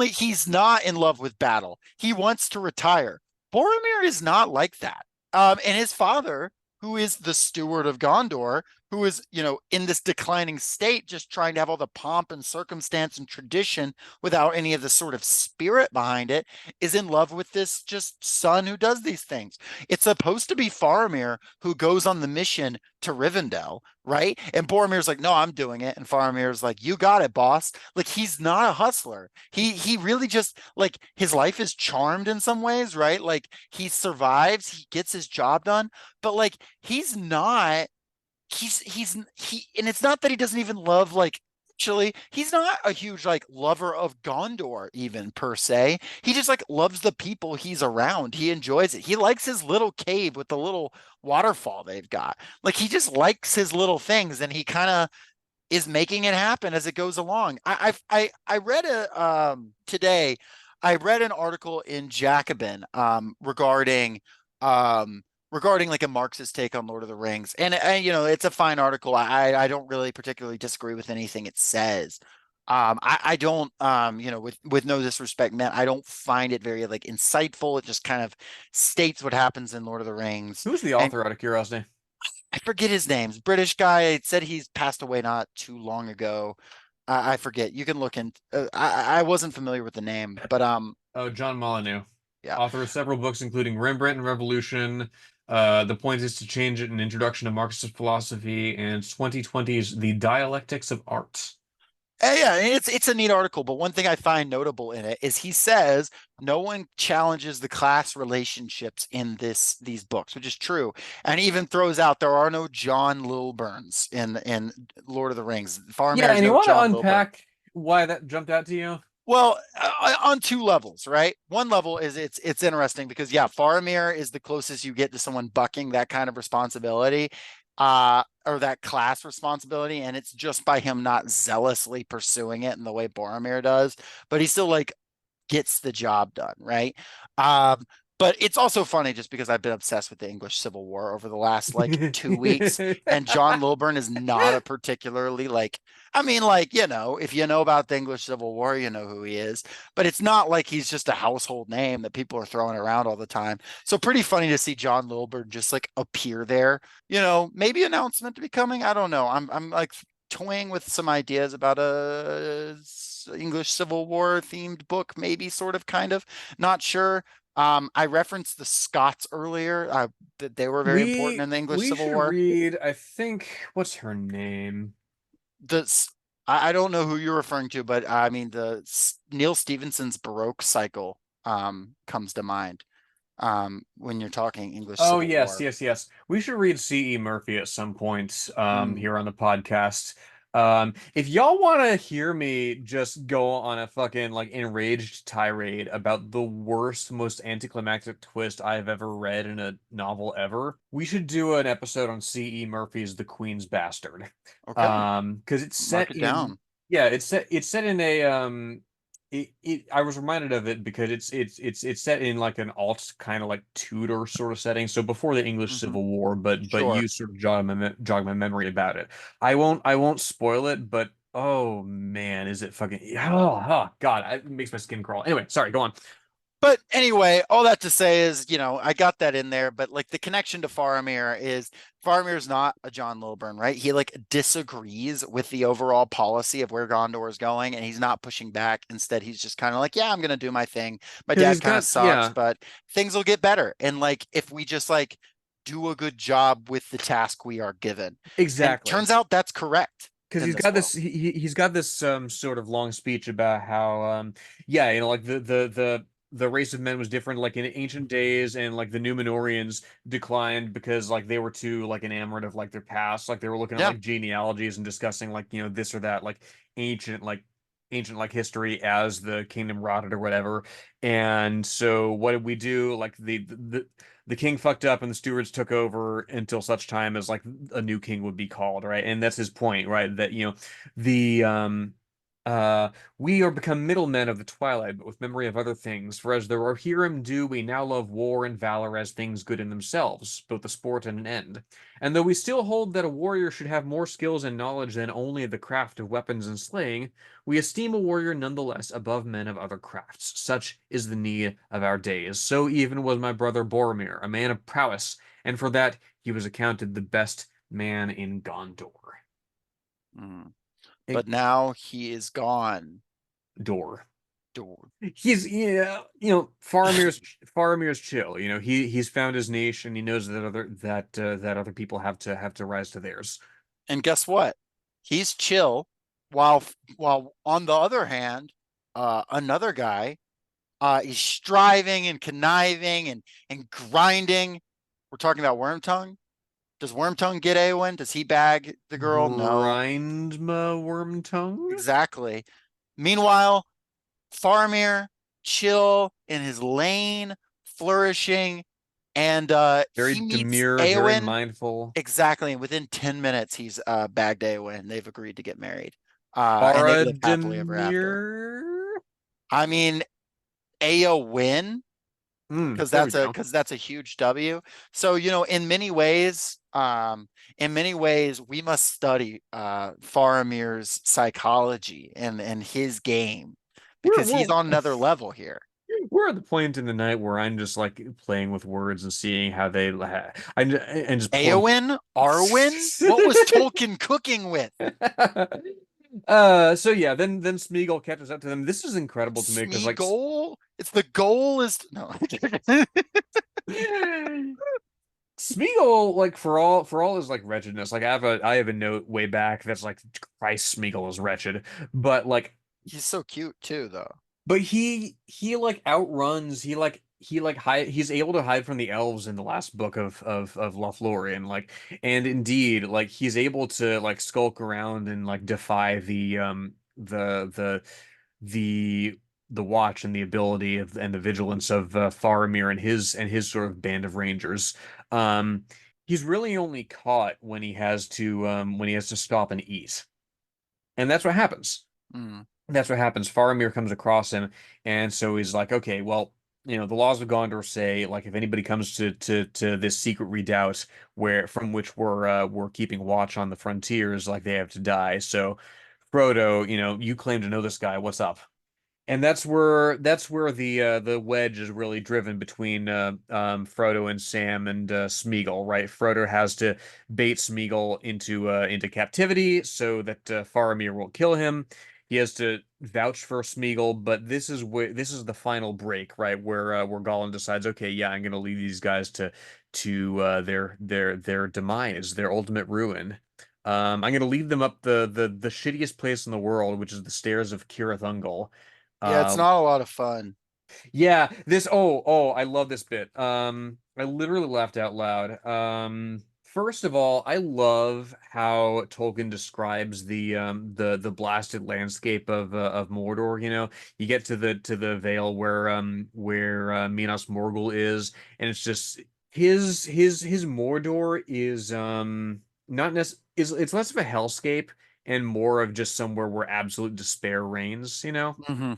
He's not in love with battle. He wants to retire. Boromir is not like that. And his father, who is the steward of Gondor, who is, in this declining state, just trying to have all the pomp and circumstance and tradition without any of the sort of spirit behind it, is in love with this just son who does these things. It's supposed to be Faramir who goes on the mission to Rivendell, right? And Boromir's like, no, I'm doing it. And Faramir's like, you got it, boss. Like he's not a hustler. He really just like his life is charmed in some ways, right? Like he survives, he gets his job done, but like he's not he and it's not that he doesn't even love like actually he's not a huge like lover of Gondor even per se. He just like loves the people he's around. He enjoys it. He likes his little cave with the little waterfall they've got. Like he just likes his little things and he kind of is making it happen as it goes along. I read a today I read an article in Jacobin um regarding like a Marxist take on Lord of the Rings. And it's a fine article. I don't really particularly disagree with anything it says. I don't with no disrespect meant, I don't find it very like insightful. It just kind of states what happens in Lord of the Rings. Who's the And author out of curiosity? I forget his name. British guy. It said he's passed away not too long ago. I forget. You can look in. I wasn't familiar with the name, but Oh, John Molyneux, yeah. author of several books, including Rembrandt and Revolution. The Point is to Change It, an introduction to Marxist philosophy, and 2020's The Dialectics of Art. Yeah, it's a neat article, but one thing I find notable in it is he says no one challenges the class relationships in these books, which is true, and he even throws out there are no John Lilburns in Lord of the Rings. Yeah, Faramir is and you no want to John Lilburn. unpack why that jumped out to you? Well, on two levels, right? One level is it's interesting because yeah, Faramir is the closest you get to someone bucking that kind of responsibility, or that class responsibility, and it's just by him not zealously pursuing it in the way Boromir does, but he still like gets the job done, right? Um, but it's also funny just because I've been obsessed with the English Civil War over the last like 2 weeks, and John Lilburn is not a particularly like, I mean, like, if you know about the English Civil War, you know who he is, but it's not like he's just a household name that people are throwing around all the time. So pretty funny to see John Lilburn just like appear there, maybe announcement to be coming. I don't know. I'm like toying with some ideas about a English Civil War themed book, maybe sort of, kind of, not sure. I referenced the Scots earlier, that they were very important we in the English we Civil should War. read, I think, what's her name? The I don't know who you're referring to, but I mean Neil Stephenson's Baroque cycle comes to mind when you're talking English Oh Civil yes, War. yes, yes. We should read C.E. Murphy at some point Mm, here on the podcast. If y'all want to hear me just go on a fucking like enraged tirade about the worst, most anticlimactic twist I've ever read in a novel ever, we should do an episode on C.E. Murphy's The Queen's Bastard. okay, Because it's mark set it in, down. yeah, it's set in a I was reminded of it because it's set in like an alt kind of like Tudor sort of setting. So before the English Hmm. Civil War, but Sure. you sort of jog my memory about it. I won't spoil it, but oh man, is it fucking oh God, it makes my skin crawl. Anyway, sorry, go on. But anyway, all that to say is, I got that in there, but like the connection to Faramir is Faramir's not a John Lilburn, right? He like disagrees with the overall policy of where Gondor is going, and he's not pushing back. Instead, he's just kind of like, yeah, I'm gonna do my thing. My Because dad he's kind of got sucks, yeah, but things will get better. And like if we just like do a good job with the task we are given. And exactly. turns out that's correct Because in he's this got this world. he's got this sort of long speech about how yeah, like the race of men was different like in ancient days, and like the Númenóreans declined because like they were too like enamored of like their past, like they were looking at Yeah. like genealogies and discussing like this or that like ancient like history as the kingdom rotted or whatever. And so what did we do? Like the king fucked up and the stewards took over until such time as like a new king would be called, right? And that's his point, right? That the uh we are become middlemen of the twilight, but with memory of other things. For as there are Hiram do, we now love war and valor as things good in themselves, both a sport and an end. And though we still hold that a warrior should have more skills and knowledge than only the craft of weapons and slaying, we esteem a warrior nonetheless above men of other crafts. Such is the need of our days. So even was my brother Boromir, a man of prowess, and for that he was accounted the best man in Gondor. Mhm. Eh, But now he is gone. Door. Door. He's yeah, Faramir's chill. He's found his niche, and he knows that other people have to rise to theirs. And guess what? He's chill, while on the other hand, another guy is striving and conniving and grinding. We're talking about Wormtongue. Does Wormtongue get Eowyn? Does he bag the girl? No. Grindma Wormtongue? Exactly. Meanwhile, Faramir, chill in his lane, flourishing, and Very he meets demure, very Eowyn. mindful. Exactly. And within 10 minutes, he's bagged Eowyn. They've agreed to get married. And they live happily ever after. Farademir? I mean, Eowyn, There we go. because that's a huge W. So, in many ways, we must study Faramir's psychology and his game We're because he's we're on another level here. we're at the point in the night where I'm just like playing with words and seeing how they and just pulling. Eowyn, Arwen, what was Tolkien cooking with? So yeah, then Smeagol catches up to them. This is incredible to me because like Smeagol? It's the goal is no. Smeagol, like for all his like wretchedness, like I have a note way back that's like Christ, Smeagol is wretched, but like He's so cute too, though. but he like outruns he's able to hide from the elves in the last book of Lothlorien, like, and indeed like he's able to like skulk around and like defy the the watch and the ability of and the vigilance of Faramir and his sort of band of rangers. Um, he's really only caught when he has to stop and eat, and that's what happens. Mm. That's what happens. Faramir comes across him, and so he's like, okay, well, the laws of Gondor say, like, if anybody comes to this secret redoubt where from which we're keeping watch on the frontiers, like they have to die. So, Frodo, you claim to know this guy. What's up? And that's where the wedge is really driven between Frodo and Sam and Smeagol, right? Frodo has to bait Smeagol into captivity so that Faramir will kill him. He has to vouch for Smeagol, but this is the final break, right? Where Gollum decides, okay, yeah, I'm gonna lead these guys to their demise, their ultimate ruin. I'm gonna lead them up the shittiest place in the world, which is the stairs of Cirith Ungol. Yeah, it's Uh, not a lot of fun. yeah, I love this bit. I literally laughed out loud. First of all, I love how Tolkien describes the blasted landscape of Mordor. You get to the Vale where Minas Morgul is, and it's just his Mordor is not necess is it's less of a hellscape and more of just somewhere where absolute despair reigns. Hmm.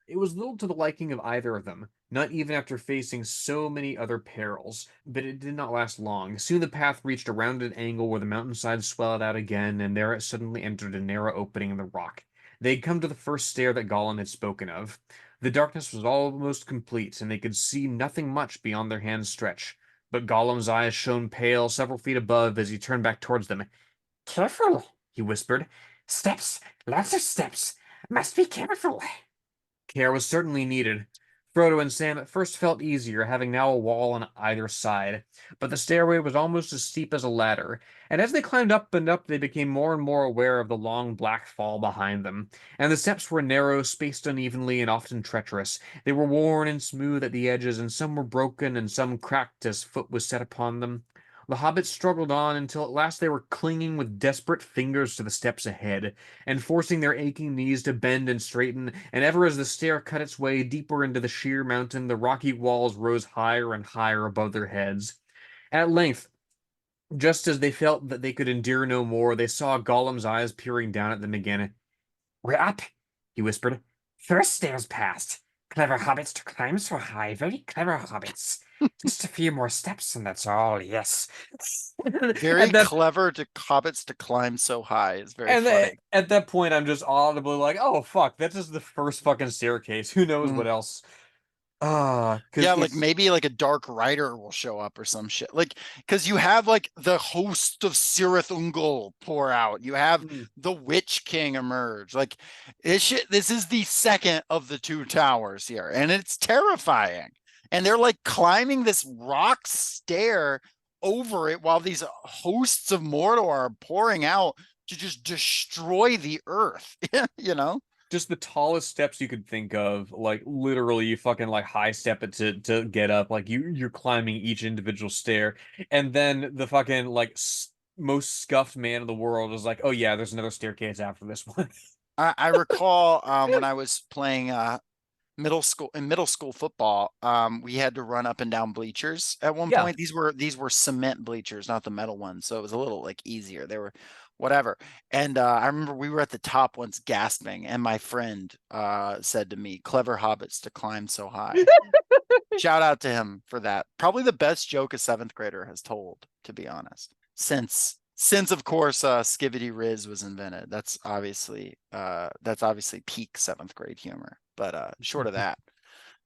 It was little to the liking of either of them, not even after facing so many other perils, but it did not last long. Soon the path reached a rounded angle where the mountainside swelled out again, and there it suddenly entered a narrow opening in the rock. They had come to the first stair that Gollum had spoken of. The darkness was almost complete, and they could see nothing much beyond their hand's stretch. But Gollum's eyes shone pale several feet above as he turned back towards them. Careful, he whispered. Steps, lots of steps. Must be careful. Care was certainly needed. Frodo and Sam at first felt easier, having now a wall on either side, but the stairway was almost as steep as a ladder, and as they climbed up and up, they became more and more aware of the long black fall behind them. And the steps were narrow, spaced unevenly, and often treacherous. They were worn and smooth at the edges, and some were broken and some cracked as foot was set upon them. The hobbits struggled on until at last they were clinging with desperate fingers to the steps ahead, and forcing their aching knees to bend and straighten, and ever as the stair cut its way deeper into the sheer mountain, the rocky walls rose higher and higher above their heads. At length, just as they felt that they could endure no more, they saw Gollum's eyes peering down at them again. We're up, he whispered. First stairs past. Clever hobbits to climb so high. Very clever hobbits. Just a few more steps, and that's all, yes. Very At that clever to hobbits to climb so high is very And funny. at that point, I'm just audibly like, "Oh fuck, that's just the first fucking staircase. Who knows Mm. what else?" Ah, because Yeah, like it's maybe like a dark rider will show up or some shit. Like, because you have like the host of Cirith Ungol pour out. You have mm, the Witch King emerge. Like, this is the second of the two towers here, and it's terrifying. And they're like climbing this rock stair over it while these hosts of Mordor are pouring out to just destroy the earth. You know? just the tallest steps you could think of. Like literally, you fucking like high step it to get up. Like you're climbing each individual stair, and then the fucking like most scuffed man in the world is like, "Oh yeah, there's another staircase after this one." I recall when I was playing middle school football, we had to run up and down bleachers at one Yeah. point. These were cement bleachers, not the metal ones, so it was a little like easier. They were whatever. And I remember we were at the top once gasping, and my friend said to me, "Clever hobbits to climb so high." Shout out to him for that. Probably the best joke a seventh grader has told, to be honest. Since of course Skibidi Riz was invented. That's obviously peak seventh grade humor. But short of that.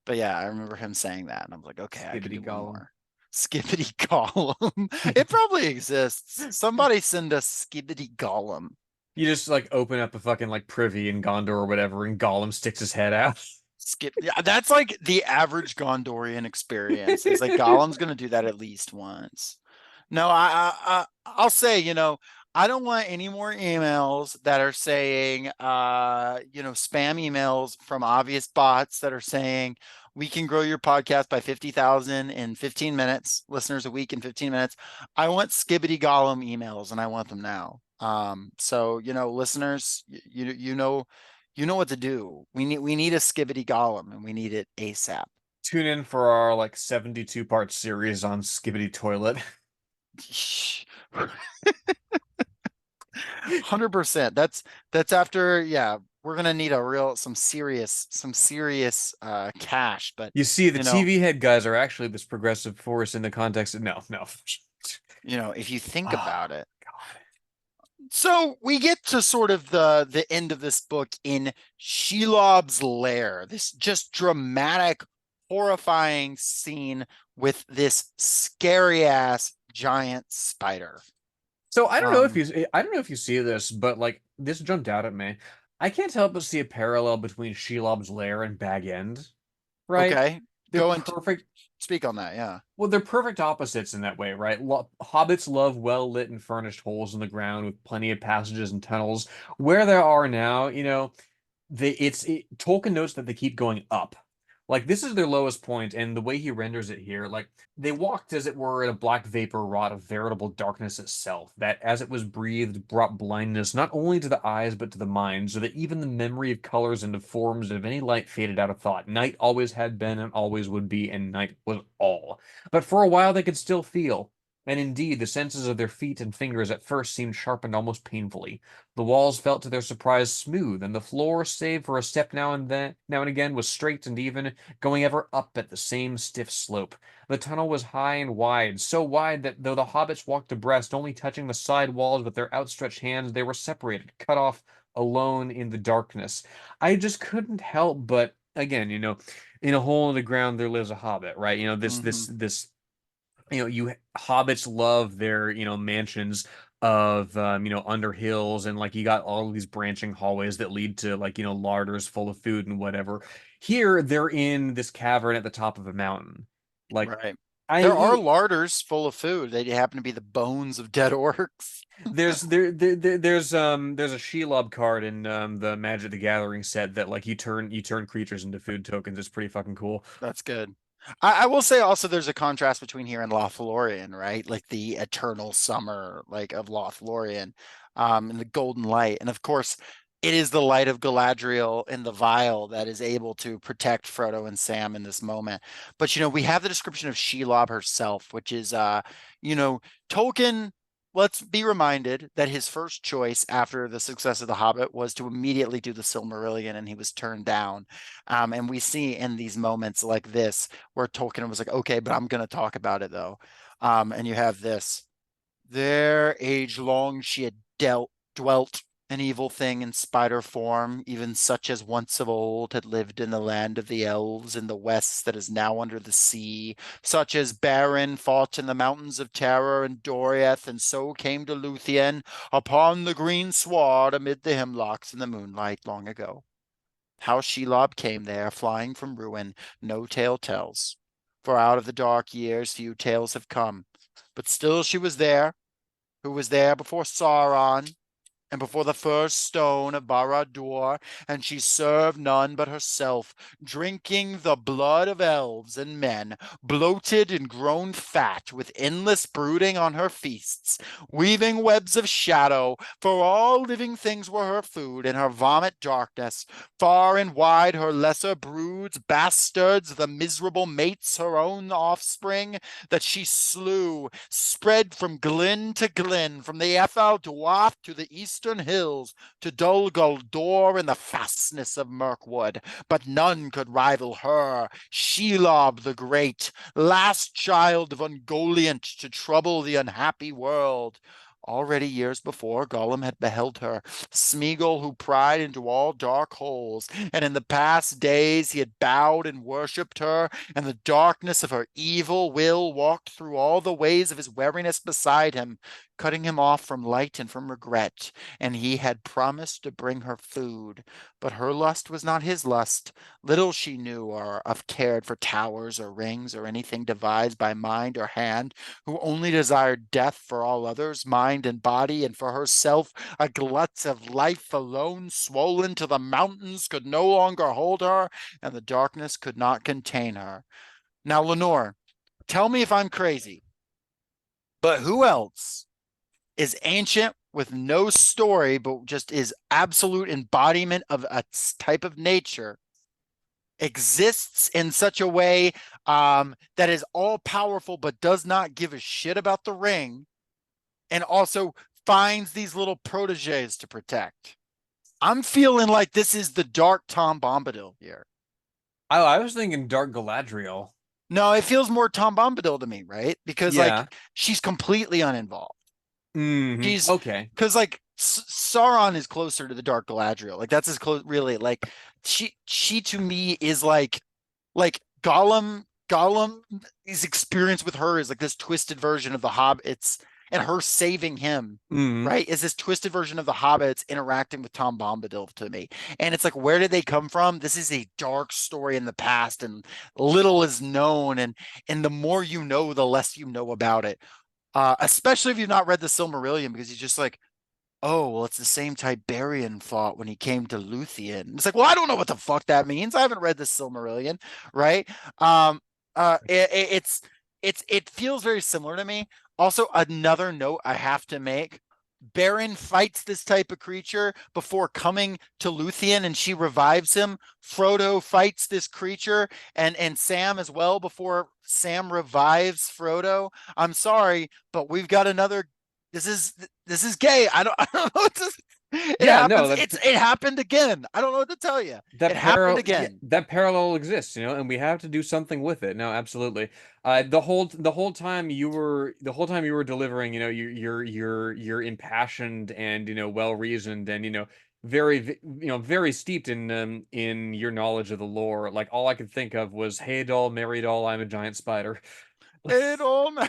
But yeah, I remember him saying that, and I was like, okay, I can Skibbity do one Gollum. more. Skibbity Gollum. It probably exists. Somebody send us Skibbity Gollum. You just like open up a fucking like privy in Gondor or whatever, and Gollum sticks his head out. Yeah, that's like the average Gondorian experience. Is like Gollum's gonna do that at least once. No, I'll say, I don't want any more emails that are saying, spam emails from obvious bots that are saying we can grow your podcast by 50,000 in 15 minutes, listeners a week in 15 minutes. I want Skibbity Gollum emails, and I want them now. So, listeners, You know what to do. We need a Skibbity Gollum, and we need it ASAP. Tune in for our like 72 part series on Skibbity Toilet. 100%. That's after, yeah, we're gonna need some serious cash, but You see, the you know, TV head guys are actually this progressive force in the context of no. if you think Oh, about it. God. So we get to sort of the end of this book in Shelob's lair, this just dramatic, horrifying scene with this scary ass giant spider. So Um, I don't know if you see this, but like this jumped out at me. I can't help but see a parallel between Shelob's Lair and Bag End, right? okay, They're go and perfect. speak on that. Yeah. Well, they're perfect opposites in that way, right? Hobbits love well-lit and furnished holes in the ground with plenty of passages and tunnels. Where there are now, Tolkien notes that they keep going up. Like this is their lowest point, and the way he renders it here, like they walked as it were in a black vapor wrought of veritable darkness itself, that as it was breathed brought blindness not only to the eyes but to the mind, so that even the memory of colors and of forms and of any light faded out of thought. Night always had been and always would be, and night was all. But for a while they could still feel. And indeed, the senses of their feet and fingers at first seemed sharpened almost painfully. The walls felt to their surprise smooth, and the floor, save for a step now and again, was straight and even, going ever up at the same stiff slope. The tunnel was high and wide, so wide that though the hobbits walked abreast, only touching the side walls with their outstretched hands, they were separated, cut off, alone in the darkness. I just couldn't help but, again, in a hole in the ground there lives a hobbit, right? Hmm. You hobbits love their mansions of under hills, and like you got all of these branching hallways that lead to like larders full of food and whatever. Here they're in this cavern at the top of a mountain. Like Right. There are I larders full of food. They happen to be the bones of dead orcs. there's a Shelob card in the Magic the Gathering set that like you turn creatures into food tokens. It's pretty fucking cool. That's good. I will say also there's a contrast between here and Lothlorien, right? Like the eternal summer, like of Lothlorien, and the golden light. And of course, it is the light of Galadriel in the vial that is able to protect Frodo and Sam in this moment. But we have the description of Shelob herself, which is Tolkien. Let's be reminded that his first choice after the success of The Hobbit was to immediately do the Silmarillion, and he was turned down. And we see in these moments like this where Tolkien was like, okay, but I'm going to talk about it though. And you have this. There age long she had dwelt an evil thing in spider form, even such as once of old had lived in the land of the elves in the west that is now under the sea, such as Beren fought in the mountains of terror and Doriath, and so came to Luthien upon the green sward amid the hemlocks in the moonlight long ago. How Shelob came there, flying from ruin, no tale tells. For out of the dark years few tales have come. But still she was there, who was there before Sauron, and before the first stone of Barad-dûr, and she served none but herself, drinking the blood of elves and men, bloated and grown fat with endless brooding on her feasts, weaving webs of shadow, for all living things were her food, and her vomit darkness. Far and wide her lesser broods, bastards, the miserable mates, her own offspring, that she slew, spread from glen to glen, from the Ethel Dwarf to the eastern hills, to Dol Guldur and the fastness of Mirkwood. But none could rival her, Shelob the Great, last child of Ungoliant to trouble the unhappy world. Already years before, Gollum had beheld her, Smeagol who pried into all dark holes, and in the past days he had bowed and worshipped her, and the darkness of her evil will walked through all the ways of his weariness beside him, cutting him off from light and from regret, and he had promised to bring her food. But her lust was not his lust. Little she knew or of cared for towers or rings or anything devised by mind or hand, who only desired death for all others, mind and body, and for herself a glut of life alone, swollen till the mountains could no longer hold her, and the darkness could not contain her. Now, Lenore, tell me if I'm crazy, but who else is ancient with no story, but just is absolute embodiment of a type of nature, exists in such a way that is all powerful but does not give a shit about the ring, and also finds these little proteges to protect. I'm feeling like this is the dark Tom Bombadil here. I was thinking Dark Galadriel. No, it feels more Tom Bombadil to me, right? Because like Yeah. she's completely uninvolved. She's Okay. because like Sauron is closer to the Dark Galadriel. Like that's as close, really. Like she to me is like Gollum. His experience with her is like this twisted version of the Hobbits, and her saving him. Right, is this twisted version of the Hobbits interacting with Tom Bombadil to me. And it's like, where did they come from? This is a dark story in the past, and little is known, and the more you know, the less you know about it. Especially if you've not read the Silmarillion, because you're just like, oh, well, it's the same Tiberian fought when he came to Luthien. It's like, well, I don't know what the fuck that means. I haven't read the Silmarillion, right? It feels very similar to me. Also, another note I have to make: Beren fights this type of creature before coming to Luthien, and she revives him. Frodo fights this creature, and Sam as well, before Sam revives Frodo. I'm sorry, but we've got another. This is gay. I don't know what to, it happens. It happened again. I don't know what to tell you. It happened again. That parallel exists, and we have to do something with it. No, absolutely. The whole time you were delivering, you're impassioned and well reasoned and very very steeped in your knowledge of the lore. Like all I could think of was, "Hey doll, Mary doll, I'm a giant spider." Hey doll, I'm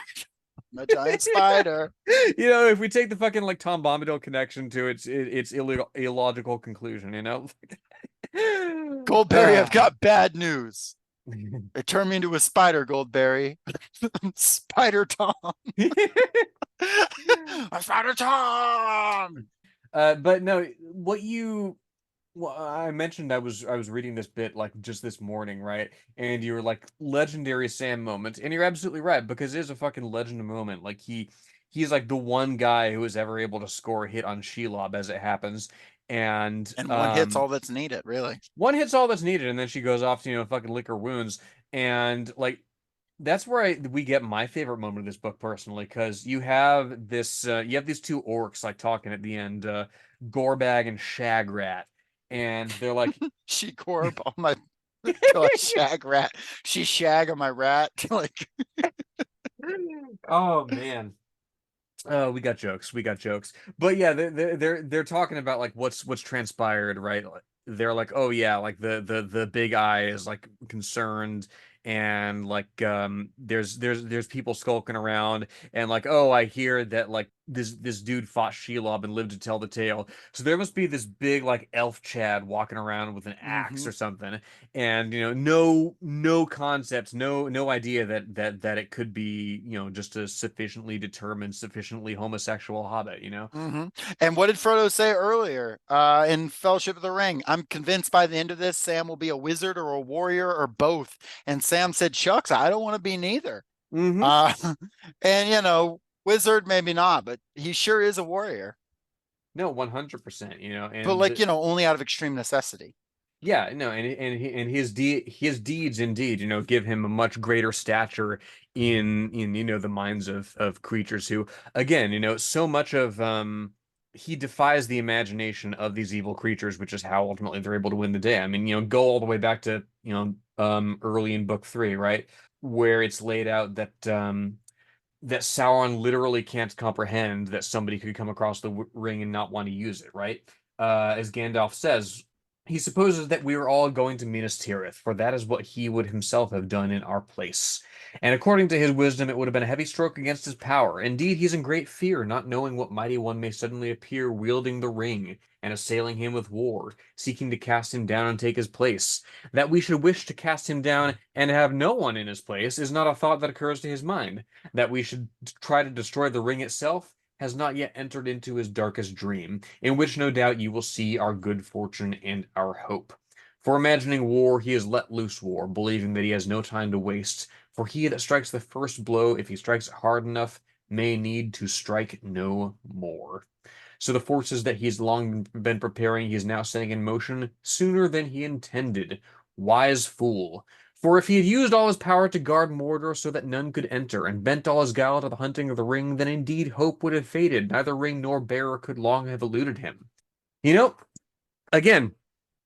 a giant spider. If we take the fucking like Tom Bombadil connection to its illogical conclusion, Goldberry, I've got bad news. They turned me into a spider, Goldberry. Spider Tom. I'm Spider Tom. But no, I mentioned I was reading this bit like just this morning, right? And you were like, legendary Sam moment, and you're absolutely right, because it is a fucking legend moment. Like he's like the one guy who was ever able to score a hit on Shelob as it happens, and one hit's all that's needed, really. One hit's all that's needed, and then she goes off to fucking lick her wounds, and like that's where we get my favorite moment of this book personally, because you have these two orcs like talking at the end, Gorbag and Shagrat, and they're like, she Gorb on my Shagrat, she shag on my rat. Like, oh man. Oh, we got jokes. But yeah, they're talking about like what's transpired, right? They're like, oh yeah, like the big eye is like concerned, and like there's people skulking around, and like, oh, I hear that like this dude fought Shelob and lived to tell the tale. So there must be this big like elf Chad walking around with an axe or something, and no concept, no idea that it could be just a sufficiently determined, sufficiently homosexual hobbit. And what did Frodo say earlier in Fellowship of the Ring? I'm convinced by the end of this, Sam will be a wizard or a warrior or both. And Sam said, shucks, I don't want to be neither. And wizard maybe not, but he sure is a warrior. No, 100%. But like only out of extreme necessity. Yeah, no, and his deeds indeed, give him a much greater stature in the minds of creatures who, again, so much of he defies the imagination of these evil creatures, which is how ultimately they're able to win the day. I mean, go all the way back to early in book 3, right, where it's laid out that that Sauron literally can't comprehend that somebody could come across the ring and not want to use it, right? As Gandalf says, he supposes that we are all going to Minas Tirith, for that is what he would himself have done in our place. And according to his wisdom, it would have been a heavy stroke against his power. Indeed, he's in great fear, not knowing what mighty one may suddenly appear wielding the ring, and assailing him with war, seeking to cast him down and take his place. That we should wish to cast him down and have no one in his place is not a thought that occurs to his mind. That we should try to destroy the ring itself has not yet entered into his darkest dream, in which no doubt you will see our good fortune and our hope. For imagining war, he has let loose war, believing that he has no time to waste, for he that strikes the first blow, if he strikes it hard enough, may need to strike no more. So the forces that he's long been preparing, he's now setting in motion sooner than he intended. Wise fool. For if he had used all his power to guard Mordor so that none could enter, and bent all his guile to the hunting of the ring, then indeed hope would have faded. Neither ring nor bearer could long have eluded him. You know, again,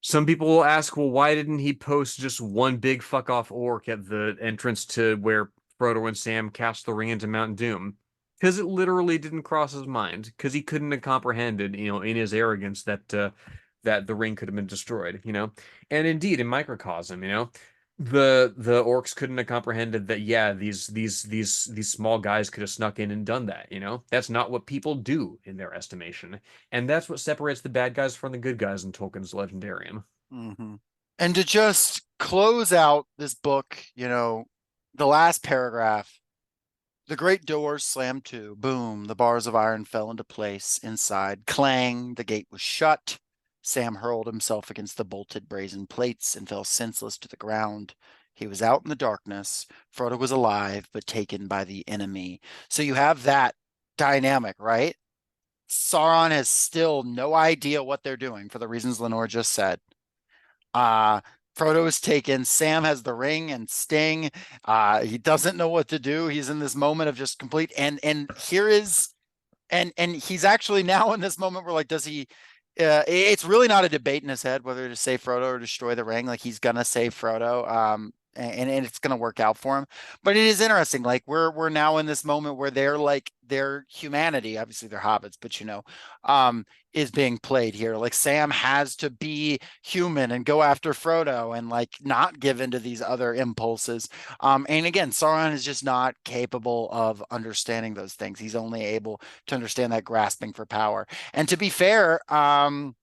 some people will ask, well, why didn't he post just one big fuck off orc at the entrance to where Frodo and Sam cast the ring into Mount Doom? Because it literally didn't cross his mind. Because he couldn't have comprehended, in his arrogance that the ring could have been destroyed. And indeed, in microcosm, the orcs couldn't have comprehended that, yeah, these small guys could have snuck in and done that. That's not what people do in their estimation. And that's what separates the bad guys from the good guys in Tolkien's Legendarium. Mm-hmm. And to just close out this book, the last paragraph, the great doors slammed to, boom, the bars of iron fell into place inside. Clang, the gate was shut. Sam hurled himself against the bolted brazen plates and fell senseless to the ground. He was out in the darkness. Frodo was alive, but taken by the enemy. So you have that dynamic, right? Sauron has still no idea what they're doing for the reasons Lenore just said. Frodo is taken. Sam has the ring and Sting. He doesn't know what to do. He's in this moment of just complete and here is and he's actually now in this moment where, like, does he it's really not a debate in his head whether to save Frodo or destroy the ring. Like, he's gonna save Frodo. And it's going to work out for him. But it is interesting. Like, we're now in this moment where their humanity, obviously they're hobbits, but is being played here. Like, Sam has to be human and go after Frodo and, like, not give into these other impulses. And again, Sauron is just not capable of understanding those things. He's only able to understand that grasping for power. And to be fair, the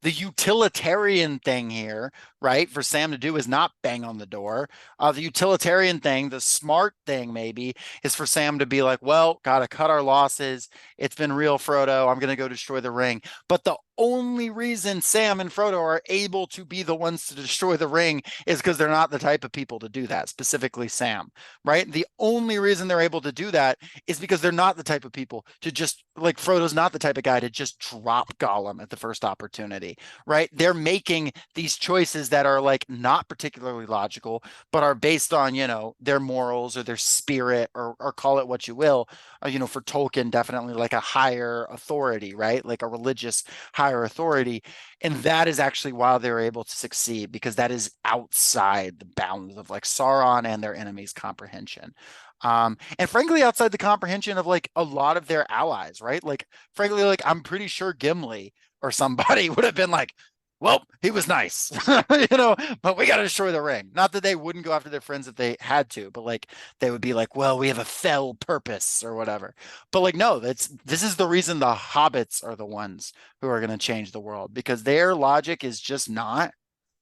utilitarian thing here, right, for Sam to do is not bang on the door. The utilitarian thing, the smart thing maybe, is for Sam to be like, well, gotta cut our losses. It's been real, Frodo. I'm gonna go destroy the ring. But the only reason Sam and Frodo are able to be the ones to destroy the ring is because they're not the type of people to do that, specifically Sam, right? The only reason they're able to do that is because they're not the type of people to just, like, Frodo's not the type of guy to just drop Gollum at the first opportunity, right? They're making these choices that are, like, not particularly logical, but are based on, their morals or their spirit, or call it what you will. For Tolkien, definitely like a higher authority, right? Like a religious higher authority. And that is actually why they're able to succeed, because that is outside the bounds of, like, Sauron and their enemies' comprehension. And frankly, outside the comprehension of, like, a lot of their allies, right? Like, frankly, like, I'm pretty sure Gimli or somebody would have been like, well, he was nice, but we got to destroy the ring. Not that they wouldn't go after their friends if they had to, but, like, they would be like, well, we have a fell purpose or whatever. But, like, no, this is the reason the hobbits are the ones who are going to change the world, because their logic is just not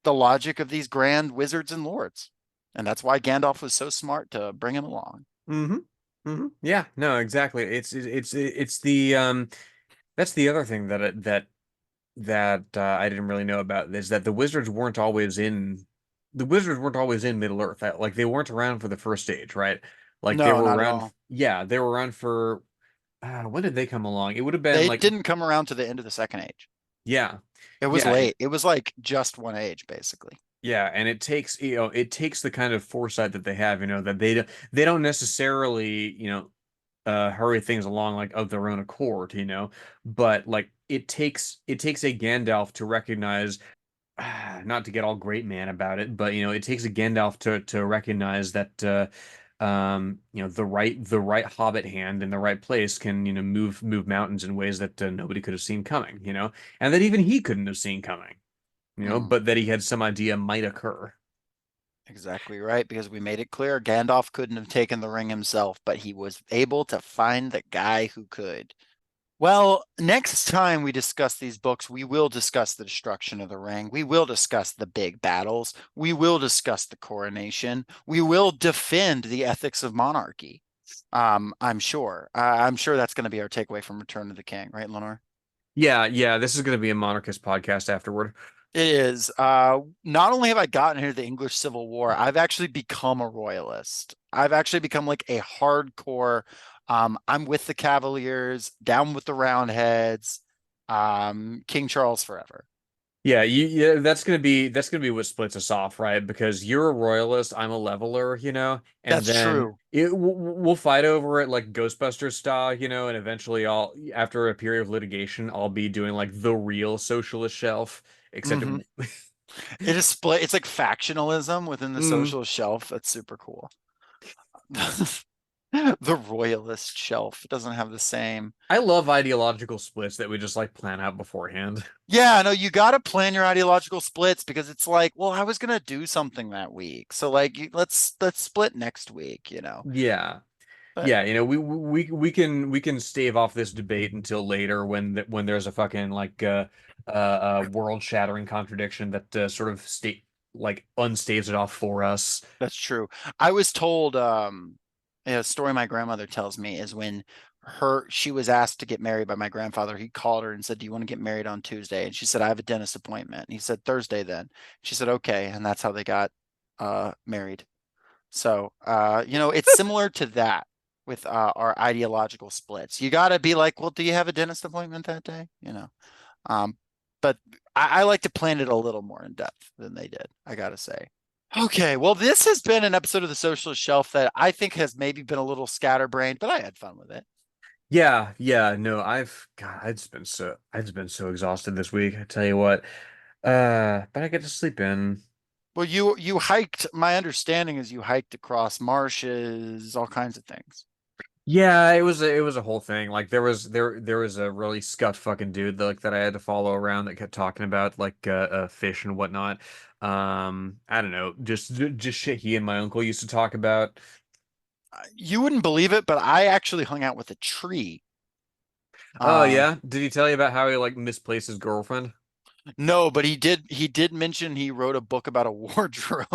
the logic of these grand wizards and lords. And that's why Gandalf was so smart to bring him along. Mm-hmm. Mm-hmm. Yeah, no, exactly. It's the that's the other thing that I didn't really know about, is that the wizards weren't always in Middle Earth. Like, they weren't around for the first age, right? Like, they No, were not at around. all. Yeah, they were around for when did they come along? It would have been They like, didn't come around to the end of the Second Age. yeah, It was yeah, late. It was like just one age, basically. yeah, and it takes the kind of foresight that they have, that they don't necessarily, hurry things along, like, of their own accord. But, like, it takes a Gandalf to recognize, not to get all great man about it, but, it takes a Gandalf to recognize that, the right hobbit hand in the right place can, move mountains in ways that nobody could have seen coming. And that even he couldn't have seen coming, Mm, but that he had some idea might occur. exactly right, because we made it clear Gandalf couldn't have taken the ring himself, but he was able to find the guy who could. Well, next time we discuss these books, we will discuss the destruction of the ring. We will discuss the big battles. We will discuss the coronation. We will defend the ethics of monarchy. I'm sure. I'm sure that's going to be our takeaway from Return of the King, right, Lenore? Yeah, yeah, this is going to be a monarchist podcast afterward. It is. Not only have I gotten into the English Civil War, I've actually become a royalist. I've actually become, like, a hardcore I'm with the Cavaliers, down with the Roundheads. King Charles forever. Yeah, that's gonna be what splits us off, right? Because you're a royalist, I'm a leveler, and That's then true. we'll fight over it like Ghostbusters style, and eventually after a period of litigation, I'll be doing like the real socialist shelf, except Hmm. It is split. It's like factionalism within the Mm. social shelf. That's super cool. The royalist shelf doesn't have the same. I love ideological splits that we just like plan out beforehand. Yeah, no, you got to plan your ideological splits because it's like, well, I was gonna do something that week, so like, let's split next week. Yeah. But Yeah, we can stave off this debate until later when there's a fucking like world-shattering contradiction that sort of unstaves it off for us. that's true. I was told, a story my grandmother tells me is when she was asked to get married by my grandfather. He called her and said, "Do you want to get married on Tuesday?" And she said, "I have a dentist appointment." And he said, "Thursday then." She said, "Okay," and that's how they got married. So, it's similar to that with our ideological splits. You got to be like, well, do you have a dentist appointment that day? Um, but I like to plan it a little more in depth than they did, I got to say. Okay, well, this has been an episode of the Socialist Shelf that I think has maybe been a little scatterbrained, but I had fun with it. Yeah, no, I've just been so exhausted this week, I tell you what. But I get to sleep in. Well, you hiked, my understanding is you hiked across marshes, all kinds of things. Yeah, it was a whole thing. Like there was a really scut fucking dude that I had to follow around that kept talking about like fish and whatnot. I don't know, just shit he and my uncle used to talk about. You wouldn't believe it, but I actually hung out with a tree. Oh Uh, yeah, did he tell you about how he like misplaced his girlfriend? no, but he did mention he wrote a book about a wardrobe.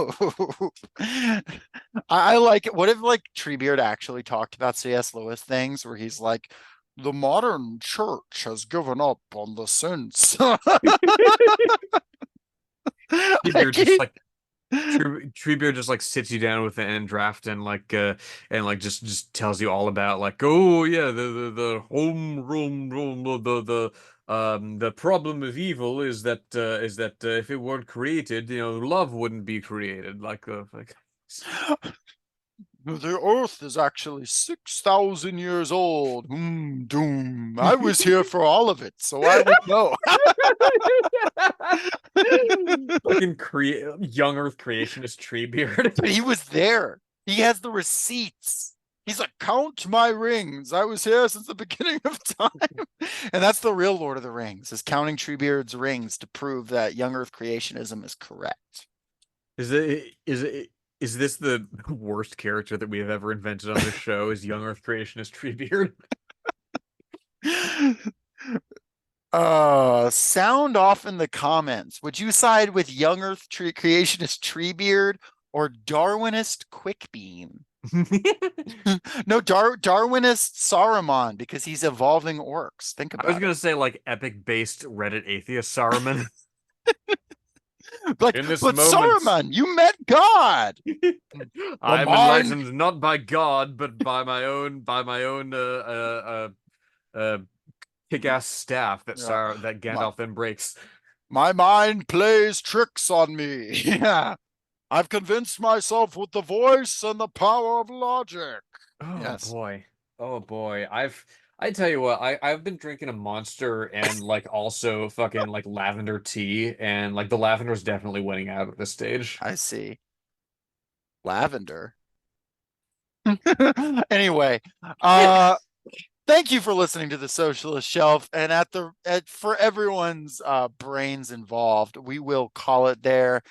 I like it. What if like Treebeard actually talked about C.S. Lewis things where he's like, the modern church has given up on the sense. Treebeard Like just like Treebeard just like sits you down with the end draft and just tells you all about like, oh yeah, the home room the problem of evil is that if it weren't created, love wouldn't be created, like the earth is actually 6,000 years old. Doom. I was here for all of it, so I would know. fucking create young Earth creationist Treebeard. But he was there. He has the receipts. He's like, count my rings. I was here since the beginning of time. And that's the real Lord of the Rings, is counting Treebeard's rings to prove that young Earth creationism is correct. Is this the worst character that we have ever invented on this show? Is young Earth creationist Treebeard? Sound off in the comments. Would you side with young Earth creationist Treebeard or Darwinist Quickbeam? No, Darwinist Saruman, because he's evolving orcs. Think I was about gonna say like epic-based Reddit atheist Saruman. it. Like, In this but moment, Saruman, you met God. I'm Mine. enlightened not by God, but by my own kick-ass staff that Yeah. that My, Gandalf then breaks. my mind plays tricks on me. Yeah. I've convinced myself with the voice and the power of logic. Oh Yes. boy. Oh boy. I tell you what, I've been drinking a Monster and like also fucking like lavender tea, and like the lavender's definitely winning out at this stage. I see. Lavender. Anyway, thank you for listening to the Socialist Shelf, and for everyone's brains involved, we will call it there.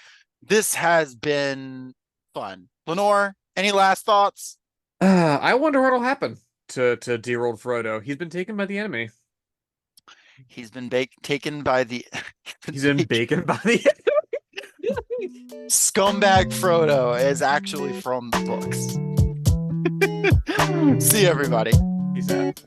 This has been fun. Lenore, any last thoughts? I wonder what'll happen to dear old Frodo. He's been taken by the enemy. He's been taken by the He's been bacon by the scumbag. Frodo is actually from the books. See you, everybody. He's out.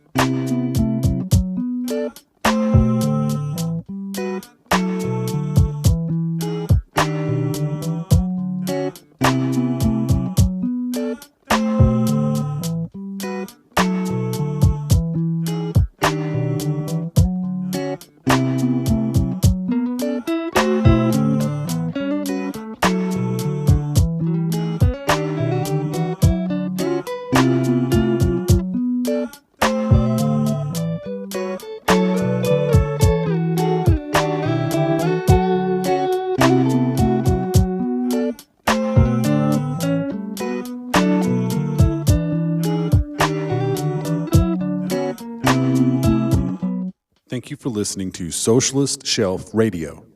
Thank you for listening to Socialist Shelf Radio.